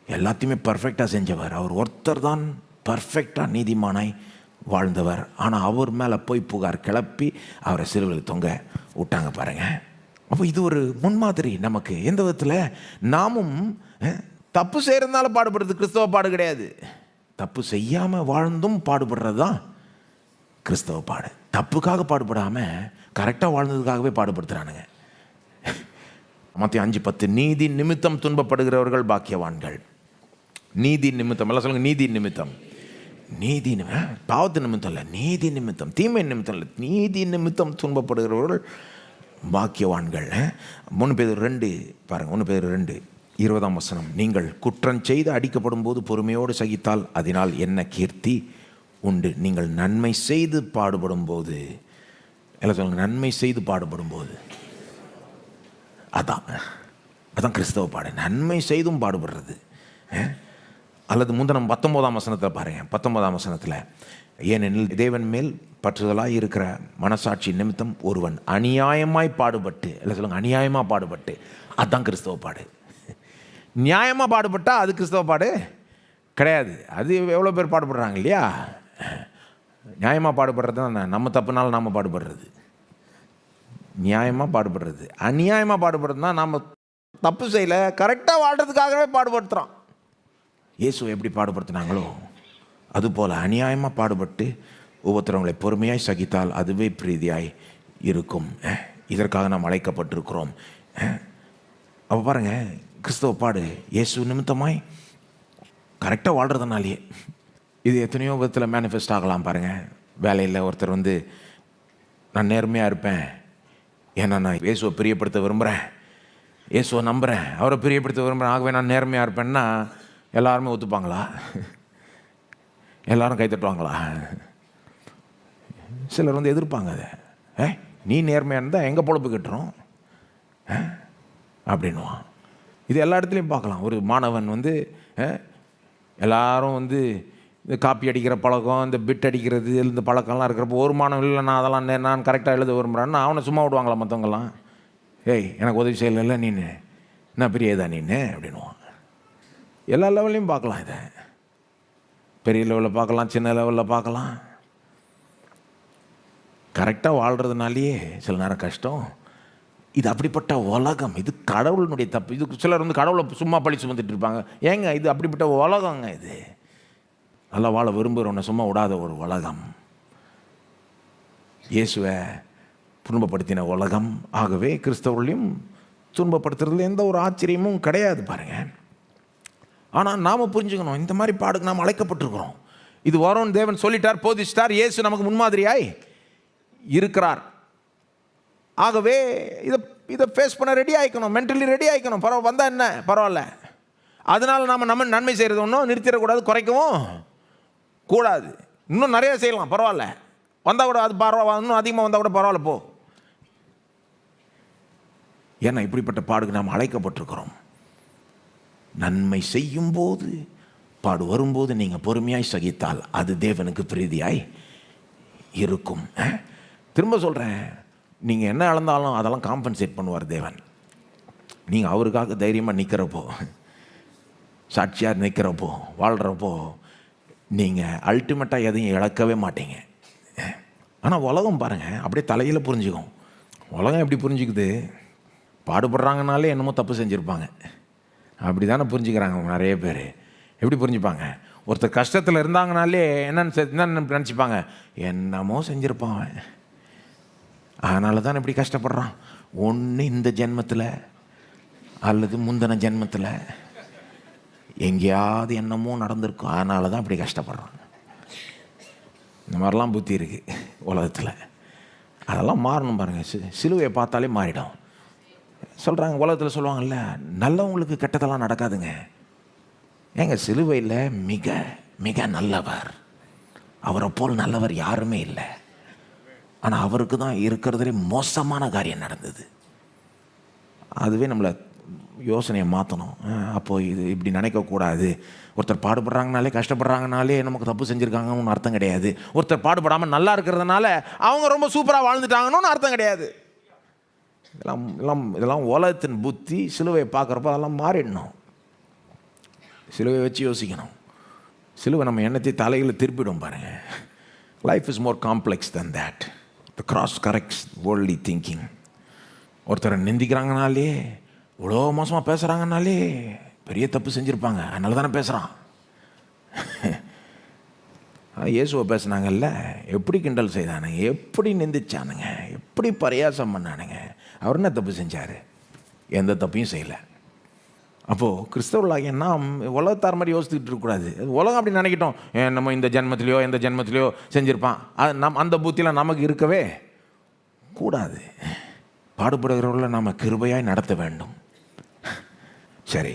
S1: எல்லாத்தையுமே பர்ஃபெக்டாக செஞ்சவர். அவர் ஒருத்தர் தான் பர்ஃபெக்டாக நீதிமானாய் வாழ்ந்தவர். ஆனால் அவர் மேலே போய் புகார் கிளப்பி அவரை சிலுவையில் தொங்க விட்டாங்க பாருங்கள். அப்போ இது ஒரு முன்மாதிரி நமக்கு. எந்த விதத்தில் நாமும் தப்பு செய்கிறதுனால பாடுபடுறது கிறிஸ்தவ பாடு கிடையாது. தப்பு செய்யாமல் வாழ்ந்தும் பாடுபடுறது தான் கிறிஸ்தவ பாடு. தப்புக்காக பாடுபடாமல் கரெக்டாக வாழ்ந்ததுக்காகவே பாடுபடுத்துகிறானுங்க. மத்தேயு 5:10 நீதி நிமித்தம் துன்பப்படுகிறவர்கள் பாக்கியவான்கள். நீதி நிமித்தம், எல்லாம் சொல்லுங்க, நீதி நிமித்தம். நீதி பாவத்து நிமித்தம் இல்லை, நீதி நிமித்தம், தீமை நிமித்தம் இல்லை, நீதி நிமித்தம் துன்பப்படுகிறவர்கள் பாக்கியவான்கள். 1 பேதுரு 2 பாருங்கள், 1 பேதுரு 2:20 நீங்கள் குற்றம் செய்து அடிக்கப்படும் போது பொறுமையோடு சகித்தால் அதனால் என்ன கீர்த்தி உண்டு. நீங்கள் நன்மை செய்து பாடுபடும் போது, எல்லாம் சொல்லுங்க, நன்மை செய்து பாடுபடும் போது, அதான் கிறிஸ்தவ பாடு. நன்மை செய்தும் பாடுபடுறது. அல்லது முந்தினம் 19 பாருங்கள். 19 ஏனெனில் தேவன் மேல் பற்றுதலாக இருக்கிற மனசாட்சி நிமித்தம் ஒருவன் அநியாயமாய் பாடுபட்டு, இல்லை சொல்லுங்க, அநியாயமாக பாடுபட்டு, அதுதான் கிறிஸ்தவ பாடு. நியாயமாக பாடுபட்டா அது கிறிஸ்தவ பாடு கிடையாது. அது எவ்வளோ பேர் பாடுபடுறாங்க இல்லையா? நியாயமாக பாடுபடுறது தான் நம்ம தப்புனால நாம் பாடுபடுறது. நியாயமாக பாடுபடுறது. அநியாயமாக பாடுபடுறது தான் நாம் தப்பு செய்யலை, கரெக்டாக வாழ்கிறதுக்காகவே பாடுபடுத்துகிறோம். இயேசு எப்படி பாடுபடுத்தினாங்களோ அதுபோல் அநியாயமாக பாடுபட்டு ஒவ்வொருத்தரவங்களை பொறுமையாய் சகித்தால் அதுவே பிரீதியாய் இருக்கும். இதற்காக நாம் அழைக்கப்பட்டிருக்கிறோம். அப்போ பாருங்கள், கிறிஸ்தவ பாடு இயேசு நிமித்தமாய் கரெக்டாக வாழ்கிறதுனாலேயே இது எத்தனையோ விதத்தில் மேனிஃபெஸ்ட் ஆகலாம் பாருங்கள். வேலையில் ஒருத்தர் நான் நேர்மையாக இருப்பேன், ஏன்னா நான் இயேசுவை பிரியப்படுத்த விரும்புகிறேன், இயேசுவை நம்புகிறேன், அவரை பிரியப்படுத்த விரும்புகிறேன், ஆகவே நான் நேர்மையாக இருப்பேன்னா எல்லாருமே ஒத்துப்பாங்களா? எல்லாரும் கைத்தட்டுவாங்களா? சிலர் எதிர்ப்பாங்க. அதை நீ நேர்மையாக இருந்தால் எங்கள் பொழப்பு கட்டுறோம் அப்படின்வான். இது எல்லா இடத்துலையும் பார்க்கலாம். ஒரு மாணவன் எல்லாரும் இந்த காப்பி அடிக்கிற பழக்கம், இந்த பிட் அடிக்கிறது, இந்த பழக்கம்லாம் இருக்கிறப்போ ஒரு மாணவன் இல்லை நான் அதெல்லாம் நான் கரெக்டாக எழுத விரும்புகிறேன்னா அவனை சும்மா விடுவாங்களா மற்றவங்கலாம்? எனக்கு உதவி செய்யலை நீனு, என்ன பெரிய இதா நீனு அப்படின்வான். எல்லா லெவல்லையும் பார்க்கலாம். இதை பெரிய லெவலில் பார்க்கலாம், சின்ன லெவலில் பார்க்கலாம். கரெக்டாக வாழ்கிறதுனாலேயே சில நேரம் கஷ்டம். இது அப்படிப்பட்ட உலகம், இது கடவுளினுடைய தப்பு. இது சிலர் கடவுளை சும்மா பழி சுமந்துட்டு இருப்பாங்க. ஏங்க இது அப்படிப்பட்ட உலகங்க. இது நல்லா வாழ விரும்புகிறவனை சும்மா விடாத ஒரு உலகம். இயேசுவை துன்பப்படுத்தின உலகம். ஆகவே கிறிஸ்தவர்களையும் துன்பப்படுத்துறதுல எந்த ஒரு ஆச்சரியமும் கிடையாது பாருங்கள். ஆனால் நாம் புரிஞ்சுக்கணும், இந்த மாதிரி பாடுக்கு நாம் அழைக்கப்பட்டிருக்கிறோம். இது வரும்னு தேவன் சொல்லிட்டார், போதிச்சிட்டார். இயேசு நமக்கு முன்மாதிரியாய் இருக்கிறார். ஆகவே இதை ஃபேஸ் பண்ண ரெடி ஆகிக்கணும், மென்டலி ரெடி ஆகிக்கணும். வந்தால் என்ன பரவாயில்ல. அதனால் நம்ம நன்மை செய்கிறது ஒன்றும் நிறுத்திடக்கூடாது, குறைக்கவும் கூடாது. இன்னும் நிறைய செய்யலாம், பரவாயில்ல. வந்தால் கூட அது பரவாயில்ல, இன்னும் அதிகமாக வந்தால் கூட பரவாயில்ல போ. ஏன்னா இப்படிப்பட்ட பாடுக்கு நாம் அழைக்கப்பட்டிருக்கிறோம். நன்மை செய்யும் போது, பாடு வரும்போது நீங்கள் பொறுமையாய் சகித்தால் அது தேவனுக்கு பிரீதியாய் இருக்கும். திரும்ப சொல்கிறேன், நீங்கள் என்ன இழந்தாலும் அதெல்லாம் காம்பன்சேட் பண்ணுவார் தேவன். நீங்கள் அவருக்காக தைரியமாக நிற்கிறப்போ, சாட்சியாக நிற்கிறப்போ, வாழ்கிறப்போ நீங்கள் அல்டிமேட்டாக எதையும் இழக்கவே மாட்டீங்க. ஆனால் உலகம் பாருங்கள் அப்படியே தலையில் புரிஞ்சுக்கும். உலகம் எப்படி புரிஞ்சுக்குது? பாடுபடுறாங்கனாலே என்னமோ தப்பு செஞ்சுருப்பாங்க அப்படி தானே புரிஞ்சுக்கிறாங்க நிறைய பேர். எப்படி புரிஞ்சுப்பாங்க? ஒருத்தர் கஷ்டத்தில் இருந்தாங்கனாலே என்னன்னு நினச்சிப்பாங்க, என்னமோ செஞ்சுருப்பான் அவன், அதனால தான் இப்படி கஷ்டப்படுறான். ஒன்று இந்த ஜென்மத்தில் அல்லது முந்தின ஜென்மத்தில் எங்கேயாவது என்னமோ நடந்திருக்கும், அதனால தான் இப்படி கஷ்டப்படுறான். இந்த மாதிரிலாம் புத்தி இருக்குது உலகத்தில். அதெல்லாம் மாறணும் பாருங்கள். சிலுவையை பார்த்தாலே மாறிடும். சொல்கிறாங்க, உலகத்தில் சொல்லுவாங்கல்ல, நல்லவங்களுக்கு கெட்டதெல்லாம் நடக்காதுங்க. ஏங்க, சிலுவையில் மிக மிக நல்லவர், அவரை போல் நல்லவர் யாருமே இல்லை. ஆனால் அவருக்கு தான் இருக்கிறதுலே மோசமான காரியம் நடந்தது. அதுவே நம்மளை யோசனையை மாற்றணும். அப்போது இது இப்படி நினைக்கக்கூடாது. ஒருத்தர் பாடுபடுறாங்கனாலே, கஷ்டப்படுறாங்கனாலே நமக்கு தப்பு செஞ்சுருக்காங்கன்னு அர்த்தம் கிடையாது. ஒருத்தர் பாடுபடாமல் நல்லா இருக்கிறதுனால அவங்க ரொம்ப சூப்பராக வாழ்ந்துட்டாங்கன்னு அர்த்தம் கிடையாது. இதெல்லாம் உலகத்தின் புத்தி. சிலுவையை பார்க்குறப்ப அதெல்லாம் மாறிடணும். சிலுவையை வச்சு யோசிக்கணும். சிலுவை நம்ம எண்ணத்தை தலையில் திருப்பிடும் பாருங்க. Life is more complex then that. The cross corrects worldly thinking. ஒருத்தரை நிந்திக்கிறாங்கனாலே, இவ்வளோ மோசமாக பேசுகிறாங்கனாலே பெரிய தப்பு செஞ்சுருப்பாங்க, அதனால தானே பேசுகிறான். இயேசுவை பேசுனாங்கல்ல, எப்படி கிண்டல் செய்தானுங்க, எப்படி நிந்திச்சானுங்க, எப்படி பரியாசம் பண்ணானுங்க. அவர் என்ன தப்பு செஞ்சார்? எந்த தப்பையும் செய்யலை. அப்போது கிறிஸ்தவர்களாகிய நாம் உலகத்தார் மாதிரி யோசிச்சுக்கிட்டு இருக்கக்கூடாது. உலகம் அப்படி நினைக்கிட்டோம், நம்ம இந்த ஜென்மத்திலையோ எந்த ஜென்மத்திலையோ செஞ்சுருப்பான், அது அந்த புத்தியில் நமக்கு இருக்கவே கூடாது. பாடுபடுகிறவர்களை நாம் கிருபையாய் நடத்த வேண்டும். சரி,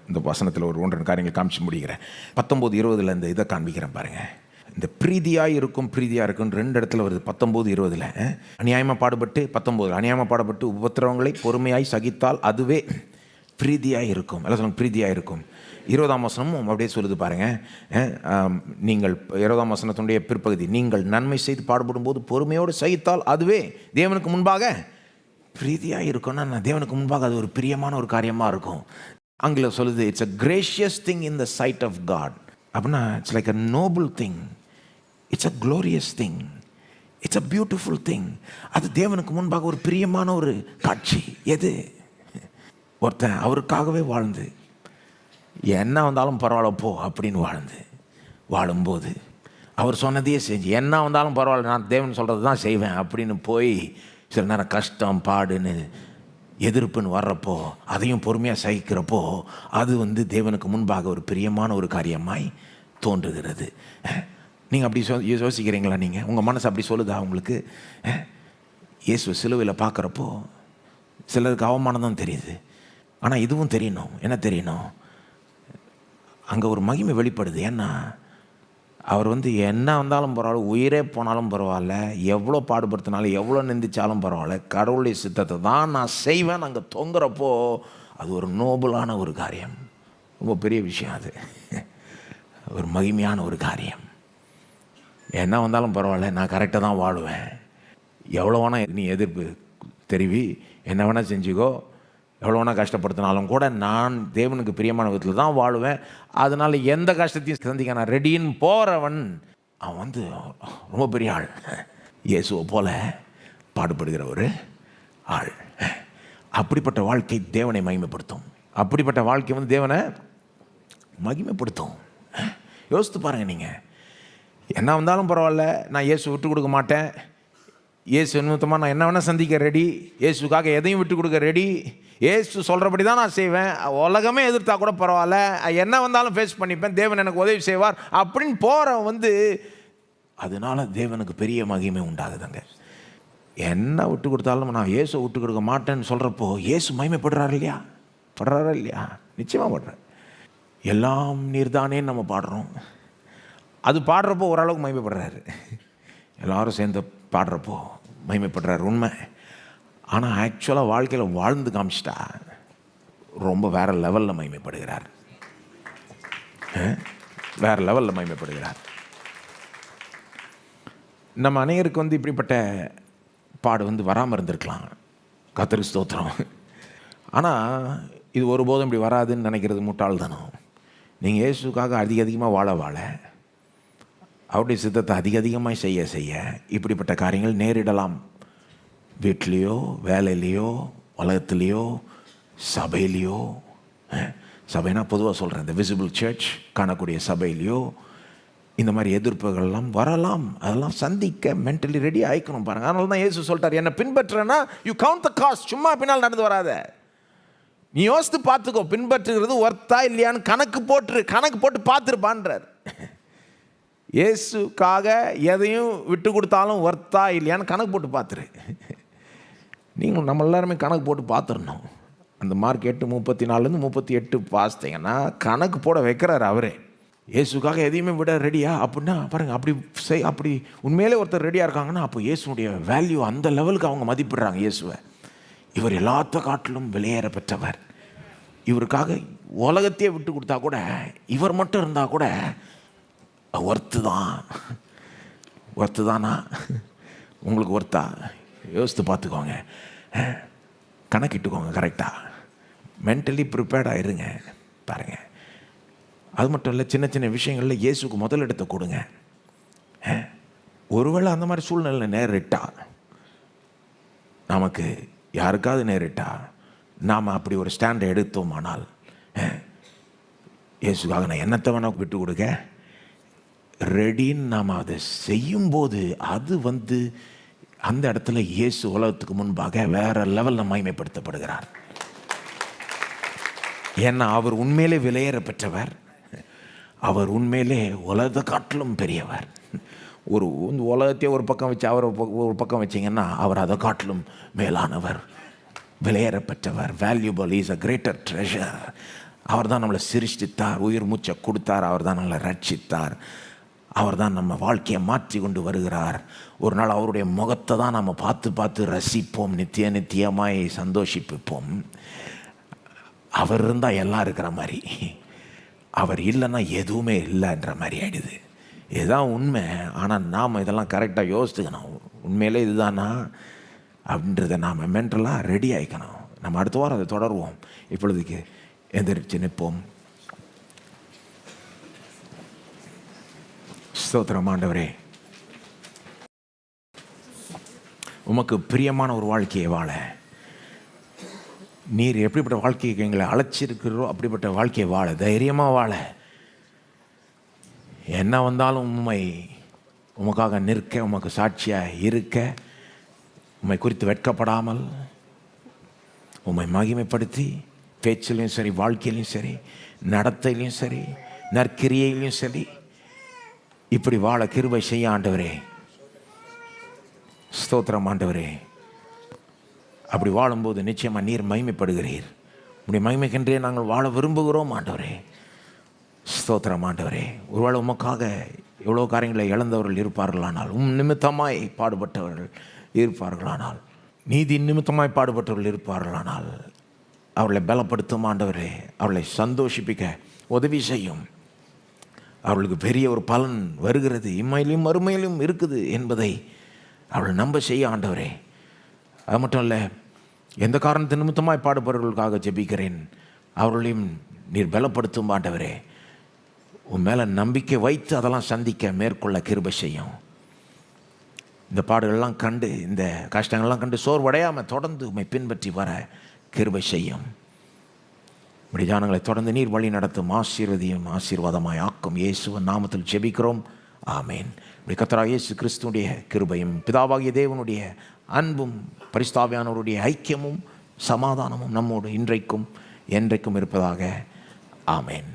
S1: இந்த வசனத்தில் ஒரு 1-2 காரியங்கள் காமிச்சு முடிக்கிறேன். 19-20 இந்த இதை காண்பிக்கிறேன் பாருங்கள். இந்த பிரீதியாக இருக்கும், பிரீதியாக இருக்குன்னு 2 இடத்துல வருது. 19-20 அநியாயமாக பாடுபட்டு, 19 அநியாயமாக பாடுபட்டு உபத்திரவங்களை பொறுமையாய் சகித்தால் அதுவே பிரீதியாக இருக்கும். எல்லாம் சொல்லுங்க, பிரீதியாக இருக்கும். 20ஆம் வசனமும் அப்படியே சொல்லுது பாருங்கள். நீங்கள் 20ஆம் வசனத்தினுடைய பிற்பகுதி, நீங்கள் நன்மை செய்து பாடுபடும் போது பொறுமையோடு சகித்தால் அதுவே தேவனுக்கு முன்பாக பிரீதியாக இருக்கும்னா, தேவனுக்கு முன்பாக அது ஒரு பிரியமான ஒரு காரியமாக இருக்கும். ஆங்கிலம் சொல்லுது, it's a gracious thing in the sight of God. அப்படின்னா it's like a noble thing, it's a glorious thing, it's a beautiful thing. அது தேவனுக்கு முன்பாக ஒரு பிரியமான ஒரு காட்சி. எது? ஒருத்தன் அவருக்காகவே வாழ்ந்து, என்ன வந்தாலும் பரவாயில்ல போ அப்படின்னு வாழும்போது அவர் சொன்னதையே செஞ்சு, என்ன வந்தாலும் பரவாயில்ல நான் தேவன் சொல்கிறது தான் செய்வேன் அப்படின்னு போய் சில நேரம் கஷ்டம் பாடுன்னு எதிர்ப்புன்னு வர்றப்போ அதையும் பொறுமையாக சகிக்கிறப்போ அது தேவனுக்கு முன்பாக ஒரு பிரியமான ஒரு காரியமாய் தோன்றுகிறது. நீங்கள் அப்படி யோசிக்கிறீங்களா? நீங்கள் உங்கள் மனசு அப்படி சொல்லுதா உங்களுக்கு? இயேசு சிலுவையில் பார்க்குறப்போ சிலருக்கு அவமானம் தான் தெரியுது. ஆனால் இதுவும் தெரியணும். என்ன தெரியணும்? அங்கே ஒரு மகிமை வெளிப்படுது. ஏன்னா அவர் என்ன வந்தாலும் பரவாயில்ல, உயிரே போனாலும் பரவாயில்ல, எவ்வளோ பாடுபடுத்தினாலும் எவ்வளோ நிந்திச்சாலும் பரவாயில்ல, கடவுளுடைய சித்தத்தை தான் நான் செய்வேன் அங்கே தொங்குறப்போ அது ஒரு நோபலான ஒரு காரியம். ரொம்ப பெரிய விஷயம். அது ஒரு மகிமையான ஒரு காரியம். என்ன வந்தாலும் பரவாயில்ல, நான் கரெக்டாக தான் வாழுவேன். எவ்வளோ வேணால் நீ எதிர்ப்பு தெரிவி, என்ன வேணால் செஞ்சுக்கோ, எவ்வளோ வேணால் கஷ்டப்படுத்தினாலும் கூட நான் தேவனுக்கு பிரியமான விதத்தில் தான் வாழுவேன். அதனால் எந்த கஷ்டத்தையும் சந்திக்க நான் ரெடின்னு போகிறவன் அவன் ரொம்ப பெரிய ஆள். இயேசுவை போல பாடுபடுகிற ஒரு ஆள். அப்படிப்பட்ட வாழ்க்கை தேவனை மகிமைப்படுத்தும். அப்படிப்பட்ட வாழ்க்கை தேவனை மகிமைப்படுத்தும். யோசித்து பாருங்கள். நீங்கள் என்ன வந்தாலும் பரவாயில்ல, நான் இயேசு விட்டு கொடுக்க மாட்டேன், இயேசு நிமித்தமாக நான் என்ன வேணால் சந்திக்க ரெடி, இயேசுக்காக எதையும் விட்டு கொடுக்க ரெடி, இயேசு சொல்கிறபடி தான் நான் செய்வேன், உலகமே எதிர்த்தா கூட பரவாயில்ல, என்ன வந்தாலும் ஃபேஸ் பண்ணிப்பேன், தேவன் எனக்கு உதவி செய்வார் அப்படின்னு போகிறவன் அதனால தேவனுக்கு பெரிய மகிமை உண்டாகுதுங்க. என்ன விட்டு கொடுத்தாலும் நான் இயேசு விட்டு கொடுக்க மாட்டேன்னு சொல்கிறப்போ இயேசு மகிமைப்படுறாரு இல்லையா? படுறாரா இல்லையா? நிச்சயமாக படுறார். எல்லாம் நீர்தானேன்னு நம்ம பாடுறோம். அது பாடுறப்போ ஓரளவுக்கு மகிமைப்படுறாரு. எல்லோரும் சேர்ந்து பாடுறப்போ மகிமைப்படுறாரு, உண்மை. ஆனால் ஆக்சுவலாக வாழ்க்கையில் வாழ்ந்து காமிச்சிட்டா ரொம்ப வேறு லெவலில் மகிமைப்படுகிறார். வேறு லெவலில் மகிமைப்படுகிறார். நம்ம அநேகருக்கு இப்படிப்பட்ட பாடு வராமல் இருந்திருக்கலாம், கர்த்தருக்கு ஸ்தோத்திரம். ஆனால் இது ஒருபோதும் இப்படி வராதுன்னு நினைக்கிறது முட்டாள்தானம். நீங்கள் இயேசுக்காக அதிகமாக வாழ அவருடைய சித்தத்தை அதிகமாக செய்ய இப்படிப்பட்ட காரியங்கள் நேரிடலாம். வீட்லேயோ, வேலையிலையோ, உலகத்துலேயோ, சபையிலையோ, சபைனா பொதுவாக சொல்கிறேன், இந்த விசிபிள் சர்ச் காணக்கூடிய சபையிலையோ இந்த மாதிரி எதிர்ப்புகள்லாம் வரலாம். அதெல்லாம் சந்திக்க மென்டலி ரெடி ஆகிக்கணும் பாருங்கள். அதனால தான் இயேசு சொல்லிட்டார், என்னை பின்பற்றுறேன்னா யூ கவுண்ட் த காஸ்ட். சும்மா பின்னால் நடந்து வராத, நீ யோசித்து பார்த்துக்கோ, பின்பற்றுகிறது ஒர்த்தா இல்லையான்னு கணக்கு போட்டு பார்த்துருப்பான்றார். இயேசுக்காக எதையும் விட்டு கொடுத்தாலும் ஒர்த்தா இல்லையான்னு கணக்கு போட்டு பார்த்துரு. நீங்கள் நம்ம எல்லாருமே கணக்கு போட்டு பார்த்துடணும். அந்த மார்க் 8:34 38 வாசித்தீங்கன்னா கணக்கு போட வைக்கிறார் அவரே. இயேசுக்காக எதையுமே விட ரெடியா அப்படின்னா பாருங்கள், அப்படி உண்மையிலே ஒருத்தர் ரெடியாக இருக்காங்கன்னா அப்போ இயேசுடைய வேல்யூ அந்த லெவலுக்கு அவங்க மதிப்பிடுறாங்க இயேசுவை. இவர் எல்லாத்த காட்டிலும் விலையேற பெற்றவர், இவருக்காக உலகத்தையே விட்டு கொடுத்தா கூட, இவர் மட்டும் இருந்தால் கூட ஒர்த்து தானா? உங்களுக்கு ஒர்த்தா? யோசித்து பார்த்துக்கோங்க, கணக்கிட்டுக்கோங்க கரெக்டாக, மென்டலி ப்ரிப்பேர்டாக இருங்க பாருங்கள். அது மட்டும் இல்லை, சின்ன சின்ன விஷயங்களில் இயேசுக்கு முதலிடத்தை கொடுங்க. ஒருவேளை அந்த மாதிரி சூழ்நிலை நேரிட்டா, நமக்கு யாருக்காவது நேரிட்டா, நாம் அப்படி ஒரு ஸ்டாண்டை எடுத்தோமானால், இயேசுக்காக நான் என்னத்தை வேணால் விட்டு கொடுக்க ரெடின்னு நாம் அதை செய்யும்போது, அது அந்த இடத்துல இயேசு உலகத்துக்கு முன்பாக வேற லெவலில் மகிமைப்படுத்தப்படுகிறார். ஏன்னா அவர் உண்மையிலே விலையேற பெற்றவர், அவர் உண்மையிலே உலகத்தை காட்டிலும் பெரியவர். ஒரு உலகத்தையே ஒரு பக்கம் வச்சு அவரை ஒரு பக்கம் வச்சிங்கன்னா அவர் அதை காட்டிலும் மேலானவர், விலையேற பெற்றவர். Valuable, is a greater treasure. அவர் தான் நம்மளை சிருஷ்டித்தார், உயிர் மூச்சை கொடுத்தார், அவர் தான் நம்மளை ரட்சித்தார், அவர் தான் நம்ம வாழ்க்கையை மாற்றி கொண்டு வருகிறார். ஒரு நாள் அவருடைய முகத்தை தான் நம்ம பார்த்து ரசிப்போம், நித்தியமாய் சந்தோஷிப்போம். அவர் இருந்தால் எல்லாம் இருக்கிற மாதிரி, அவர் இல்லைன்னா எதுவுமே இல்லைன்ற மாதிரி ஆகிடுது. இதுதான் உண்மை. ஆனால் நாம் இதெல்லாம் கரெக்டாக யோசித்துக்கணும், உண்மையிலே இதுதானா அப்படின்றத நாம் மென்டலாக ரெடி ஆகிக்கணும். நம்ம அடுத்த வாரம் அதை தொடருவோம். இப்பொழுதுக்கு எந்திரிச்சு நிற்போம். ஸ்தோத்திரம் ஆண்டவரே, உமக்கு பிரியமான ஒரு வாழ்க்கையை வாழ நீர் எப்படிப்பட்ட வாழ்க்கைக்கு எங்களை அழைச்சிருக்கிறோ அப்படிப்பட்ட வாழ்க்கையை வாழ, தைரியமாக வாழ, என்ன வந்தாலும் உமக்காக நிற்க, உமக்கு சாட்சியாக இருக்க, உம்மை குறித்து வெட்கப்படாமல் உம்மை மகிமைப்படுத்தி, பேச்சிலையும் சரி, வாழ்க்கையிலையும் சரி, நடத்தையிலையும் சரி, நற்கிரியையிலையும் சரி, இப்படி வாழ கிருபை செய்ய ஆண்டவரே. ஸ்தோத்திரம் ஆண்டவரே. அப்படி வாழும்போது நிச்சயமாக நீர் மகிமைப்படுகிறீர். உடைய மகிமைக்கென்றே நாங்கள் வாழ விரும்புகிறோம் ஆண்டவரே. ஸ்தோத்திரம் ஆண்டவரே. ஒருவேளை உமக்காக எவ்வளோ காரியங்களை இழந்தவர்கள் இருப்பார்களானால், நிமித்தமாய் பாடுபட்டவர்கள் இருப்பார்களானால், நீதி நிமித்தமாய் பாடுபட்டவர்கள் இருப்பார்களானால், அவர்களை பலப்படுத்தும் ஆண்டவரே. அவர்களை சந்தோஷிப்பிக்க உதவி செய்யும். அவர்களுக்கு பெரிய ஒரு பலன் வருகிறது, இம்மையிலும் மறுமையிலும் இருக்குது என்பதை அவள் நம்ப செய்ய ஆண்டவரே. அது மட்டும் இல்லை, எந்த காரணத்து நிமித்தமாய் பாடுபவர்களுக்காக ஜெபிக்கிறேன், அவர்களையும் நீர் பலப்படுத்தும் ஆண்டவரே. உன் மேலே நம்பிக்கை வைத்து அதெல்லாம் சந்திக்க மேற்கொள்ள கிருபை செய்யும். இந்த பாடுகள்லாம் கண்டு, இந்த கஷ்டங்கள்லாம் கண்டு சோர்வடையாமல் தொடர்ந்து உம்மை பின்பற்றி வர கிருபை செய்யும். இப்படி ஜானங்களை தொடர்ந்து நீர் வழி நடத்தும், ஆசீர்வதியும், ஆசீர்வாதமாய் ஆக்கும். இயேசுவின் நாமத்தில் ஜெபிக்கிறோம், ஆமேன். இப்படி கர்த்தராகிய இயேசு கிறிஸ்துவுடைய கிருபையும், பிதாவாகிய தேவனுடைய அன்பும், பரிசுத்த ஆவியானவருடைய ஐக்கியமும் சமாதானமும் நம்மோடு இன்றைக்கும் என்றைக்கும் இருப்பதாக. ஆமேன்.